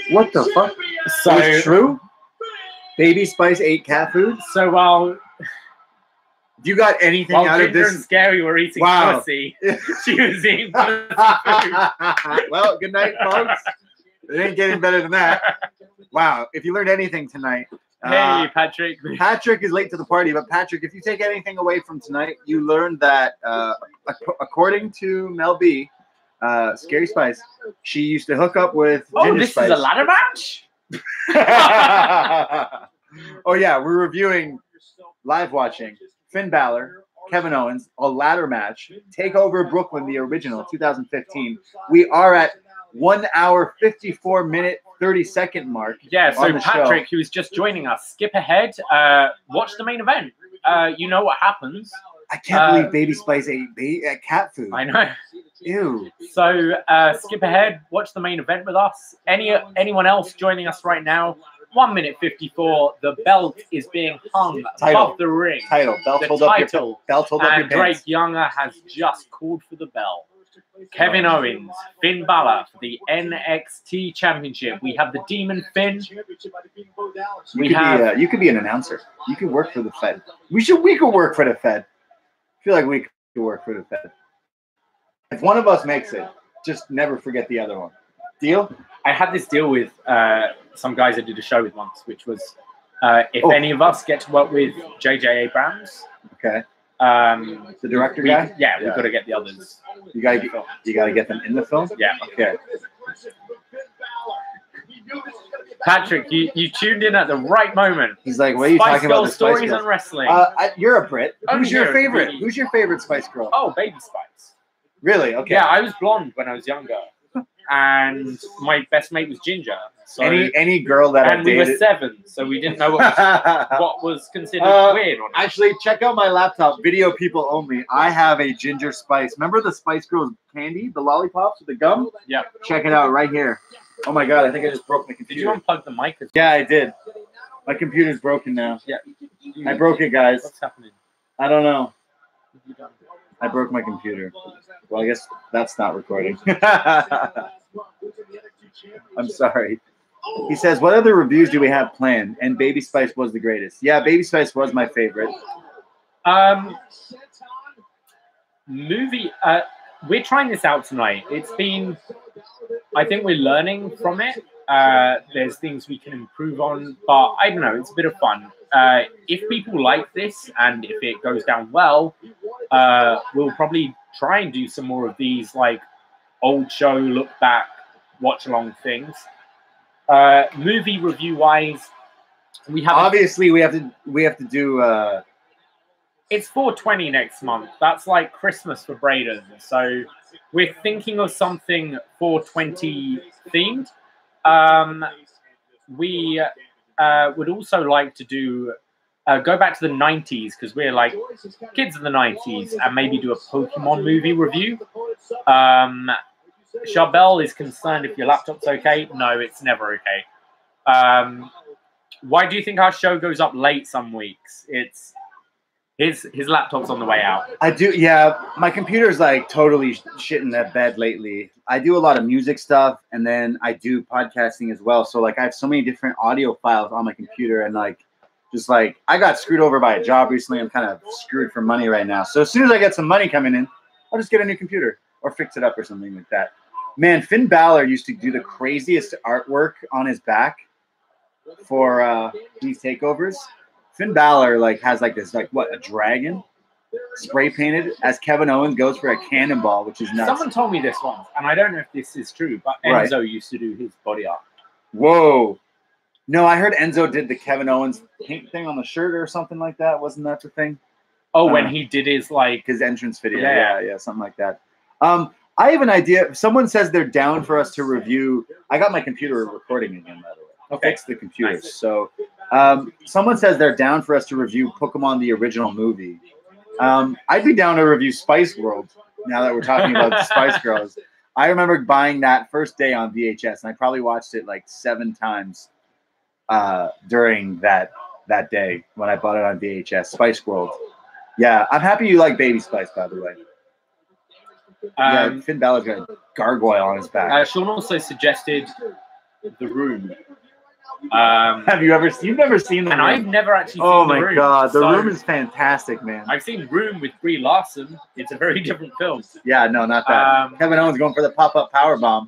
What the fuck? So it's true? Baby Spice ate cat food? So while you got anything out Ginger of this? And Scary were eating pussy, she was eating pussy food. Well, good night, folks. It ain't getting better than that. Wow. If you learned anything tonight. Hey, Patrick. Patrick is late to the party, but Patrick, if you take anything away from tonight, you learned that according to Mel B, Scary Spice, she used to hook up with Ginger Spice. This is a ladder match? Oh, yeah. We're reviewing, live watching, Finn Balor Kevin Owens, a ladder match. Takeover Brooklyn, the original, 2015. We are at 1 hour, 54 minute, 30-second mark. Yeah, so on the Patrick, show. who is just joining us, skip ahead. Watch the main event. You know what happens. I can't believe Baby Spice ate cat food. I know. Ew. So skip ahead, watch the main event with us. Anyone else joining us right now? 1 minute 54. The belt is being hung above the ring. Belt hold up your And Drake pants. Younger has just called for the bell. Kevin Owens, Finn Balor for the NXT Championship. We have the Demon Finn. You could be an announcer. You could work for the Fed. We could work for the Fed. I feel like we could work for the Fed. If one of us makes it, just never forget the other one. Deal? I had this deal with some guys I did a show with once, which was if any of us get to work with J.J. Abrams. Okay. The director guy? We've got to get the others. You gotta get them in the film? Yeah. Okay. Patrick, you tuned in at the right moment. He's like, what are you Spice talking about? Girl The Spice stories Girls? and wrestling. You're a Brit. Who's your favorite? Really. Who's your favorite Spice Girl? Oh, Baby Spice. Really? Okay. Yeah, I was blonde when I was younger, and my best mate was ginger. So any girl that I we dated. were 7, so we didn't know what was considered weird or not. Actually, check out my laptop. Video people only. I have a ginger spice. Remember the Spice Girls candy, the lollipops with the gum? Yeah. Check it out right here. Oh my god, I think I just broke my Did computer. you unplug the mic? Yeah, I did. My computer's broken now. Yeah. I broke it, guys. What's happening? I don't know. I broke my computer. Well, I guess that's not recording. I'm sorry. He says, what other reviews do we have planned? And Baby Spice was the greatest. Yeah, Baby Spice was my favorite. Movie. We're trying this out tonight. I think we're learning from it. There's things we can improve on, but I don't know. It's a bit of fun. If people like this and if it goes down well, we'll probably try and do some more of these like old show look back, watch along things. Movie review wise, we have we have to do. It's 420 next month. That's like Christmas for Braden. So we're thinking of something 420 themed. We would also like to do go back to the 90s because we're like kids of the 90s and maybe do a Pokemon movie review. Charbel is concerned if your laptop's okay. No, it's never okay. Why do you think our show goes up late some weeks? It's his laptop's on the way out. I do, yeah. My computer's like totally shitting that bed lately. I do a lot of music stuff, and then I do podcasting as well. So like, I have so many different audio files on my computer, and like, just like I got screwed over by a job recently. I'm kind of screwed for money right now. So as soon as I get some money coming in, I'll just get a new computer or fix it up or something like that. Man, Finn Balor used to do the craziest artwork on his back for these takeovers. Finn Balor like has like this like a dragon spray painted as Kevin Owens goes for a cannonball, which is nuts. Someone told me this once, and I don't know if this is true, but Enzo used to do his body art. Whoa. No, I heard Enzo did the Kevin Owens paint thing on the shirt or something like that. Wasn't that the thing? Oh, when he did his like his entrance video. Yeah, something like that. I have an idea. Someone says they're down for us to review. I got my computer recording again, by the way. Okay. Fix the computer. Nice. So someone says they're down for us to review Pokemon the original movie. I'd be down to review Spice World now that we're talking about the Spice Girls. I remember buying that first day on VHS, and I probably watched it like 7 times during that day when I bought it on VHS. Spice World. Yeah, I'm happy you like Baby Spice, by the way. Yeah, Finn Balor's got a gargoyle on his back. Sean also suggested The Room. You've never seen The Room? And I've never actually seen The Room. Oh my god, The Room is fantastic, man. I've seen Room with Brie Larson. It's a very different film. Yeah, no, not that. Kevin Owens going for the pop-up powerbomb.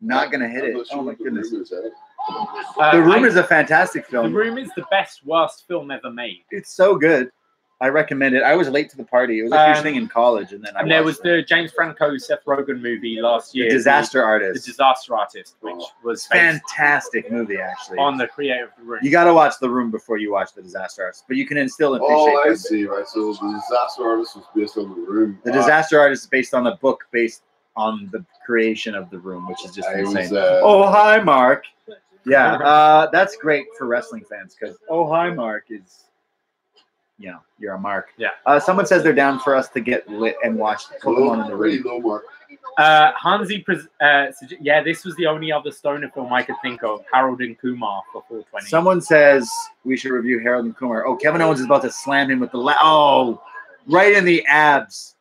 Not gonna hit it. Oh my goodness. The Room is a fantastic film. The Room is the best, worst film ever made. It's so good. I recommend it. I was late to the party. It was a huge thing in college, and then and there was the James Franco Seth Rogen movie last year, The Disaster Artist. The Disaster Artist, which was based fantastic movie, actually. on the creator of The Room. You got to watch The Room before you watch The Disaster Artist, but you can still appreciate. Oh, I see. Right. So the Disaster Artist was based on The Room. The Disaster Artist is based on the book based on the creation of The Room, which is just insane. Oh, hi, Mark. Yeah, that's great for wrestling fans because oh, hi, Mark is. You know, you're a mark. Yeah. Someone says they're down for us to get lit and watch Pokemon in the Ring. Low mark. Hansi, yeah, this was the only other Stoner film I could think of. Harold and Kumar for 420. Someone says we should review Harold and Kumar. Oh, Kevin Owens is about to slam him with the right in the abs.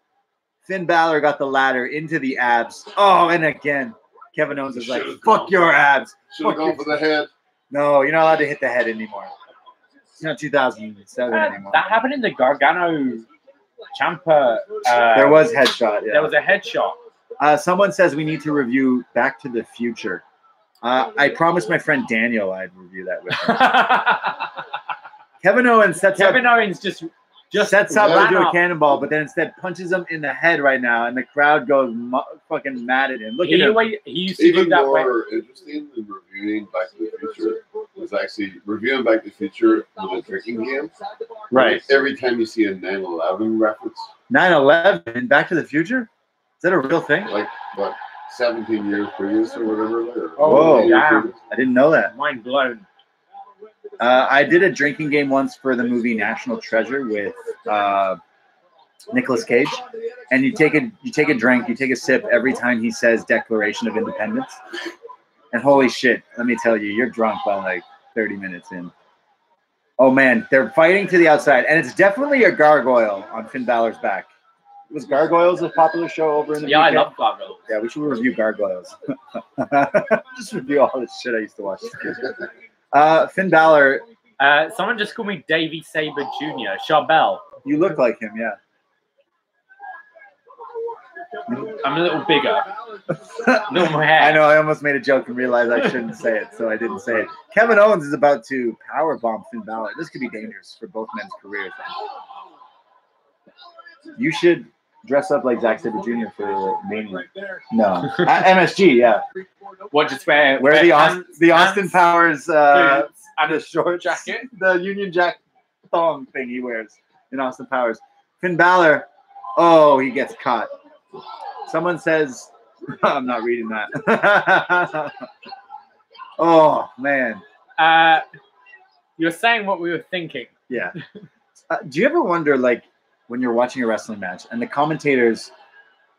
Finn Balor got the ladder into the abs. Oh, and again, Kevin Owens is like, fuck your abs. Should have gone for the head. No, you're not allowed to hit the head anymore. It's not 2007 anymore. That happened in the Gargano Ciampa. There was headshot. Yeah. There was a headshot. Someone says we need to review Back to the Future. I promised my friend Daniel I'd review that with him. Kevin Owens sets up to do a cannonball, but then instead punches him in the head right now, and the crowd goes fucking mad at him. Look at him. He used to do that way. Even more interesting than reviewing Back to the Future was actually reviewing Back to the Future with a drinking game. Right. Every time you see a 9/11 reference. 9/11 in Back to the Future? Is that a real thing? Like, what, 17 years previous or whatever? Whoa, yeah. I didn't know that. Mind blown. I did a drinking game once for the movie National Treasure with Nicolas Cage, and you take a drink, you take a sip every time he says Declaration of Independence, and holy shit, let me tell you, you're drunk by like 30 minutes in. Oh man, they're fighting to the outside, and it's definitely a gargoyle on Finn Balor's back. Was Gargoyles a popular show over in the Yeah, UK? I love Gargoyles. Yeah, we should review Gargoyles. Just review all this shit I used to watch as a kid. Finn Balor. Someone just called me Davey Saber Jr. Charbel. You look like him, yeah. I'm a little bigger. A little more hair. I know, I almost made a joke and realized I shouldn't say it, so I didn't say it. Kevin Owens is about to powerbomb Finn Balor. This could be dangerous for both men's careers. You should dress up like Zack Sabre Jr. for Mania. No. MSG, yeah. What, just wear the pants, Austin Powers and the short jacket? The Union Jack thong thing he wears in Austin Powers. Finn Balor, oh, he gets caught. Someone says, I'm not reading that. Oh, man. You're saying what we were thinking. Yeah. Do you ever wonder, like, when you're watching a wrestling match and the commentators,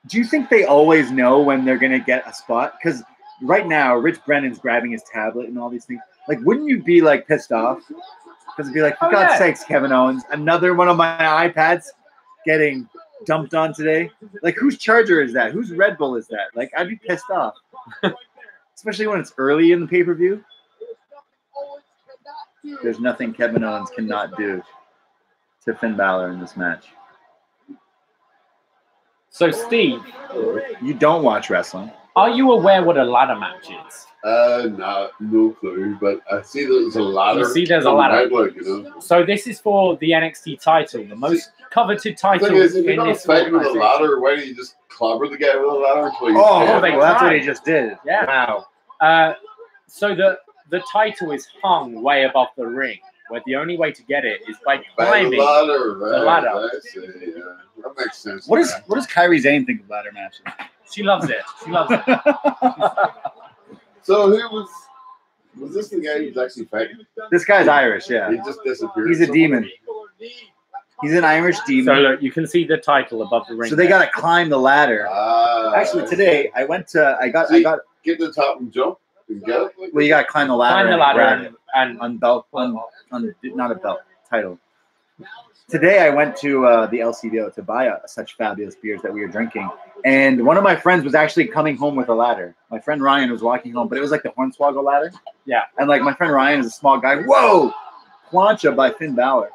do you think they always know when they're going to get a spot? Because right now, Rich Brennan's grabbing his tablet and all these things. Like, wouldn't you be, like, pissed off? Because it'd be like, for God's sakes, Kevin Owens, another one of my iPads getting dumped on today. Like, whose charger is that? Whose Red Bull is that? Like, I'd be pissed off. Especially when it's early in the pay-per-view. There's nothing Kevin Owens cannot do to Finn Balor in this match. So, Steve, you don't watch wrestling. Are you aware what a ladder match is? No clue, but I see there's a ladder. You see there's a ladder. Right, you know? So this is for the NXT title, the most coveted title If you're in not this fighting with a organization. ladder, why don't you just clobber the guy with a ladder until you well, they that's what tried. he just did. Yeah. Wow. So the title is hung way above the ring, where the only way to get it is by climbing the ladder, right? the ladder. I see, yeah. That makes sense. What does Kairi Sane think of ladder matches? She loves it. She loves it. So who was this the guy who's actually fighting? This guy's Irish, yeah. He just disappeared. He's a demon. He's an Irish demon. So look, you can see the title above the ring. So they got to climb the ladder. Actually, today I went to I got get to the top and jump and get it. well, you got to climb the ladder. Climb the ladder and on belt on not a belt title. Today I went to the LCBO to buy such fabulous beers that we were drinking, and one of my friends was actually coming home with a ladder. My friend Ryan was walking home, but it was like the Hornswoggle ladder. Yeah. And like my friend Ryan is a small guy. Whoa, plancha by Finn Balor.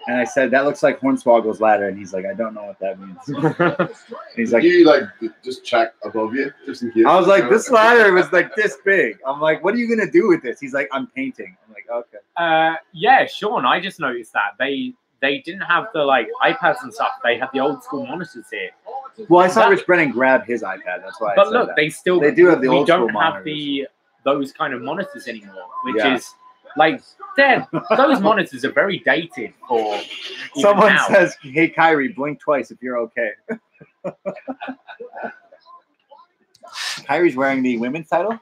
And I said, that looks like Hornswoggle's ladder. And he's like, I don't know what that means. And he's like, you like just check above you just in case. I was like, this ladder was like this big. I'm like, what are you going to do with this? He's like, I'm painting. I'm like, okay. yeah, Sean, I just noticed that they they didn't have the like iPads and stuff. They had the old school monitors here. Well, I saw Rich Brennan grab his iPad. That's why. But I said look, that. they still do have the old we don't school have monitors. those kind of monitors anymore, which Yeah. is like those monitors are very dated for even Someone now. says, "Hey Kyrie, blink twice if you're okay." Kyrie's wearing the women's title.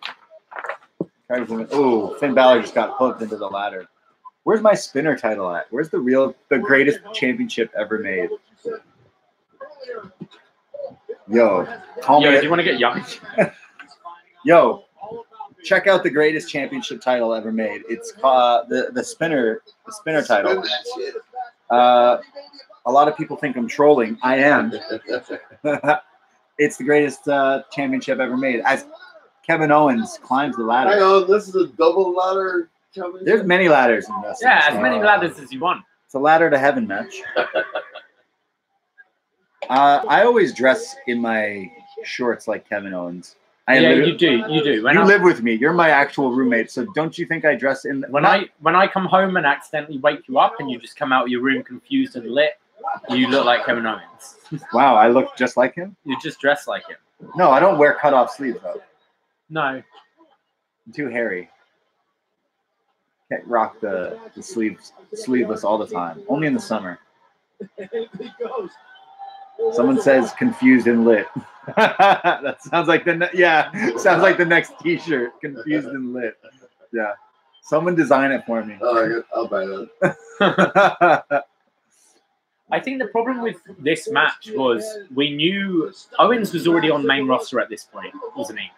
Kyrie's women. Oh, Finn Balor just got hooked into the ladder. Where's my spinner title at? Where's the greatest championship ever made? Yo, call Yo, me. do you want to get young? Yo, check out the greatest championship title ever made. It's the spinner title. A lot of people think I'm trolling. I am. It's the greatest championship ever made. As Kevin Owens climbs the ladder. Hang on, this is a double ladder championship? There's many ladders in wrestling. Yeah, as many ladders as you want. It's a ladder to heaven match. I always dress in my shorts like Kevin Owens. You do. You live with me. You're my actual roommate. So don't you think I dress in? When I come home and accidentally wake you up and you just come out of your room confused and lit, you look like Kevin Owens. Wow, I look just like him? You just dress like him. No, I don't wear cut-off sleeves, though. No. I'm too hairy. Can't rock the sleeveless all the time. Only in the summer. Someone says confused and lit. That sounds like sounds like the next T-shirt. Confused and lit. Yeah. Someone design it for me. Oh, I'll buy that. I think the problem with this match was we knew Owens was already on main roster at this point, wasn't he?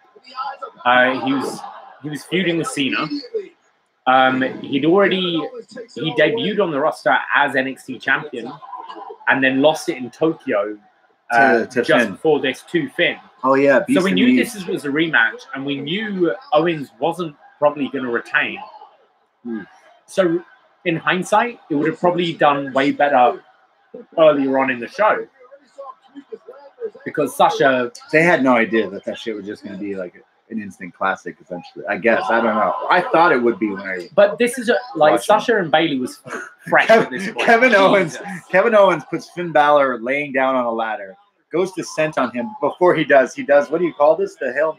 He was feuding with Cena. He debuted on the roster as NXT champion, and then lost it in Tokyo to just Finn. before this to Finn. Oh yeah. So we knew this was a rematch, and we knew Owens wasn't probably going to retain. So in hindsight, it would have probably done way better earlier on in the show, because Sasha. They had no idea that shit was just going to be like an instant classic, essentially. I guess. I don't know. I thought it would be when I. But this is Sasha and Bayley was fresh at this point. Kevin Owens puts Finn Balor laying down on a ladder, goes to scent on him. Before he does, what do you call this? The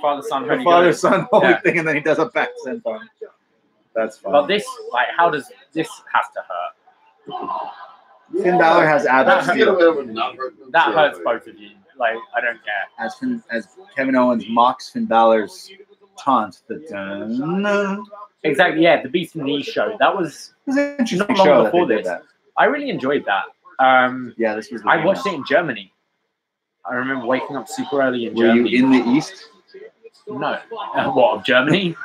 father-son holy thing, and then he does a back scent on him. That's fine. But this, how does this have to hurt? Finn Balor has abs. That hurts both of you. I don't care. As Kevin Owens mocks Finn Balor's taunt. Exactly, yeah, the Beast in the East show. That was an interesting not long show before that they did this. that. I really enjoyed that. Yeah, this was. I watched it in Germany. I remember waking up super early in Were Germany. you in the East? No. What, of Germany?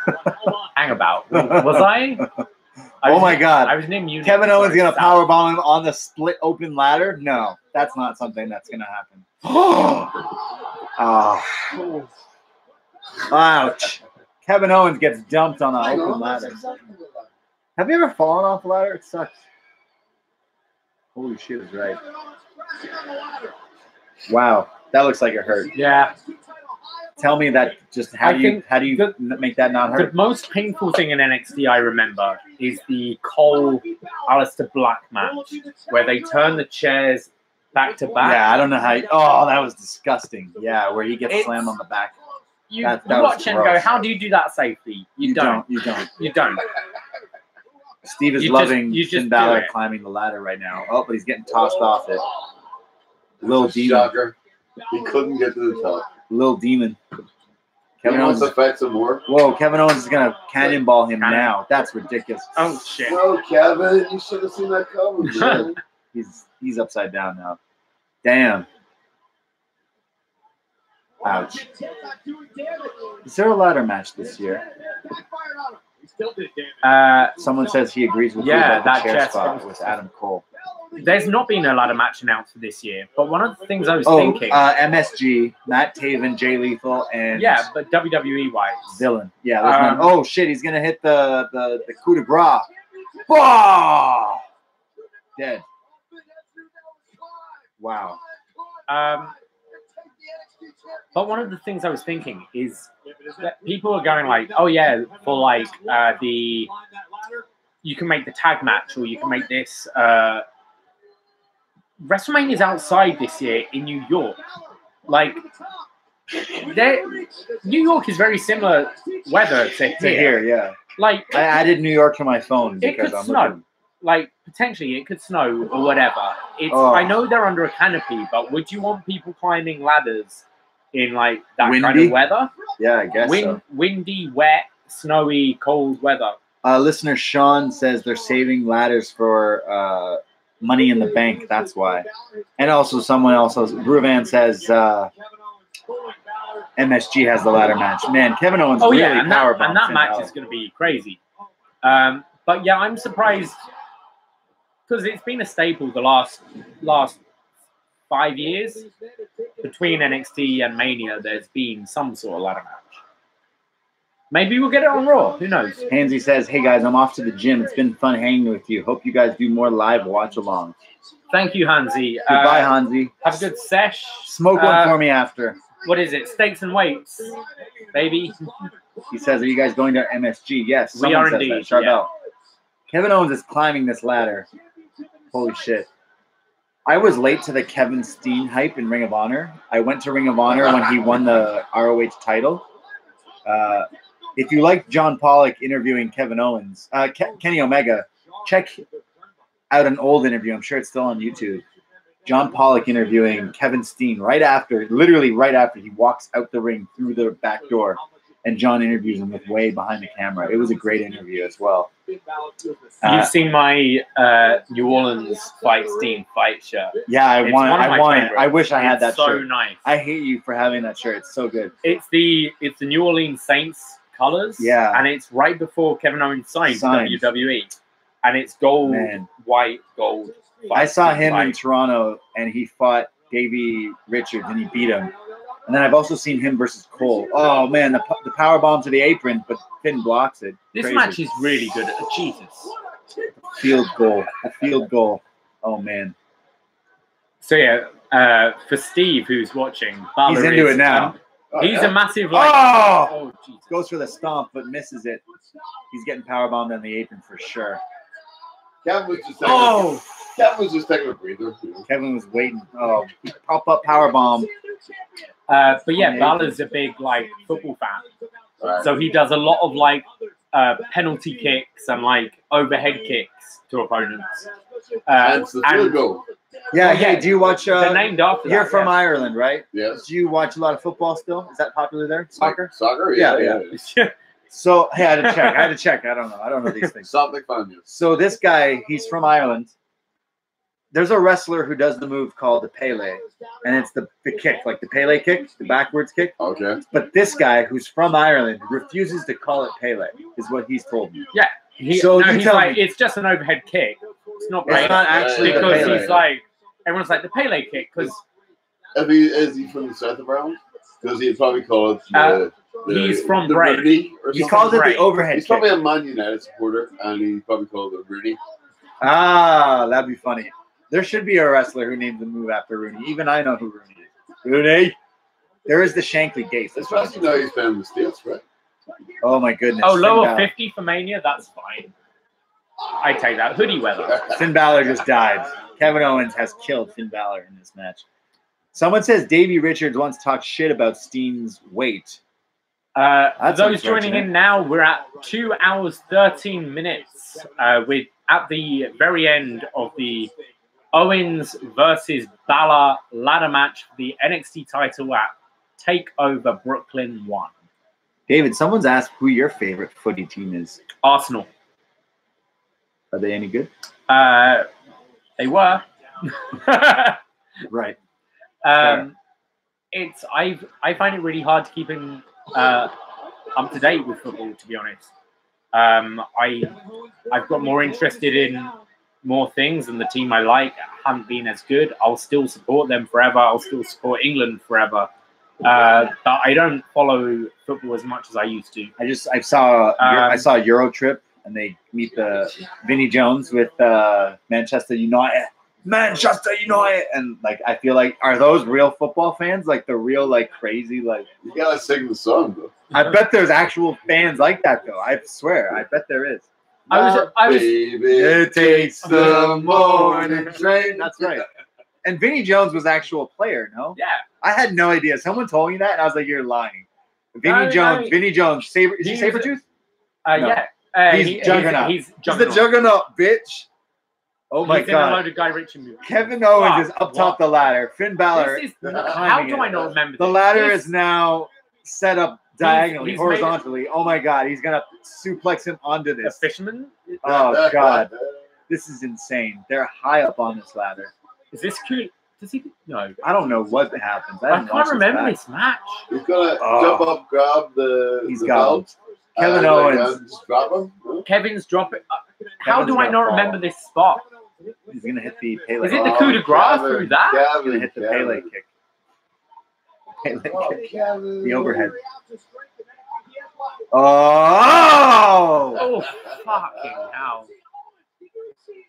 Hang about. Was I? Oh my God! I was near Munich. Kevin Owens gonna powerbomb him on the split open ladder? No, that's not something that's gonna happen. Oh. Ouch! Kevin Owens gets dumped on an open ladder. Have you ever fallen off a ladder? It sucks. Holy shit is right. Wow, that looks like it hurt. Yeah. Tell me that. Just how do you make that not hurt? The most painful thing in NXT I remember is the Cole Aleister Black match where they turn the chairs back to back. Yeah, I don't know how. Oh, that was disgusting. Yeah, where he gets slammed on the back. You watch and go, how do you do that safely? You don't. You don't. You don't. Steve is loving Finn Balor climbing the ladder right now. Oh, but he's getting tossed off it. Little demon. Shocker. He couldn't get to the top. Little demon. Kevin Owens wants to fight some more. Whoa, Kevin Owens is gonna cannonball him now. That's ridiculous. Oh shit. No, Kevin, you should have seen that coming, man. He's upside down now. Damn. Ouch. Is there a ladder match this year? Someone says he agrees with you about the chair spot with Adam Cole. There's not been a ladder match announced for this year, but one of the things I was thinking... MSG, Matt Taven, Jay Lethal, and... Yeah, but WWE-wise. Villain. Yeah. Oh, shit, he's going to hit the coup de grace. Bah! Dead. Wow. But one of the things I was thinking is that people are going like, oh yeah, for like the you can make the tag match, or you can make this. WrestleMania is outside this year in New York. Like, New York is very similar weather to here. Yeah. Like, I added New York to my phone it because could I'm snow. looking. Like, potentially it could snow or whatever. I know they're under a canopy, but would you want people climbing ladders in like that kind Windy? of weather? Yeah, I guess so. Windy, wet, snowy, cold weather. Listener Sean says they're saving ladders for Money in the Bank. That's why. And also someone else, Ruvan says MSG has the ladder match. Man, Kevin Owens really and powerbombed that Finn match Balor. is going to be crazy. But yeah, I'm surprised because it's been a staple the last 5 years between NXT and Mania. There's been some sort of ladder match. Maybe we'll get it on Raw. Who knows? Hansy says, "Hey guys, I'm off to the gym. It's been fun hanging with you. Hope you guys do more live watch-alongs." Thank you, Hansi. Goodbye, Hansi. Have a good sesh. Smoke one for me after. What is it? Steaks and weights, baby. He says, "Are you guys going to MSG?" Yes, We are says indeed. that. Charbel. Kevin Owens is climbing this ladder. Holy shit. I was late to the Kevin Steen hype in Ring of Honor. I went to Ring of Honor when he won the ROH title. If you like John Pollock interviewing Kevin Owens, Kenny Omega, check out an old interview. I'm sure it's still on YouTube. John Pollock interviewing Kevin Steen literally right after he walks out the ring through the back door, and John interviews him with way behind the camera. It was a great interview as well. You've seen my New Orleans Steen fight shirt. Yeah, I won. Favorites. I wish I had that so shirt. So nice. I hate you for having that shirt. It's so good. It's the New Orleans Saints colors. Yeah. And it's right before Kevin Owens signed WWE. And it's gold, white, gold. I saw him in Toronto, and he fought Davey Richards, and he beat him. And then I've also seen him versus Cole. Oh, man, the power bomb to the apron, but Finn blocks it. This match is really good. Jesus. Field goal. Oh, man. So, yeah, for Steve, who's watching, Balor he's into it now. He's a massive, Jesus. Goes for the stomp, but misses it. He's getting power bombed on the apron for sure. Kevin was just taking a breather. Kevin was waiting. Oh, pop-up power bomb. But yeah, Balor's a big football fan, Right. So he does a lot of penalty kicks and overhead kicks to opponents. That's the field goal. Yeah, hey, do you watch? They're named after You're that, from Ireland, right? Yes. Do you watch a lot of football still? Is that popular there? Soccer? Soccer? Yeah. So, hey, I had to check. I don't know these things. Something fun. So this guy, he's from Ireland. There's a wrestler who does the move called the Pele, and it's the kick, like the Pele kick, the backwards kick. Okay. But this guy, who's from Ireland, refuses to call it Pele, is what he's told me. Yeah. He's like, it's just an overhead kick. It's not Pele. It's not actually because the Pele. He's like, everyone's like, the Pele kick, because... Is he from the south of Ireland? Because he'd probably call it he's from the Bray. Rooney or He something. calls it the overhead He's kick. probably a Man United supporter, and he probably called it Rooney. Ah, that'd be funny. There should be a wrestler who named the move after Rooney. Even I know who Rooney is. Rooney. There is the Shankly Gates. Especially now he's been in the States, right? Oh, my goodness. Oh, Finn lower Balor. 50 for Mania? That's fine. I take that. Hoodie weather. Finn Balor just died. Kevin Owens has killed Finn Balor in this match. Someone says Davey Richards once talked shit about Steen's weight. For those joining in now, we're at 2 hours, 13 minutes. We're at the very end of the Owens versus Balor ladder match for the NXT title at Takeover Brooklyn 1. David, someone's asked who your favorite footy team is. Arsenal. Are they any good? They were. Right. I find it really hard to keep up to date with football, to be honest. I've got more interested in more things, and the team I like haven't been as good. I'll still support them forever. I'll still support England forever. But I don't follow football as much as I used to. I saw Euro Trip, and they meet the Vinnie Jones with Manchester United. Manchester United, and I feel like, are those real football fans? Like the real crazy You gotta sing the song though. I bet there's actual fans like that though. I swear, I bet there is. I was. Baby, It takes the morning train. That's right. And Vinny Jones was actual player, no? Yeah. I had no idea. Someone told me that, and I was like, "You're lying." No, Vinny Jones, Saber. Is he He was Sabretooth? No. Yeah. He's Juggernaut. He's the Juggernaut, bitch. Oh my He's in a god. load of Guy Ritchie movies. Kevin Owens is Fuck, up top what? the ladder. Finn Balor. This is, how do I not remember The this? ladder This- is now set up diagonally, he's horizontally. Oh my god, he's gonna suplex him onto a this. fisherman. Oh god, this is insane. They're high up on this ladder. Is this cute? Does he? No. I don't know what happens. I can't remember this match. He's gonna Oh. jump up, grab the He's the got belt. Kevin and, Owens. just drop him. Huh? Kevin's dropping. How Kevin's do I gonna not fall. remember this spot? He's gonna hit the Pele. Is it the Oh, coup de grace Kevin, through that? He's gonna Kevin, hit the Kevin. Pele kick. Pele Oh, kick. Kevin. The overhead. Oh! Oh, fucking hell.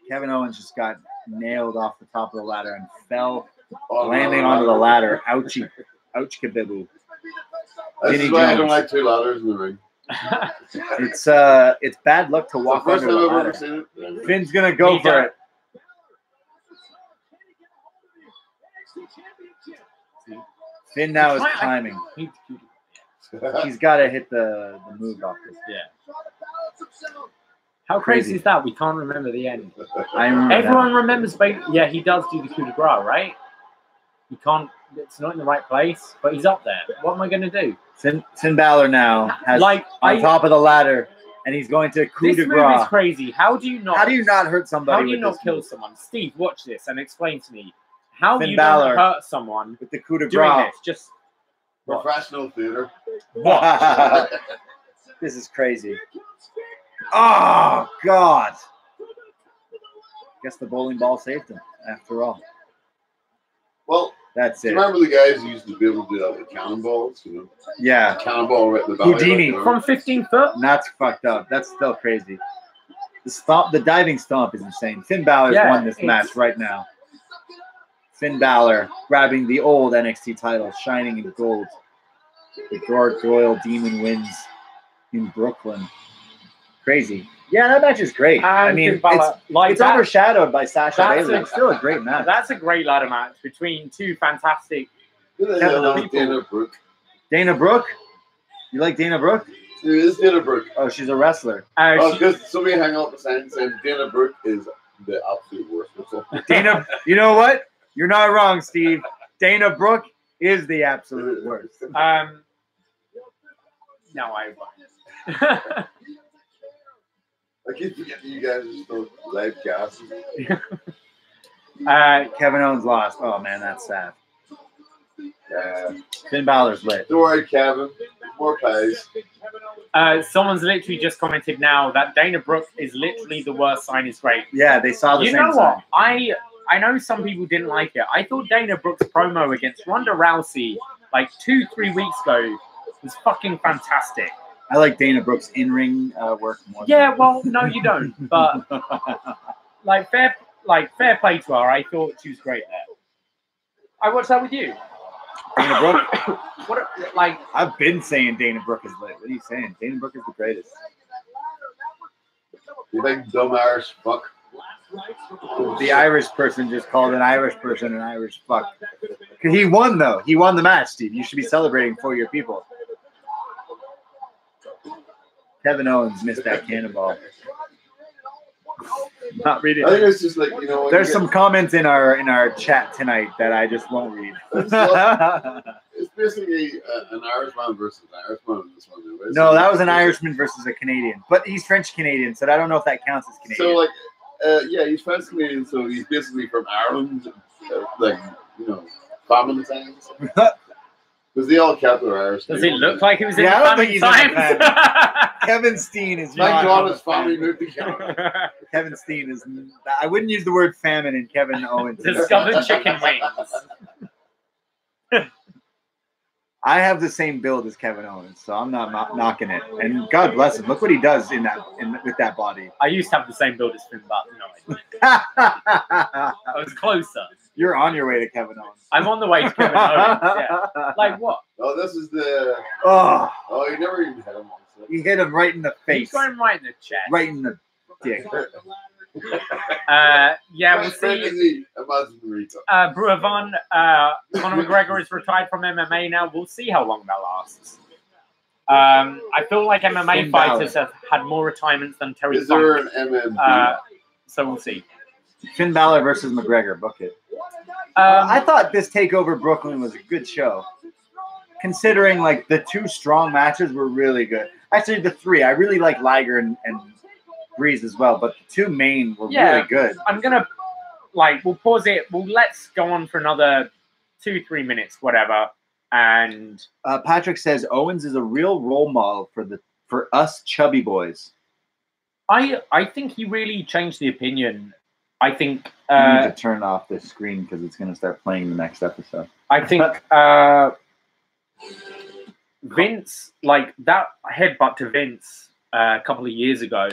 Kevin Owens just got nailed off the top of the ladder and fell, Oh, landing no, onto the no. ladder. Ouchie. Ouch kabiboo. This Vinny is why I don't Jones. like two ladders in the ring. It's bad luck to It's walk the first under time the I've ever ladder. seen it. Finn's gonna go He for done- it. Finn now is climbing. He's got to hit the move off this. Yeah. How crazy is that? We can't remember the end. I remember Everyone remembers. Yeah, he does do the coup de grace, right? He can't. It's not in the right place, but he's up there. What am I going to do? Finn Balor now has Like, on top of the ladder, and he's going to coup This de move is grace. crazy. How do you not? How do you not hurt somebody How do you with not this kill move? someone? Steve, watch this and explain to me. How Finn you Balor don't hurt someone with the coup de doing grace? this? Just Professional theater. This is crazy. Oh God! Guess the bowling ball saved him after all. Well, That's do it. you remember the guys who used to be able to do that with cannonballs? You know, Yeah, cannonball right in the belly. Houdini. Like, from 15 foot. that's fucked up. That's still crazy. The diving stomp is insane. Finn Balor's Yeah, won this it's- match right now. Finn Balor grabbing the old NXT title, shining in gold. The Gargoyle Demon wins in Brooklyn. Crazy. Yeah, that match is great. I And mean, Finn Balor, like it's that- overshadowed by Sasha that's Bayley. a- It's still a great match. That's a great ladder match between two fantastic. Who the Kevin hell is Owens. Dana Brooke? Dana Brooke? You like Dana Brooke? Who is Dana Brooke? Oh, she's a wrestler. Oh, She, because somebody hung up the sign saying Dana Brooke is the absolute worst wrestler. Dana, you know what? You're not wrong, Steve. Dana Brooke is the absolute worst. no, I won't. I keep forgetting you guys are still live cast. Kevin Owens lost. Oh, man, that's sad. Yeah. Finn Balor's lit. Don't worry, Kevin. More pays. Someone's literally just commented now that Dana Brooke is literally the worst sign is great. Yeah, they saw the You same know what? sign. I know some people didn't like it. I thought Dana Brooke's promo against Ronda Rousey like 2-3 weeks ago was fucking fantastic. I like Dana Brooke's in-ring work more. Yeah, well, no, you don't. But like fair play to her. I thought she was great there. I watched that with you. Dana Brooke? What? Like I've been saying Dana Brooke is lit. What are you saying? Dana Brooke is the greatest. You think dumb Irish fuck? The Irish person just called an Irish person an Irish fuck. He won, though. He won the match, Steve. You should be celebrating for your people. Kevin Owens missed that cannonball. Not reading. I think it's just like, you know, when There's you some comments in our chat tonight that I just won't read. it's basically an Irishman versus an Irishman in this one. Anyway. No, that was an Irishman versus a Canadian. But he's French-Canadian, so I don't know if that counts as Canadian. So, like, yeah, he's French Canadian, so he's basically from Ireland, like, you know, famine times. Because they all kept their Irish. does it look like it was in Yeah, I the don't think famine he's in the times? Kevin Steen is Thank not God on his the family famine. moved to Canada. Kevin Steen is. I wouldn't use the word famine in Kevin Owens. Discovered chicken wings. I have the same build as Kevin Owens, so I'm not knocking it. And God bless him. Look what he does with that body. I used to have the same build as Finn Balor. No, I was closer. You're on your way to Kevin Owens. I'm on the way to Kevin Owens. Yeah. Like what? Oh, this is the. Oh, Oh, you never even hit him. you hit him right in the He's face, going right in the chest. right in the dick. Yeah, we'll see. Fantasy imaginary. Bruavan, Conor McGregor is retired from MMA now. We'll see how long that lasts. I feel like MMA Finn fighters Balor. have had more retirements than Terry Is there an Funk. MMP? So we'll see. Finn Balor versus McGregor. Book it. I thought this Takeover Brooklyn was a good show. Considering like the two strong matches were really good. Actually, the three. I really like Liger and Breeze as well, but the two main were really good. I'm gonna we'll pause it. Let's go on for another 2-3 minutes, whatever. And Patrick says Owens is a real role model for us chubby boys. I think he really changed the opinion. I think You need to turn off the screen because it's going to start playing the next episode. I think Vince, like that headbutt to Vince a couple of years ago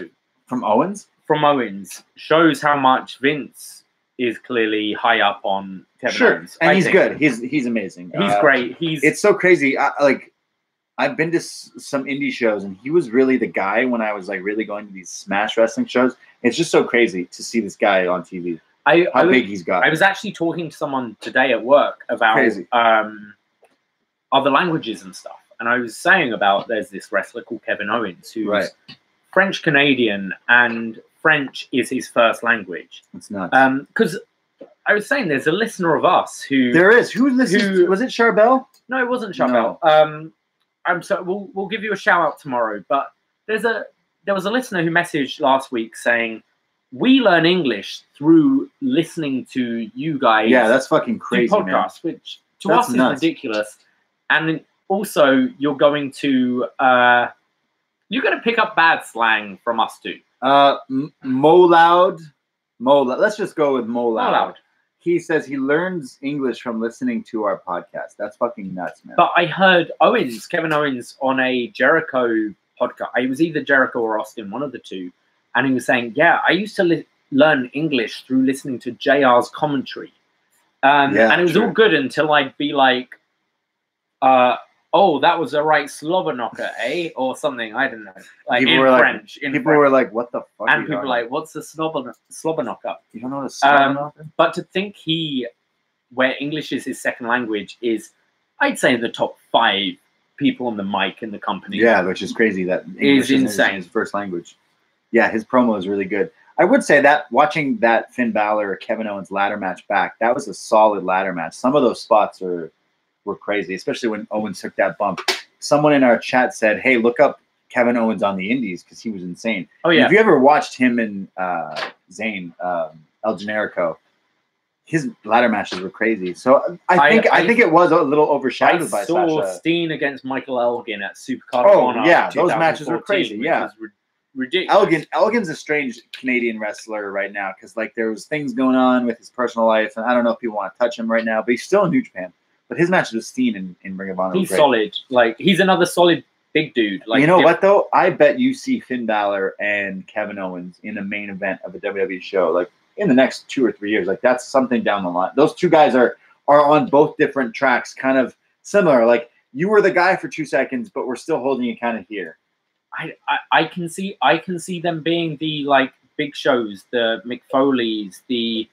From Owens? from Owens shows how much Vince is clearly high up on Kevin Owens. And I he's think. good. He's amazing. He's great. It's so crazy. I've been to some indie shows, and he was really the guy when I was like really going to these Smash Wrestling shows. It's just so crazy to see this guy on TV. How big he's got. I was actually talking to someone today at work about other languages and stuff. And I was saying about there's this wrestler called Kevin Owens who's French Canadian, and French is his first language. It's nuts. Because I was saying there's a listener of us who There is. Who listens? Was it Charbel? No, it wasn't Charbel. I'm sorry. We'll give you a shout out tomorrow. But there was a listener who messaged last week saying we learn English through listening to you guys. Yeah, that's fucking crazy, podcasts, man. which to us is ridiculous. And also, you're going to pick up bad slang from us too. Mo Loud. Let's just go with Mo Loud. Mo Loud. He says he learns English from listening to our podcast. That's fucking nuts, man. But I heard Kevin Owens, on a Jericho podcast. It was either Jericho or Austin, one of the two. And he was saying, yeah, I used to learn English through listening to JR's commentary. And it was all good until I'd be like, oh, that was a right slobber knocker, eh? Or something, I don't know. Like people in were French. People were like, what the fuck? And people were like, what's a slobber knocker? You don't know what a slobber knocker? But to think where English is his second language is, I'd say, in the top 5 people on the mic in the company. Yeah, which is crazy. That English is insane. His first language. Yeah, his promo is really good. I would say that watching that Finn Balor Kevin Owens ladder match back, that was a solid ladder match. Some of those spots were crazy, especially when Owens took that bump. Someone in our chat said, hey, look up Kevin Owens on the indies because he was insane. Oh, yeah. And if you ever watched him and Zayn, El Generico, his ladder matches were crazy. So I think it was a little overshadowed by Sasha. I saw Steen against Michael Elgin at Supercard of Honor. Oh, yeah, those matches were crazy, yeah. Ridiculous. Elgin's a strange Canadian wrestler right now because like there was things going on with his personal life, and I don't know if people want to touch him right now, but he's still in New Japan. But his matches with Steen in Ring of Honor. He's solid. Like he's another solid big dude. Like you know what though? I bet you see Finn Balor and Kevin Owens in the main event of a WWE show, like in the next 2 or 3 years. Like that's something down the line. Those two guys are on both different tracks, kind of similar. Like you were the guy for 2 seconds, but we're still holding you kind of here. I can see them being the like big shows, the McFoleys, the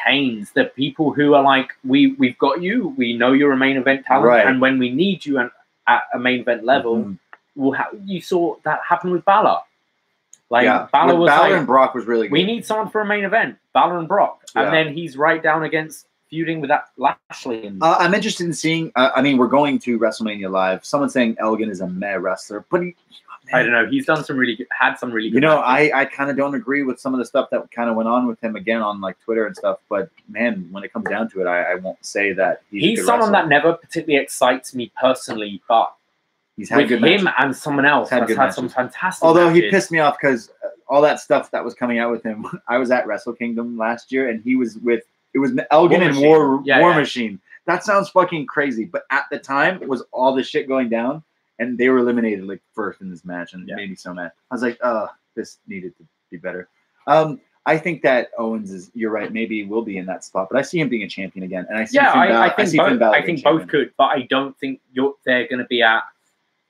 Canes, the people who are like, we've got you, we know you're a main event talent, and when we need you at a main event level, you saw that happen with Balor. Like Balor and Brock was really good. We need someone for a main event, Balor and Brock, and then he's right down against feuding with that Lashley. And I'm interested in seeing. I mean, we're going to WrestleMania Live. Someone's saying Elgin is a meh wrestler, but I don't know. He's done some really good, had some really good. You know, I kind of don't agree with some of the stuff that kind of went on with him again on like Twitter and stuff. But man, when it comes down to it, I won't say that he's someone that never particularly excites me personally. But he's had with good him matches. and someone else has had some fantastic. Although matches. he pissed me off because all that stuff that was coming out with him. I was at Wrestle Kingdom last year, and he was with Elgin and War Machine. That sounds fucking crazy, but at the time, it was all this shit going down. And they were eliminated like first in this match, and it made me so mad. I was like, "Oh, this needed to be better." I think that Owens is. You're right. Maybe will be in that spot, but I see him being a champion again. And I see. I think both could, but I don't think they're going to be at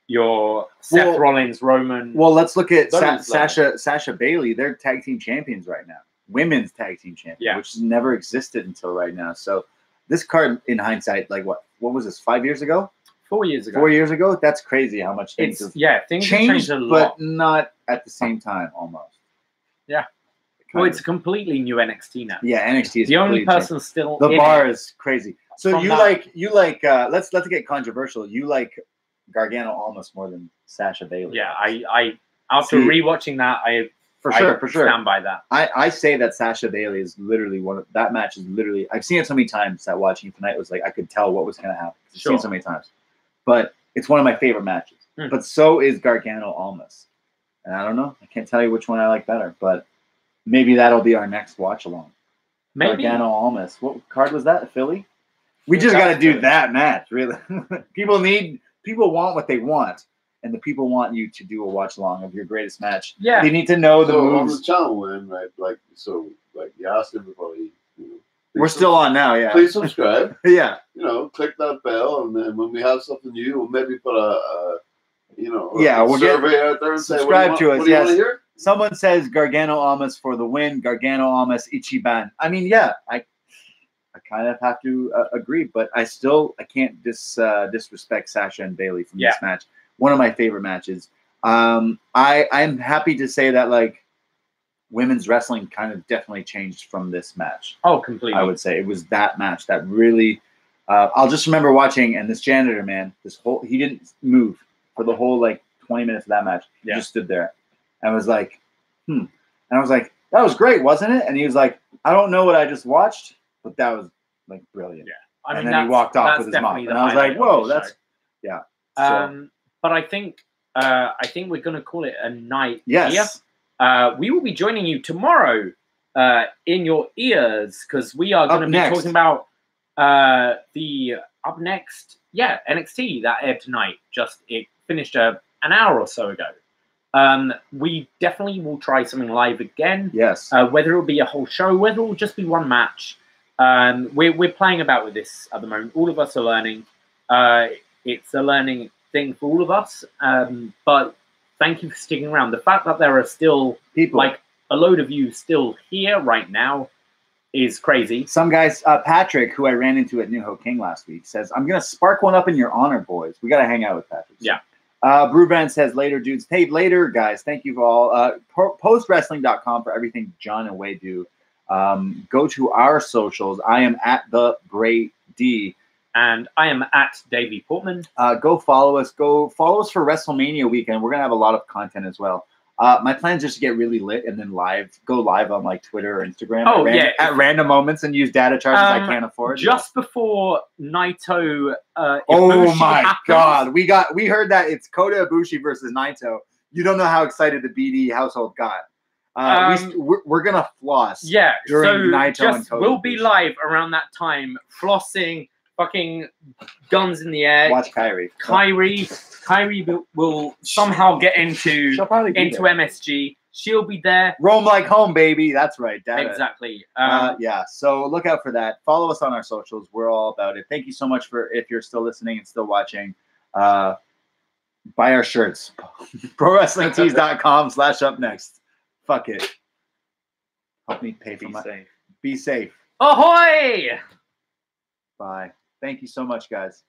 your Seth Well- Rollins, Roman. Well, let's look at Those Sasha Bayley. They're tag team champions right now. Women's tag team champion, Yeah. which has never existed until right now. So this card, in hindsight, like what was this? 5 years ago? 4 years ago. 4 years ago? That's crazy how much things have Things have changed changed, a lot. but not at the same time. Almost. Yeah. Kind Well, of. it's a completely new NXT now. Yeah, NXT is The only completely changed. person still The in bar it- is crazy. So From you that- like let's get controversial. You like Gargano almost more than Sasha Bayley. Yeah, I after See- rewatching that, I for I sure. stand by that. I say that Sasha Bayley is literally that match is literally, I've seen it so many times that watching it tonight was like I could tell what was going to happen. I've seen Sure. it so many times, but it's one of my favorite matches. Hmm. But so is Gargano Almas, and I don't know. I can't tell you which one I like better, but maybe that'll be our next watch along. Maybe Gargano Almas. What card was that? Philly. We just got to do that match. Really, people want what they want. And the people want you to do a watch along of your greatest match. Yeah. They need to know the So on moves. the channel, then, right? Like, you asked everybody. You know, We're still on now, yeah. Please subscribe. Yeah. You know, click that bell, and then when we have something new, we'll maybe put a we'll get- survey out there and say, subscribe what to do you us, want, what do you want yes. to hear? Someone says Gargano Almas for the win. Gargano Almas Ichiban. I mean, yeah, I kind of have to agree, but I can't disrespect Sasha and Bayley from this match. One of my favorite matches. I'm happy to say that like women's wrestling kind of definitely changed from this match. Oh, completely. I would say it was that match that really. I'll just remember watching, and this janitor man, he didn't move for the whole like 20 minutes of that match. He just stood there and was like, and I was like, that was great, wasn't it? And he was like, I don't know what I just watched, but that was like brilliant. Yeah. I mean, and then he walked off with his mouth, and I was like, whoa, that's yeah. So, but I think we're going to call it a night yes. here. We will be joining you tomorrow in your ears because we are going to be talking about the up next, NXT that aired tonight. It finished an hour or so ago. We definitely will try something live again. Yes. Whether it'll be a whole show, whether it'll just be one match. We're playing about with this at the moment. All of us are learning. It's a learning thing for all of us. But thank you for sticking around. The fact that there are still people, like a load of you still here right now, is crazy. Some guys, Patrick, who I ran into at New Ho King last week, says, I'm going to spark one up in your honor, boys. We got to hang out with Patrick. Yeah. Brewbrand says, later, dudes. Hey, later, guys. Thank you all. Postwrestling.com for everything John and Wade do. Go to our socials. I am at the Bray D. And I am at Davey Portman. Go follow us. Go follow us for WrestleMania weekend. We're going to have a lot of content as well. My plan is just to get really lit and then go live on like Twitter or Instagram at random moments and use data charges I can't afford. Just before Naito oh my happens, God. We heard that it's Kota Ibushi versus Naito. You don't know how excited the BD household got. We're going to floss during Naito and Kota we'll be Ibushi. live around that time, flossing, fucking guns in the air. Watch Kyrie. Kyrie will somehow get into She'll probably be there. MSG. She'll be there. Roam like home, baby. That's right. Data. Exactly. Yeah. So look out for that. Follow us on our socials. We're all about it. Thank you so much if you're still listening and still watching. Buy our shirts. ProWrestlingTees.com/upNXT. Fuck it. Help me pay for Be safe. Ahoy! Bye. Thank you so much, guys.